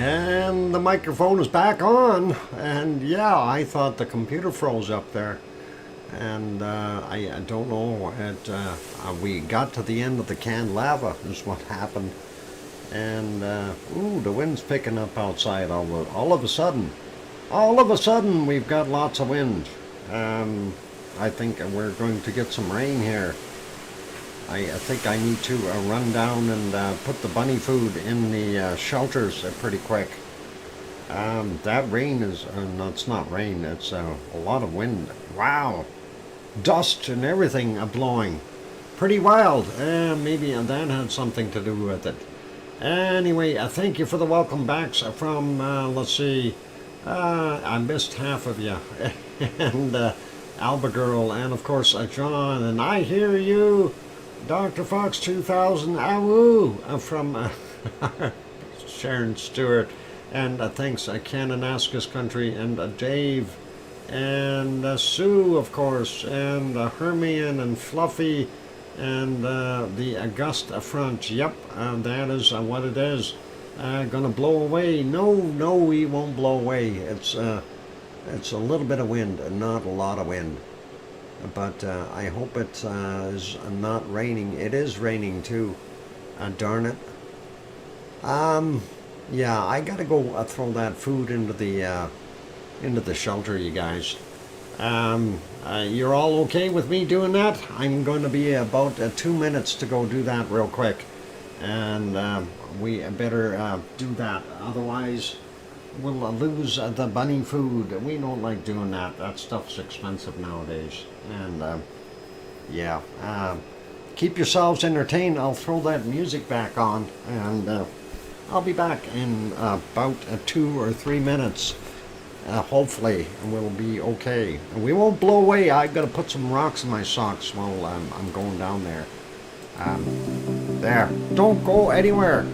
And the microphone is back on. And yeah, I thought the computer froze up there. And I don't know. We got to the end of the canned lava is what happened. And ooh, the wind's picking up outside all of a sudden. All of a sudden, we've got lots of wind. I think we're going to get some rain here. I think I need to run down and put the bunny food in the shelters pretty quick. That rain is, no, it's not rain, it's a lot of wind. Wow! Dust and everything blowing. Pretty wild. Maybe that had something to do with it. Anyway, thank you for the welcome backs from, let's see, I missed half of you. And Alba Girl, and of course John, and I hear you. DrFox2000, awoo, from Sharon Stewart, and thanks Kananaskis Country, and Dave, and Sue, of course, and Hermione, and Fluffy, and the Augusta front. Yep, that is what it is. Gonna blow away. No, we won't blow away. It's a little bit of wind, and not a lot of wind. But I hope it is not raining. It is raining too. Darn it. Yeah, I gotta go throw that food into the shelter, you guys. You're all okay with me doing that? I'm going to be about 2 minutes to go do that real quick, and we better do that. Otherwise, we'll lose the bunny food. We don't like doing that. That stuff's expensive nowadays. And yeah, keep yourselves entertained. I'll throw that music back on, and I'll be back in about 2 or 3 minutes. Hopefully, and we'll be okay. And we won't blow away. I've got to put some rocks in my socks while I'm going down there. There. Don't go anywhere.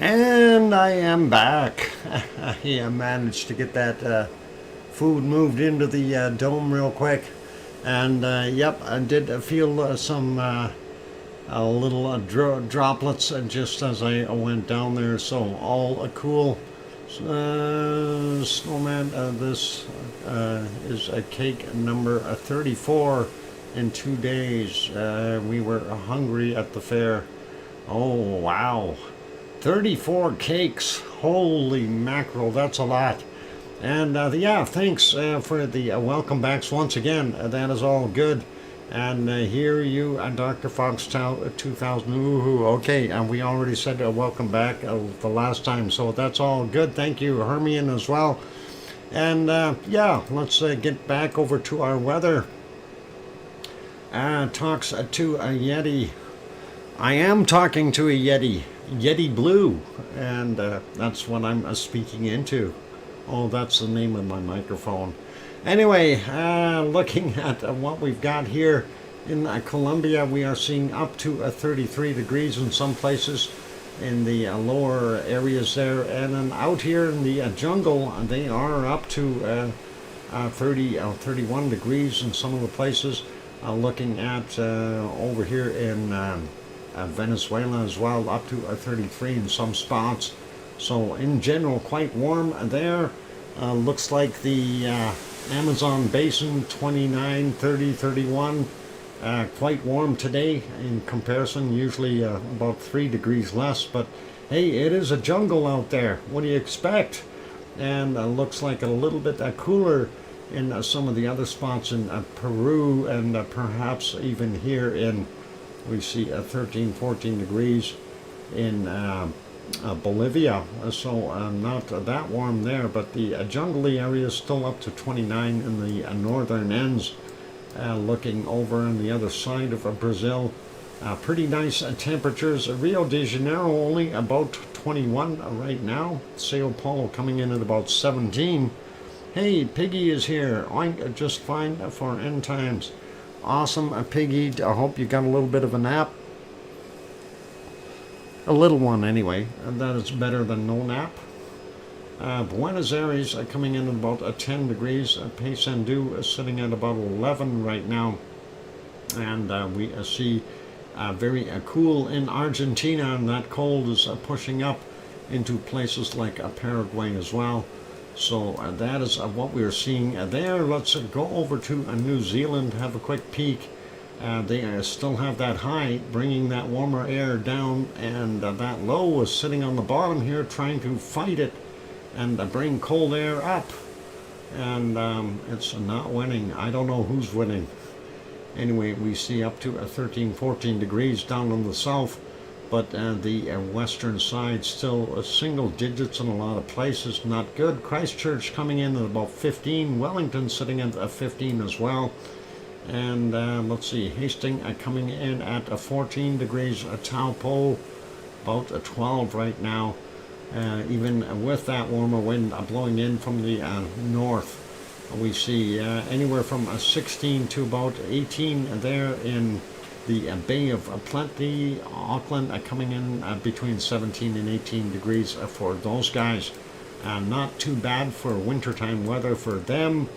And I am back. I managed to get that food moved into the dome real quick. And yep, I did feel some little droplets just as I went down there. So all cool. Snowman, this is a cake number 34 in 2 days. We were hungry at the fair. Oh, wow. 34 cakes. Holy mackerel, that's a lot. And yeah, thanks for the welcome backs once again. That is all good. And here you, DrFox2000. Ooh, okay, and we already said welcome back the last time, so that's all good. Thank you, Hermione, as well. And yeah, let's get back over to our weather. Talks to a Yeti. I am talking to a Yeti. Yeti Blue, and that's what I'm speaking into. Oh, that's the name of my microphone. Anyway, looking at what we've got here in Colombia, we are seeing up to 33 degrees in some places in the lower areas there, and then out here in the jungle, they are up to 31 degrees in some of the places. Looking at over here in Venezuela as well, up to 33 in some spots. So in general, quite warm there. Looks like the Amazon basin, 29, 30, 31. Quite warm today in comparison, usually about 3 degrees less. But hey, it is a jungle out there. What do you expect? And looks like a little bit cooler in some of the other spots in Peru, and perhaps even here in, we see 13, 14 degrees in Bolivia. So not that warm there, but the jungly area is still up to 29 in the northern ends. Looking over on the other side of Brazil, pretty nice temperatures. Rio de Janeiro only about 21 right now. Sao Paulo coming in at about 17. Hey, Piggy is here. Oink, just fine for end times. Awesome, Piggy. I hope you got a little bit of a nap. A little one, anyway. That is better than no nap. Buenos Aires coming in at about 10 degrees. Paysandú is sitting at about 11 right now. And we see very cool in Argentina, and that cold is pushing up into places like Paraguay as well. So that is what we're seeing there. Let's go over to New Zealand, have a quick peek. They still have that high, bringing that warmer air down, and that low is sitting on the bottom here, trying to fight it and bring cold air up. And it's not winning. I don't know who's winning. Anyway, we see up to 13, 14 degrees down in the south. But the western side still single digits in a lot of places, not good. Christchurch coming in at about 15, Wellington sitting at 15 as well. And let's see, Hastings coming in at 14 degrees, Taupo about 12 right now. Even with that warmer wind blowing in from the north, we see anywhere from 16 to about 18 there in the Bay of Plenty. Auckland coming in between 17 and 18 degrees for those guys. Not too bad for wintertime weather for them.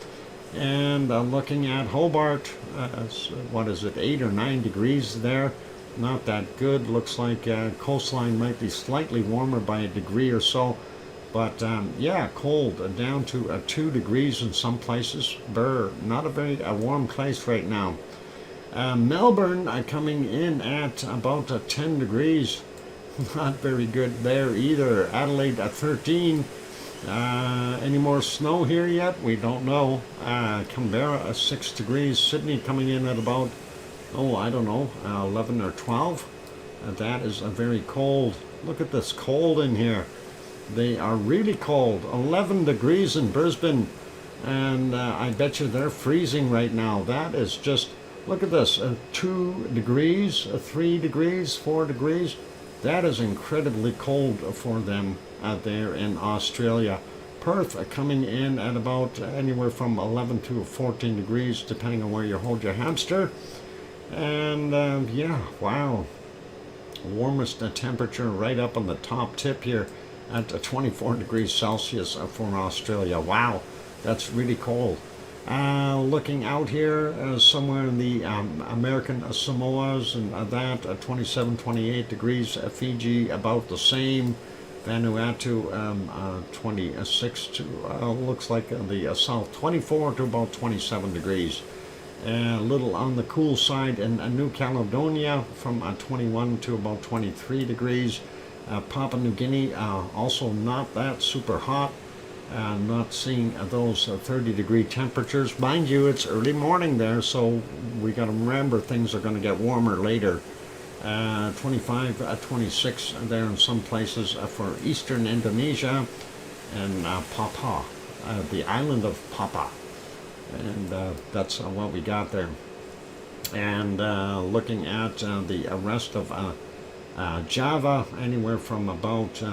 And looking at Hobart, what is it, 8 or 9 degrees there. Not that good. Looks like coastline might be slightly warmer by a degree or so. But yeah, cold, down to 2 degrees in some places. Brr, not a very warm place right now. Melbourne coming in at about 10 degrees. Not very good there either. Adelaide at 13. Any more snow here yet? We don't know. Canberra 6 degrees. Sydney coming in at about, oh, I don't know, 11 or 12. That is very cold. Look at this cold in here. They are really cold. 11 degrees in Brisbane. And I bet you they're freezing right now. That is just... Look at this, 2 degrees, 3 degrees, 4 degrees. That is incredibly cold for them there in Australia. Perth coming in at about anywhere from 11 to 14 degrees, depending on where you hold your hamster. And yeah, wow. warmest temperature right up on the top tip here at 24 degrees Celsius for Australia. Wow, that's really cold. Looking out here, somewhere in the American Samoas and that 27, 28 degrees. Fiji about the same. Vanuatu 26 to looks like the south, 24 to about 27 degrees. A little on the cool side in New Caledonia from 21 to about 23 degrees. Papua New Guinea also not that super hot. Not seeing those 30-degree temperatures. Mind you, it's early morning there, so we got to remember things are going to get warmer later. 25, 26 there in some places for eastern Indonesia and Papua, the island of Papua. And that's what we got there. And looking at the rest of Java, anywhere from about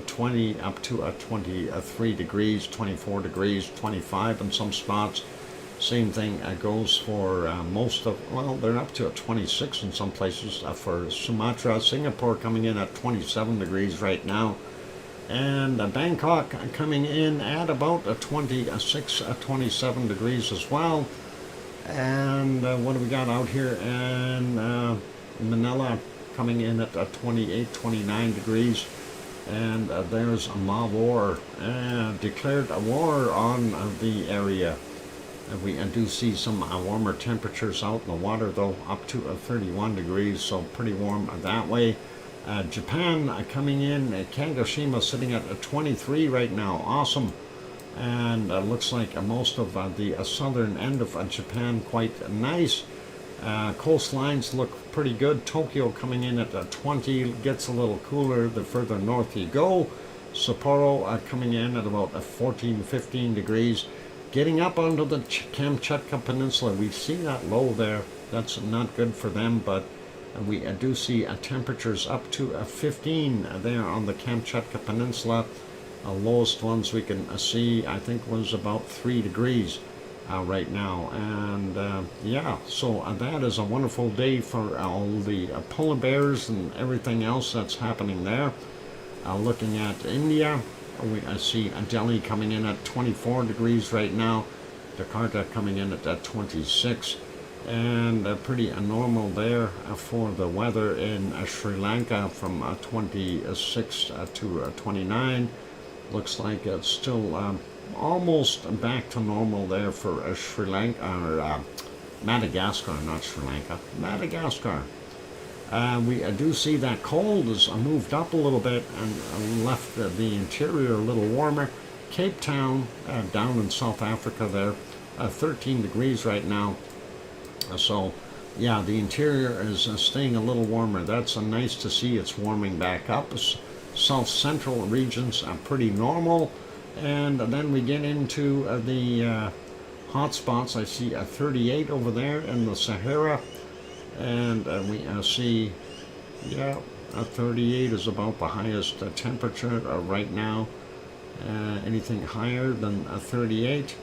20 up to 23 degrees, 24 degrees, 25 in some spots. Same thing goes for most of, well, they're up to 26 in some places for Sumatra. Singapore coming in at 27 degrees right now. And Bangkok coming in at about 26, 27 degrees as well. And what do we got out here? And Manila coming in at 28, 29 degrees. And there's Mawar declared a war on the area. We do see some warmer temperatures out in the water, though, up to 31 degrees, so pretty warm that way. Japan coming in, Kagoshima sitting at 23 right now, awesome. And looks like most of the southern end of Japan quite nice. Coastlines look pretty good. Tokyo coming in at 20, gets a little cooler the further north you go. Sapporo coming in at about 14, 15 degrees. Getting up onto the Kamchatka Peninsula, we see that low there. That's not good for them, but we do see temperatures up to 15 there on the Kamchatka Peninsula. Lowest ones we can see, I think, was about 3 degrees right now. And yeah, so that is a wonderful day for all the polar bears and everything else that's happening there. Looking at India, we see Delhi coming in at 24 degrees right now. Jakarta coming in at 26. And pretty normal there for the weather in Sri Lanka from 26 to 29. Looks like it's still almost back to normal there for Sri Lanka, or Madagascar, not Sri Lanka, Madagascar. We do see that cold has moved up a little bit and left the interior a little warmer. Cape Town, down in South Africa there, 13 degrees right now. So, yeah, the interior is staying a little warmer. That's nice to see. It's warming back up. South Central regions are pretty normal. And then we get into the hot spots. I see 38 over there in the Sahara. And we see, yeah, 38 is about the highest temperature right now. Anything higher than 38?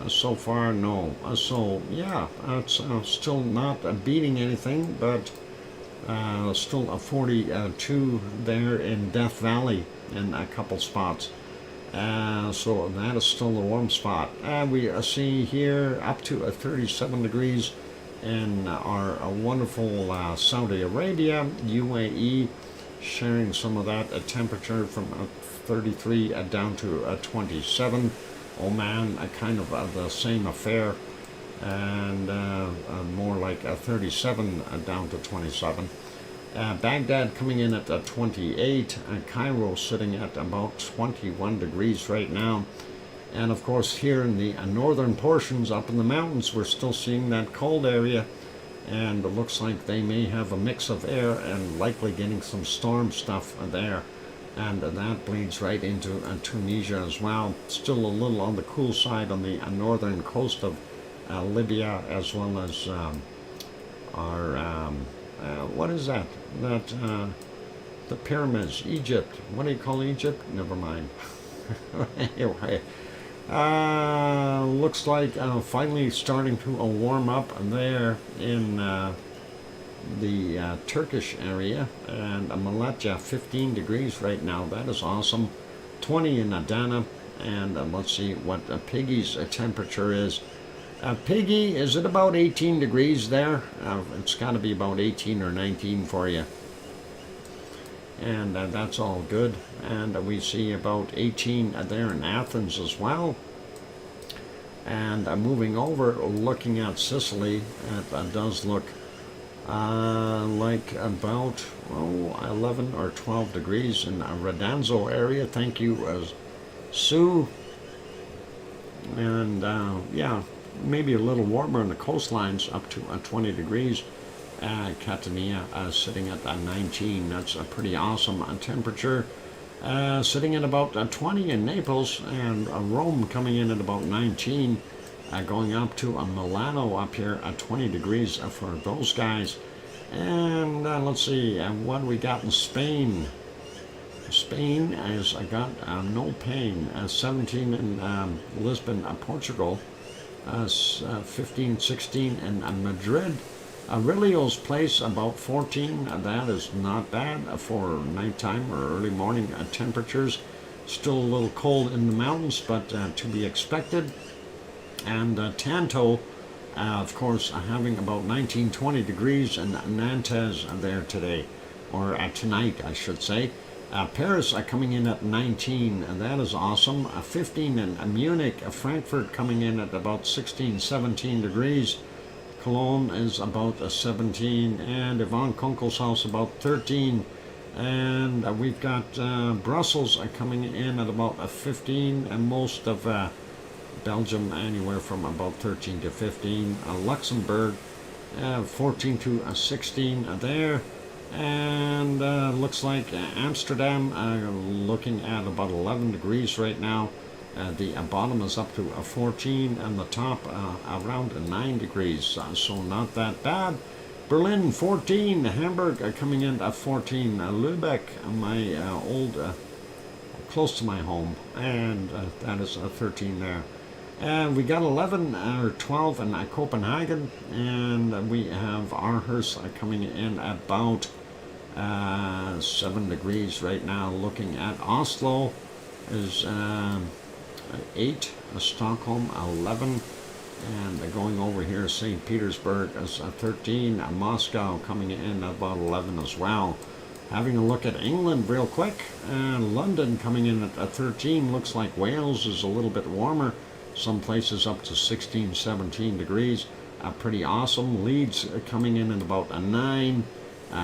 So far, no. So, yeah, it's still not beating anything, but still a 42 there in Death Valley in a couple spots. So that is still a warm spot. We see here up to 37 degrees in our wonderful Saudi Arabia, UAE, sharing some of that temperature from 33 down to 27. Oman, kind of the same affair, and more like 37 down to 27. Baghdad coming in at 28. Cairo sitting at about 21 degrees right now. And of course here in the northern portions up in the mountains, we're still seeing that cold area, and it looks like they may have a mix of air and likely getting some storm stuff there. And that bleeds right into Tunisia as well. Still a little on the cool side on the northern coast of Libya, as well as our, what is that? The pyramids, Egypt. What do you call Egypt? Never mind. Anyway, looks like finally starting to warm up there in the Turkish area, and Malatya 15 degrees right now. That is awesome. 20 in Adana, and let's see what Piggy's temperature is. Piggy, is it about 18 degrees there? It's got to be about 18 or 19 for you. And that's all good. And we see about 18 there in Athens as well. And moving over, looking at Sicily, it does look like about 11 or 12 degrees in the Radanzo area. Thank you, Sue. And yeah, maybe a little warmer on the coastlines, up to 20 degrees. Catania sitting at 19. That's a pretty awesome temperature. Sitting at about 20 in Naples, and Rome coming in at about 19, going up to Milano up here at 20 degrees for those guys. And let's see what we got in Spain. Spain has got no pain. 17 in Lisbon, Portugal. 15, 16 in Madrid. Aurelio's place about 14. That is not bad for nighttime or early morning temperatures. Still a little cold in the mountains, but to be expected. And Tanto, of course, having about 19, 20 degrees, and Nantes there today, or tonight, I should say. Paris coming in at 19, and that is awesome. 15 in Munich. Frankfurt coming in at about 16, 17 degrees. Cologne is about 17, and Yvonne Kunkel's house about 13. And we've got Brussels coming in at about 15, and most of Belgium anywhere from about 13 to 15. Luxembourg 14 to 16 there. And looks like Amsterdam looking at about 11 degrees right now. The bottom is up to 14, and the top around 9 degrees, so not that bad. Berlin 14, Hamburg coming in at 14, Lübeck, my old, close to my home, and that is 13 there. And we got 11 or 12 in Copenhagen, and we have Aarhus coming in at about 7 degrees right now. Looking at Oslo is 8, Stockholm 11, and going over here, St. Petersburg is 13, Moscow coming in at about 11 as well. Having a look at England real quick, and London coming in at 13. Looks like Wales is a little bit warmer, some places up to 16, 17 degrees. Pretty awesome. Leeds coming in at about 9,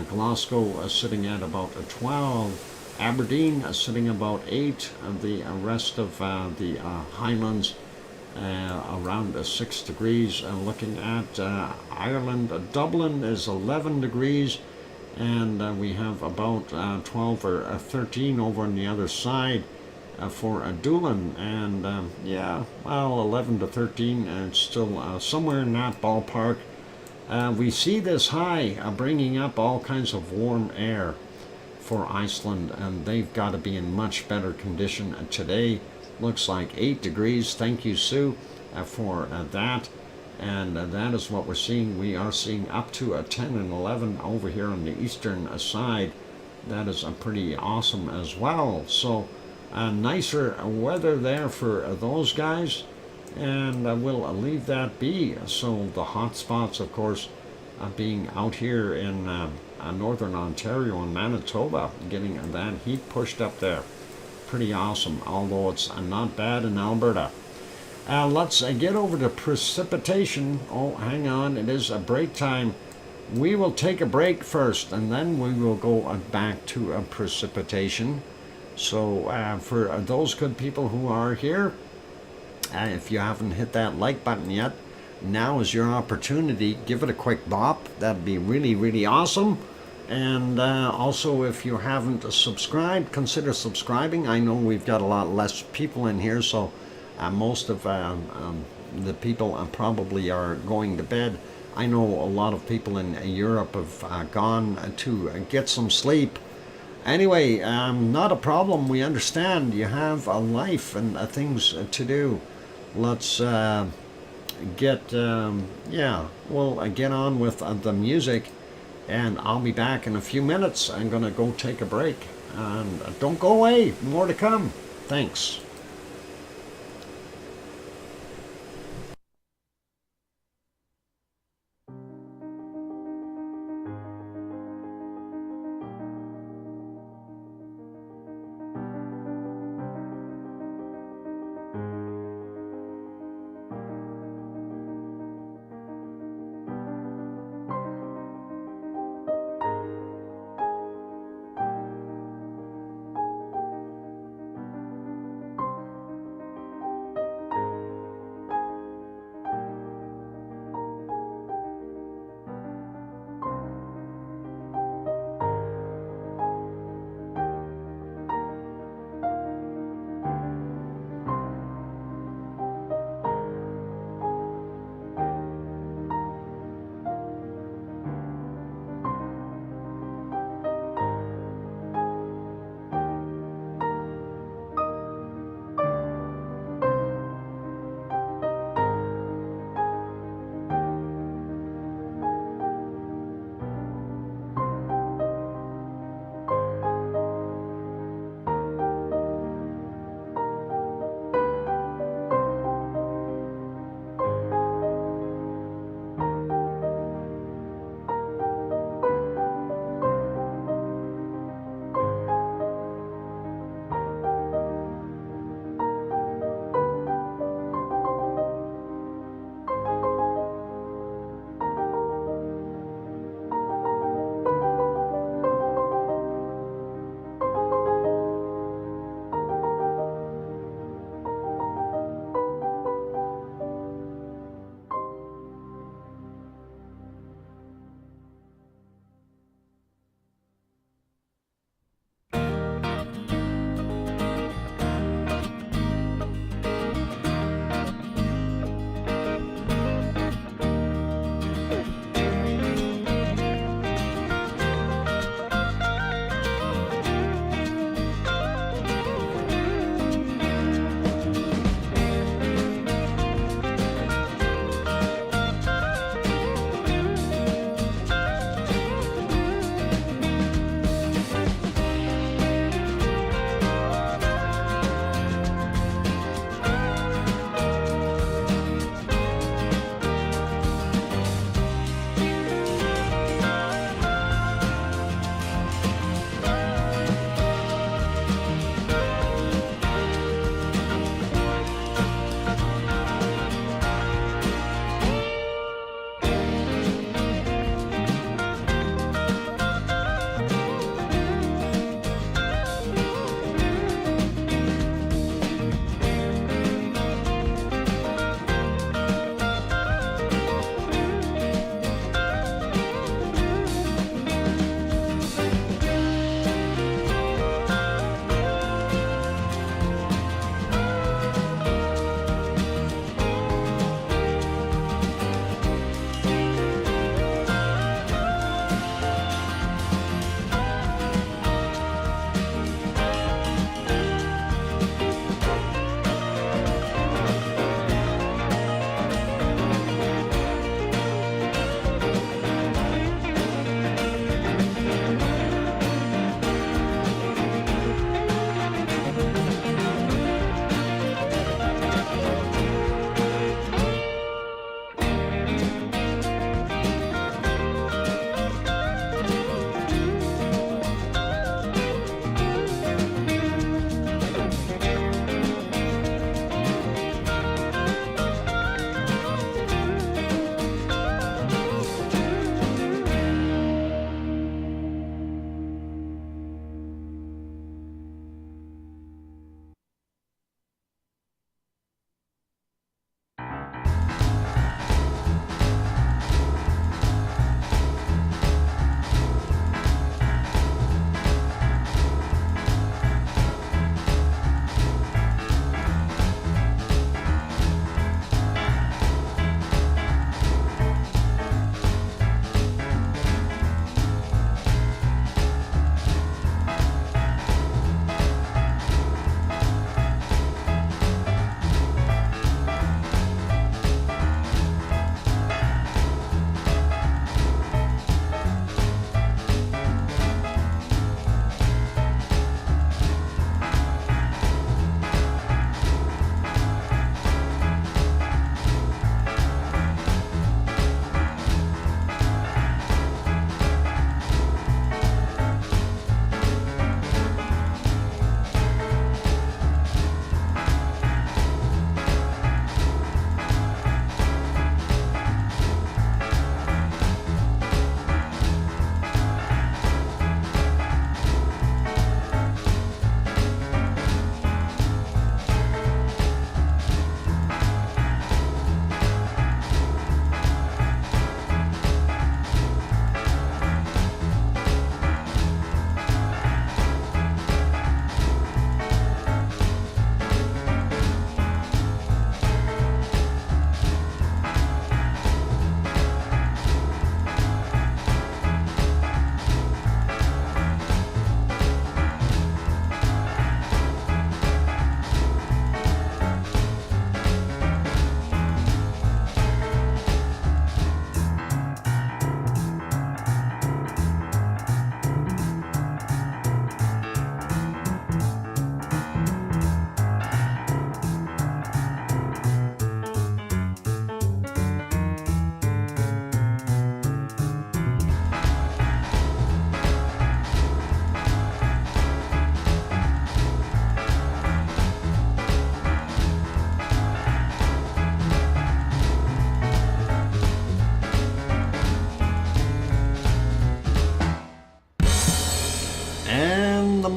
Glasgow sitting at about 12. Aberdeen sitting about 8, the rest of the Highlands around 6 degrees. Looking at Ireland, Dublin is 11 degrees, and we have about 12 or 13 over on the other side for Doolin, and yeah, well, 11 to 13, and still somewhere in that ballpark. We see this high bringing up all kinds of warm air for Iceland, and they've got to be in much better condition today. Looks like 8 degrees. Thank you, Sue, for that. And that is what we're seeing. We are seeing up to 10 and 11 over here on the eastern side. That is pretty awesome as well. So nicer weather there for those guys, and we'll leave that be. So the hot spots, of course, being out here in northern Ontario and Manitoba, getting that heat pushed up there. Pretty awesome, although it's not bad in Alberta. Let's get over to precipitation. Oh, hang on, it is a break time. We will take a break first, and then we will go back to precipitation. So for those good people who are here, if you haven't hit that like button yet, now is your opportunity. Give it a quick bop. That'd be really, really awesome. And also, if you haven't subscribed, consider subscribing. I know we've got a lot less people in here, so most of the people probably are going to bed. I know a lot of people in Europe have gone to get some sleep. Anyway, not a problem. We understand you have a life and things to do. Let's get, yeah, we'll get on with the music. And I'll be back in a few minutes. I'm going to go take a break. And don't go away. More to come. Thanks.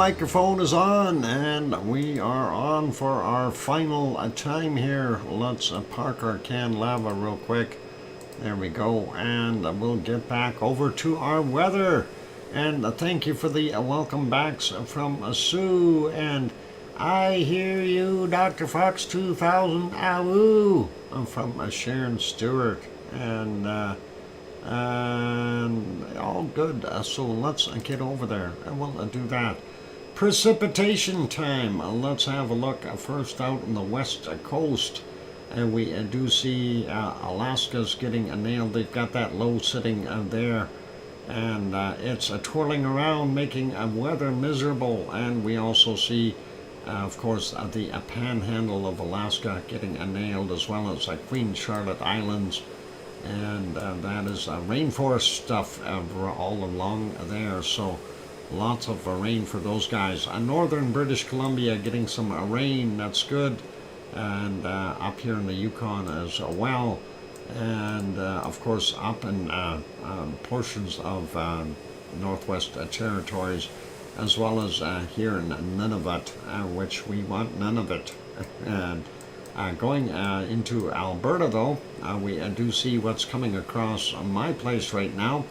microphone is on, and we are on for our final time here. Let's park our canned lava real quick. There we go, and we'll get back over to our weather. And thank you for the welcome backs from Sue, and I hear you, DrFox2000, awoo, from Sharon Stewart, and all good. So let's get over there, and we'll do that. Precipitation time. Let's have a look first out on the west coast, and we do see Alaska's getting nailed. They've got that low sitting there, and it's twirling around, making weather miserable. And we also see, of course, the panhandle of Alaska getting nailed, as well as Queen Charlotte Islands. And that is rainforest stuff all along there, so lots of rain for those guys. Northern British Columbia getting some rain, that's good, and up here in the Yukon as well, and of course up in portions of Northwest Territories, as well as here in Nunavut, which we want none of it. And going into Alberta, though, we do see what's coming across my place right now.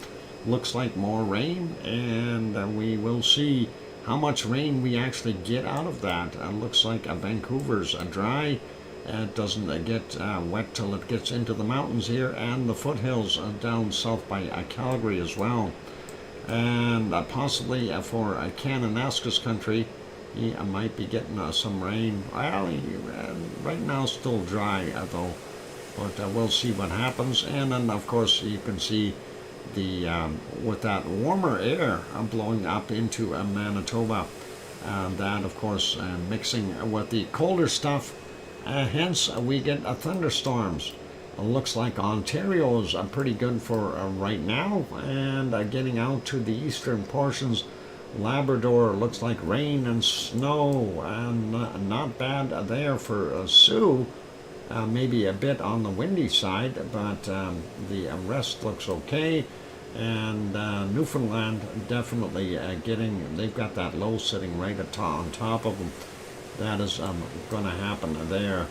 Looks like more rain, and we will see how much rain we actually get out of that. Looks like Vancouver's dry. It doesn't get wet till it gets into the mountains here, and the foothills down south by Calgary as well. And possibly for Kananaskis country, he might be getting some rain. Well, right now still dry though, but we'll see what happens. And then of course you can see the with that warmer air blowing up into Manitoba, that of course mixing with the colder stuff, hence we get thunderstorms. Looks like Ontario is pretty good for right now, and getting out to the eastern portions, Labrador looks like rain and snow, and not bad there for Sue. Maybe a bit on the windy side, but the rest looks okay. And Newfoundland definitely they've got that low sitting right on top of them. That is going to happen there.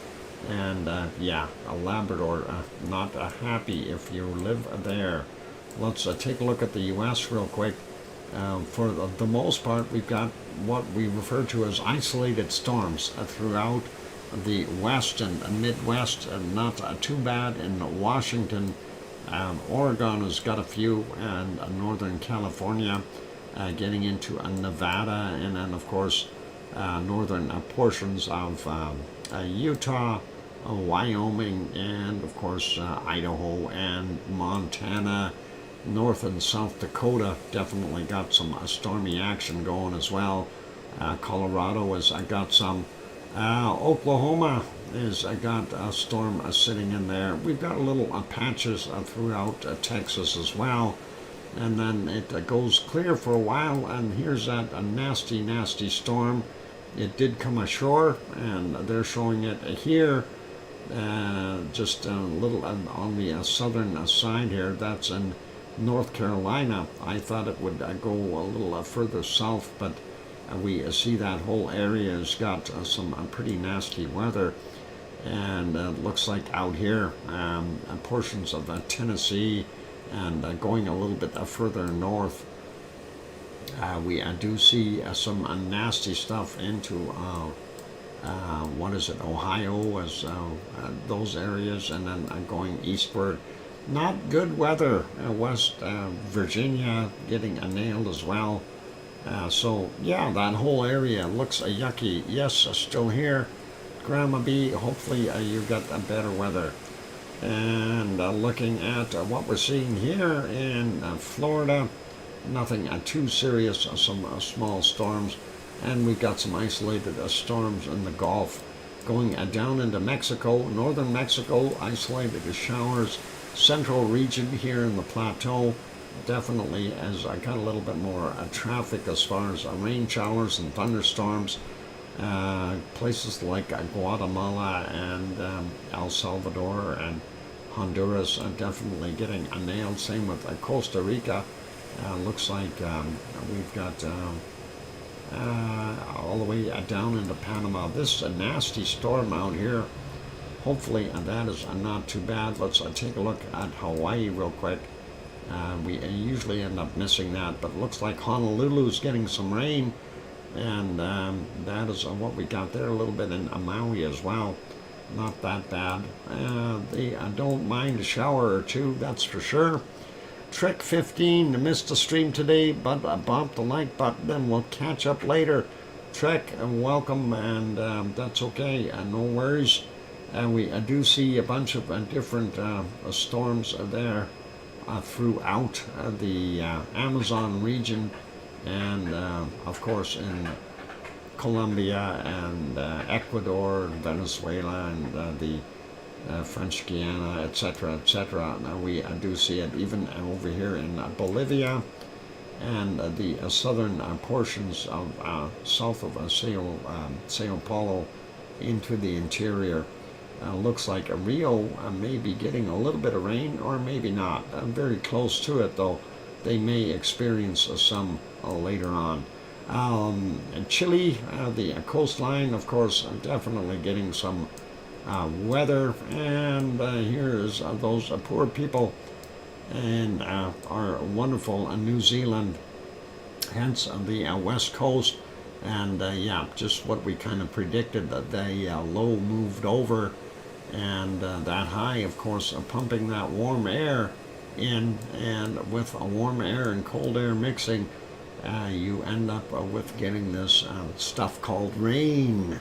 And yeah, a Labrador, not happy if you live there. Let's take a look at the U.S. real quick. For the most part, we've got what we refer to as isolated storms throughout the west and Midwest, and not too bad in Washington. Oregon has got a few, and Northern California, getting into Nevada, and then of course northern portions of Utah, Wyoming, and of course Idaho and Montana. North and South Dakota definitely got some stormy action going as well. Colorado has got some. Oklahoma has got a storm sitting in there. We've got little patches throughout Texas as well. And then it goes clear for a while, and here's that nasty, nasty storm. It did come ashore, and they're showing it here. Just a little on the southern side here. That's in North Carolina. I thought it would go a little further south, but we see that whole area has got some pretty nasty weather. And it looks like out here, portions of Tennessee, and going a little bit further north, we do see some nasty stuff into what is it, Ohio, as those areas, and then going eastward. Not good weather. West Virginia getting nailed as well. So yeah, that whole area looks yucky. Yes, still here, Grandma B. Hopefully you got better weather. And looking at what we're seeing here in Florida, nothing too serious. Some small storms, and we've got some isolated storms in the Gulf. Going down into Mexico, northern Mexico, isolated showers. Central region here in the plateau, definitely has got a little bit more traffic as far as rain showers and thunderstorms. Places like Guatemala and El Salvador and Honduras are definitely getting nailed. Same with Costa Rica. Looks like we've got all the way down into Panama. This is a nasty storm out here. Hopefully that is not too bad. Let's take a look at Hawaii real quick. We usually end up missing that, but it looks like Honolulu's getting some rain, and that is what we got there. A little bit in Maui as well. Not that bad. I don't mind a shower or two, that's for sure. Trek 15, missed the stream today, but bump the like button and we'll catch up later. Trek, welcome, and that's okay, no worries. We do see a bunch of different storms there throughout the Amazon region, and of course in Colombia and Ecuador, Venezuela, and the French Guiana, etc., etc. We do see it even over here in Bolivia and the southern portions of south of Sao Paulo into the interior. Looks like Rio may be getting a little bit of rain, or maybe not. Very close to it, though. They may experience some later on. Chile, the coastline, of course, definitely getting some weather, and here's those poor people in our wonderful New Zealand, hence the west coast, and yeah, just what we kind of predicted, that the low moved over, and that high, of course, pumping that warm air in, and with a warm air and cold air mixing, you end up with getting this stuff called rain,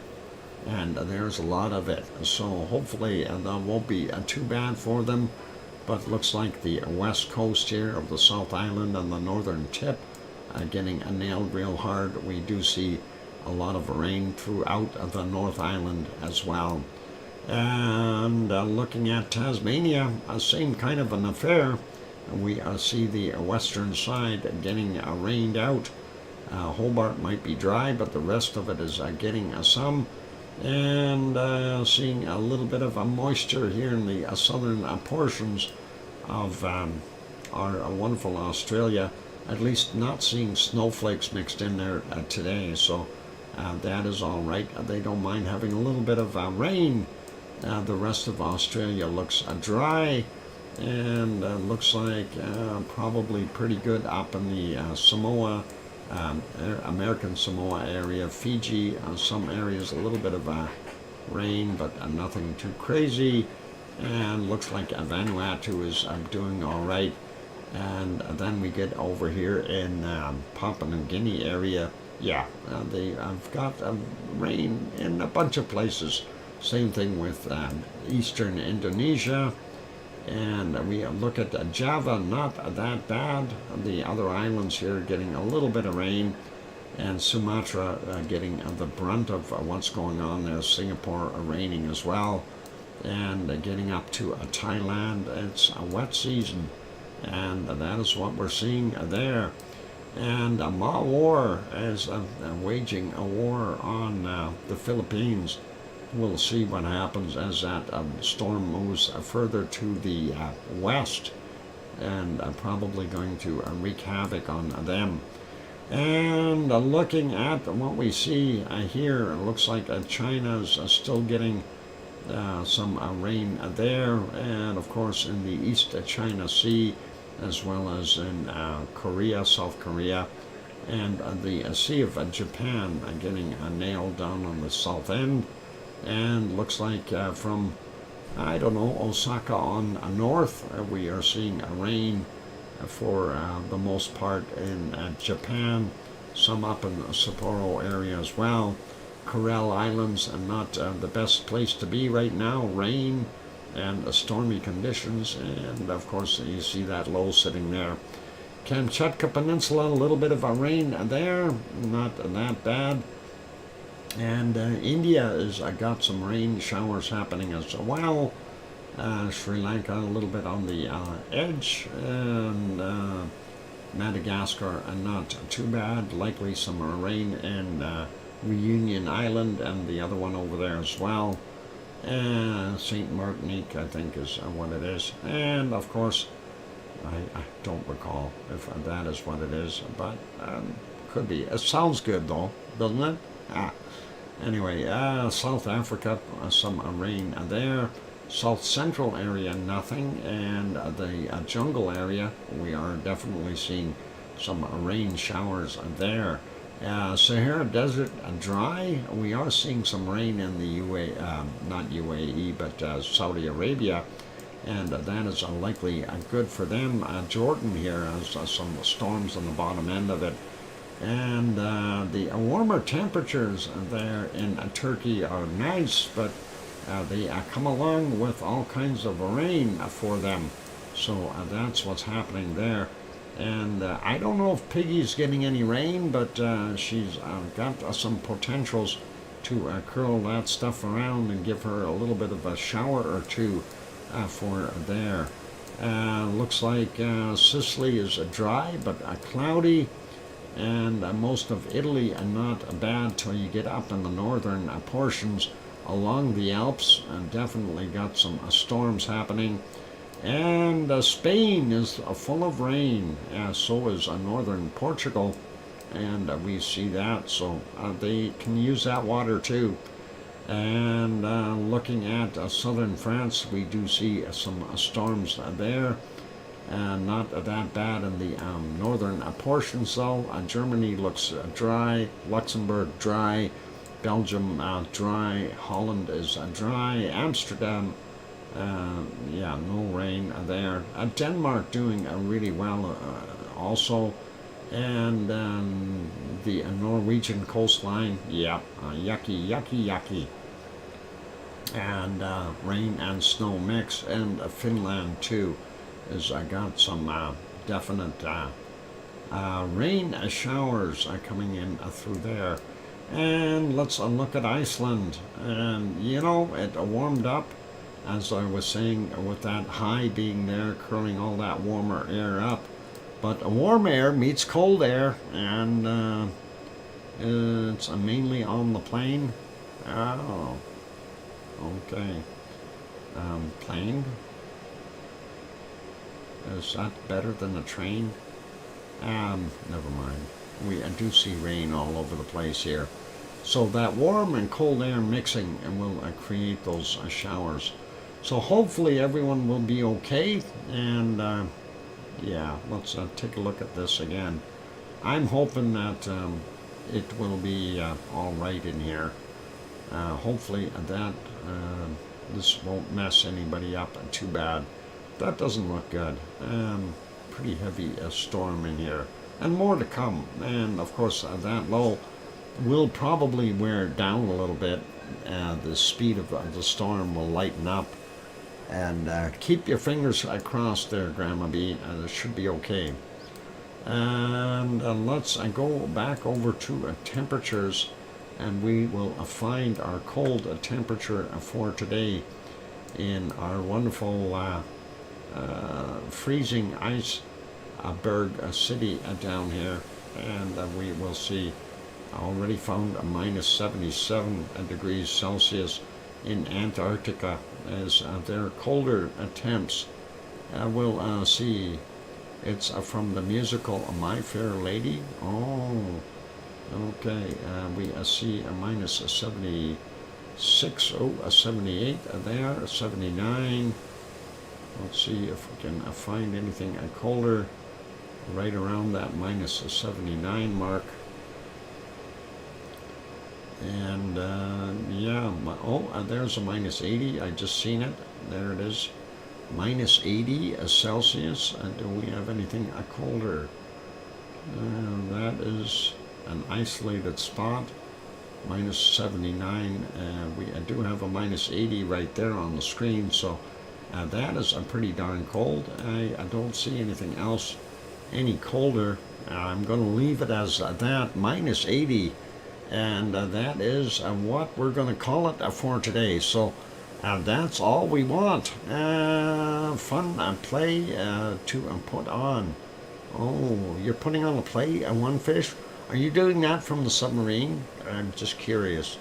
and there's a lot of it. So hopefully that won't be too bad for them, but it looks like the west coast here of the South Island and the northern tip getting nailed real hard. We do see a lot of rain throughout the North Island as well. And looking at Tasmania, same kind of an affair. We see the western side getting rained out. Hobart might be dry, but the rest of it is getting some. And seeing a little bit of moisture here in the southern portions of our wonderful Australia. At least not seeing snowflakes mixed in there today, so that is all right. They don't mind having a little bit of rain. The rest of Australia looks dry, and looks like probably pretty good up in the Samoa, American Samoa area, Fiji, some areas a little bit of rain, but nothing too crazy, and looks like Vanuatu is doing all right. And then we get over here in Papua New Guinea area. Yeah, they have got rain in a bunch of places. Same thing with eastern Indonesia. And we look at Java, not that bad. The other islands here getting a little bit of rain. And Sumatra getting the brunt of what's going on there. Singapore raining as well. And getting up to Thailand, it's a wet season. And that is what we're seeing there. And War is waging a war on the Philippines. We'll see what happens as that storm moves further to the west, and probably going to wreak havoc on them. And looking at what we see here, it looks like China's still getting some rain there, and of course in the East China Sea, as well as in Korea, South Korea, and the Sea of Japan getting nailed down on the south end. And looks like from, I don't know, Osaka on north, we are seeing rain for the most part in Japan, some up in the Sapporo area as well. Kuril Islands, not the best place to be right now, rain and stormy conditions, and of course you see that low sitting there. Kamchatka Peninsula, a little bit of a rain there, not that bad. And India has got some rain showers happening as well. Sri Lanka a little bit on the edge, and Madagascar not too bad. Likely some rain in Reunion Island and the other one over there as well. St. Martinique, I think, is what it is. And of course, I don't recall if that is what it is, but could be. It sounds good though, doesn't it? Anyway, South Africa, some rain there. South Central area, nothing. And the jungle area, we are definitely seeing some rain showers there. Sahara Desert, dry. We are seeing some rain in the not UAE, but Saudi Arabia. And that is likely good for them. Jordan here has some storms on the bottom end of it. And the warmer temperatures there in Turkey are nice, but they come along with all kinds of rain for them. So that's what's happening there. And I don't know if Piggy's getting any rain, but she's got some potentials to curl that stuff around and give her a little bit of a shower or two for there. Looks like Sicily is dry, but cloudy. And most of Italy not bad till you get up in the northern portions along the Alps, and definitely got some storms happening. And Spain is full of rain, so is northern Portugal, and we see that, so they can use that water too. And looking at southern France, we do see some storms there. Not that bad in the northern portions though. Germany looks dry, Luxembourg dry, Belgium dry, Holland is dry, Amsterdam, yeah, no rain there. Denmark doing really well also, and the Norwegian coastline, yeah, yucky, yucky, yucky. And rain and snow mix, and Finland too is got some definite rain showers coming in through there. And let's look at Iceland. And you know, it warmed up, as I was saying, with that high being there, curling all that warmer air up. But warm air meets cold air, and it's mainly on the plain. Oh, okay. Plane. Is that better than a train? Never mind. We do see rain all over the place here. So that warm and cold air mixing will create those showers. So hopefully everyone will be okay. And yeah, let's take a look at this again. I'm hoping that it will be all right in here. Hopefully that this won't mess anybody up too bad. That doesn't look good. Pretty heavy storm in here, and more to come. And of course, that low will probably wear down a little bit. The speed of the storm will lighten up. And keep your fingers crossed there, Grandma B. It should be okay. And let's go back over to temperatures, and we will find our cold temperature for today in our wonderful freezing iceberg city down here. And we will see, already found a minus 77 degrees Celsius in Antarctica as their colder temps. We'll see. It's from the musical My Fair Lady. Oh, okay. We see a minus 76, a 78 there, 79. Let's see if we can find anything colder right around that minus 79 mark. And yeah, there's a minus 80. I just seen it. There it is. Minus 80 Celsius. Do we have anything colder? That is an isolated spot. Minus 79. We do have a minus 80 right there on the screen. So that is pretty darn cold. I don't see anything else any colder. I'm going to leave it as that, minus 80. And that is what we're going to call it for today. So that's all we want. Fun play to put on. Oh, you're putting on a play, one fish? Are you doing that from the submarine? I'm just curious.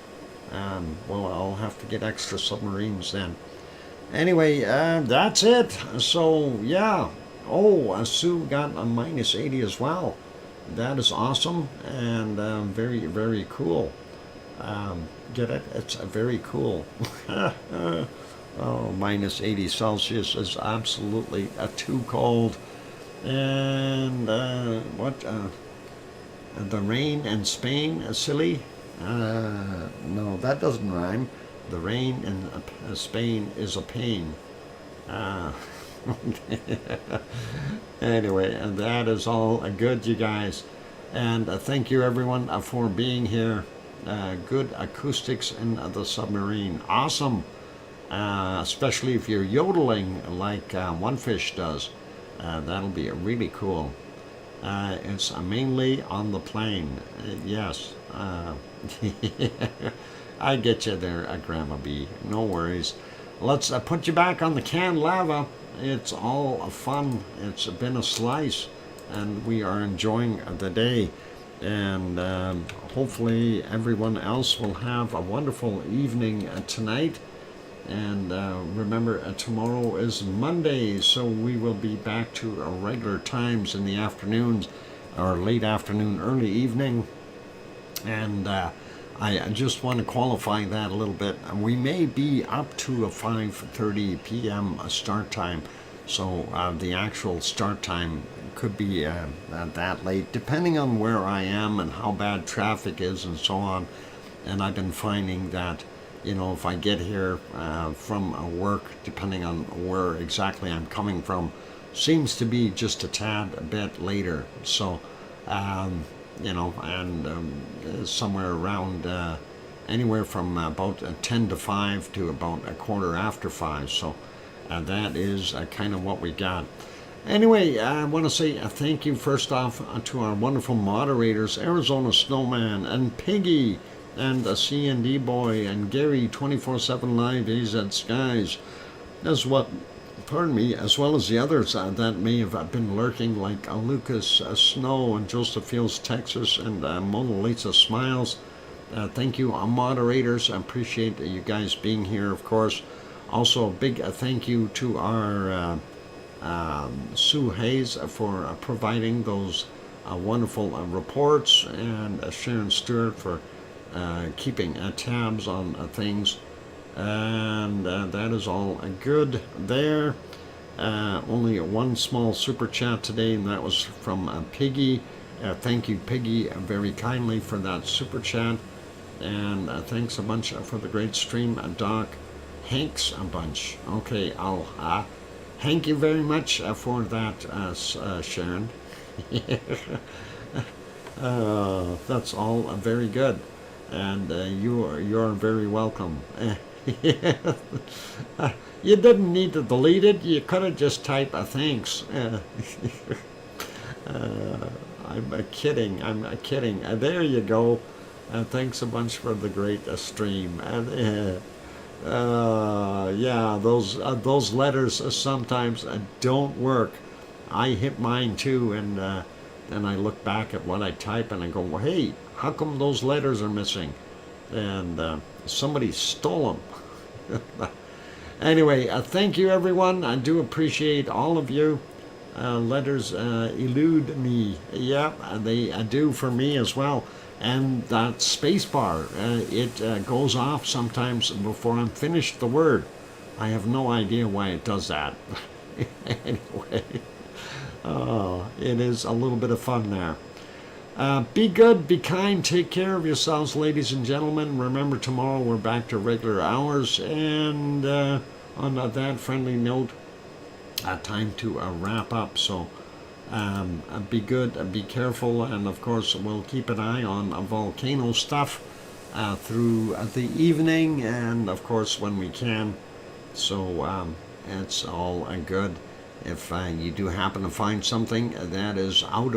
Well, I'll have to get extra submarines then. Anyway, that's it. So, yeah. Oh, Sue got a minus 80 as well. that is awesome and very, very cool. Get it? It's very cool. Oh, minus 80 Celsius is absolutely too cold. And the rain in Spain, silly? No, that doesn't rhyme. The rain in Spain is a pain. Uh, anyway, and that is all good, you guys. And thank you, everyone, for being here. Good acoustics in the submarine. Awesome. Especially if you're yodeling like One Fish does. That'll be really cool. It's mainly on the plane. Yes. I get you there, Grandma B. No worries. Let's put you back on the canned lava. It's all fun. It's been a slice, and we are enjoying the day. And hopefully everyone else will have a wonderful evening tonight. And remember, tomorrow is Monday, so we will be back to our regular times in the afternoons, or late afternoon, early evening. And I just want to qualify that a little bit. We may be up to a 5:30 p.m. start time, so the actual start time could be that late, depending on where I am and how bad traffic is and so on. And I've been finding that, you know, if I get here from work, depending on where exactly I'm coming from, seems to be just a tad a bit later. So, you know, and somewhere around anywhere from about 10 to 5 to about a quarter after 5. So that is kind of what we got. Anyway, I want to say thank you first off to our wonderful moderators, Arizona Snowman and Piggy, and the CND Boy, and Gary 24/7 Live AZ Skies, as well as the others that may have been lurking, like Lucas Snow and Joseph Fields, Texas, and Mona Lisa Smiles. Thank you, moderators. I appreciate you guys being here, of course. Also, a big thank you to our Sue Hayes for providing those wonderful reports, and Sharon Stewart for keeping tabs on things, and that is all good there. Only one small super chat today, and that was from Piggy. Thank you, Piggy, very kindly for that super chat, and thanks a bunch for the great stream, Doc. Hanks a bunch. Okay, I'll thank you very much for that, Sharon. That's all very good. And you're very welcome. You didn't need to delete it. You could have just typed a thanks. I'm kidding. I'm kidding. There you go. Thanks a bunch for the great stream. Yeah, those letters sometimes don't work. I hit mine too, and then I look back at what I type and I go, well, hey, how come those letters are missing? And somebody stole them. Anyway, thank you, everyone. I do appreciate all of you. Letters elude me. Yeah, they do for me as well. And that space bar, it goes off sometimes before I'm finished the word. I have no idea why it does that. Anyway, it is a little bit of fun there. Be good, be kind, take care of yourselves, ladies and gentlemen. Remember, tomorrow we're back to regular hours, and on that friendly note, time to wrap up. So be good, be careful, and of course we'll keep an eye on volcano stuff through the evening, and of course when we can. So it's all good. If you do happen to find something that is out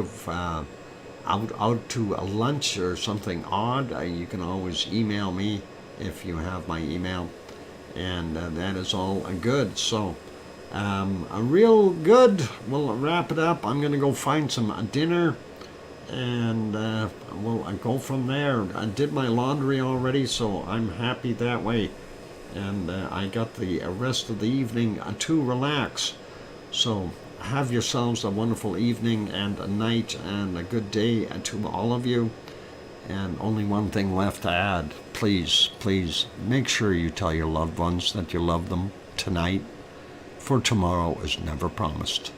to a lunch or something odd, you can always email me if you have my email, and that is all good. So a real good. We'll wrap it up. I'm gonna go find some dinner, and we'll go from there. I did my laundry already, so I'm happy that way, and I got the rest of the evening to relax. So have yourselves a wonderful evening and a night and a good day to all of you. And only one thing left to add. Please, please make sure you tell your loved ones that you love them tonight, for tomorrow is never promised.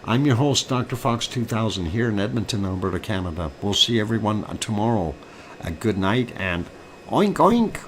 I'm your host, DrFox2000, here in Edmonton, Alberta, Canada. We'll see everyone tomorrow. A good night and oink oink!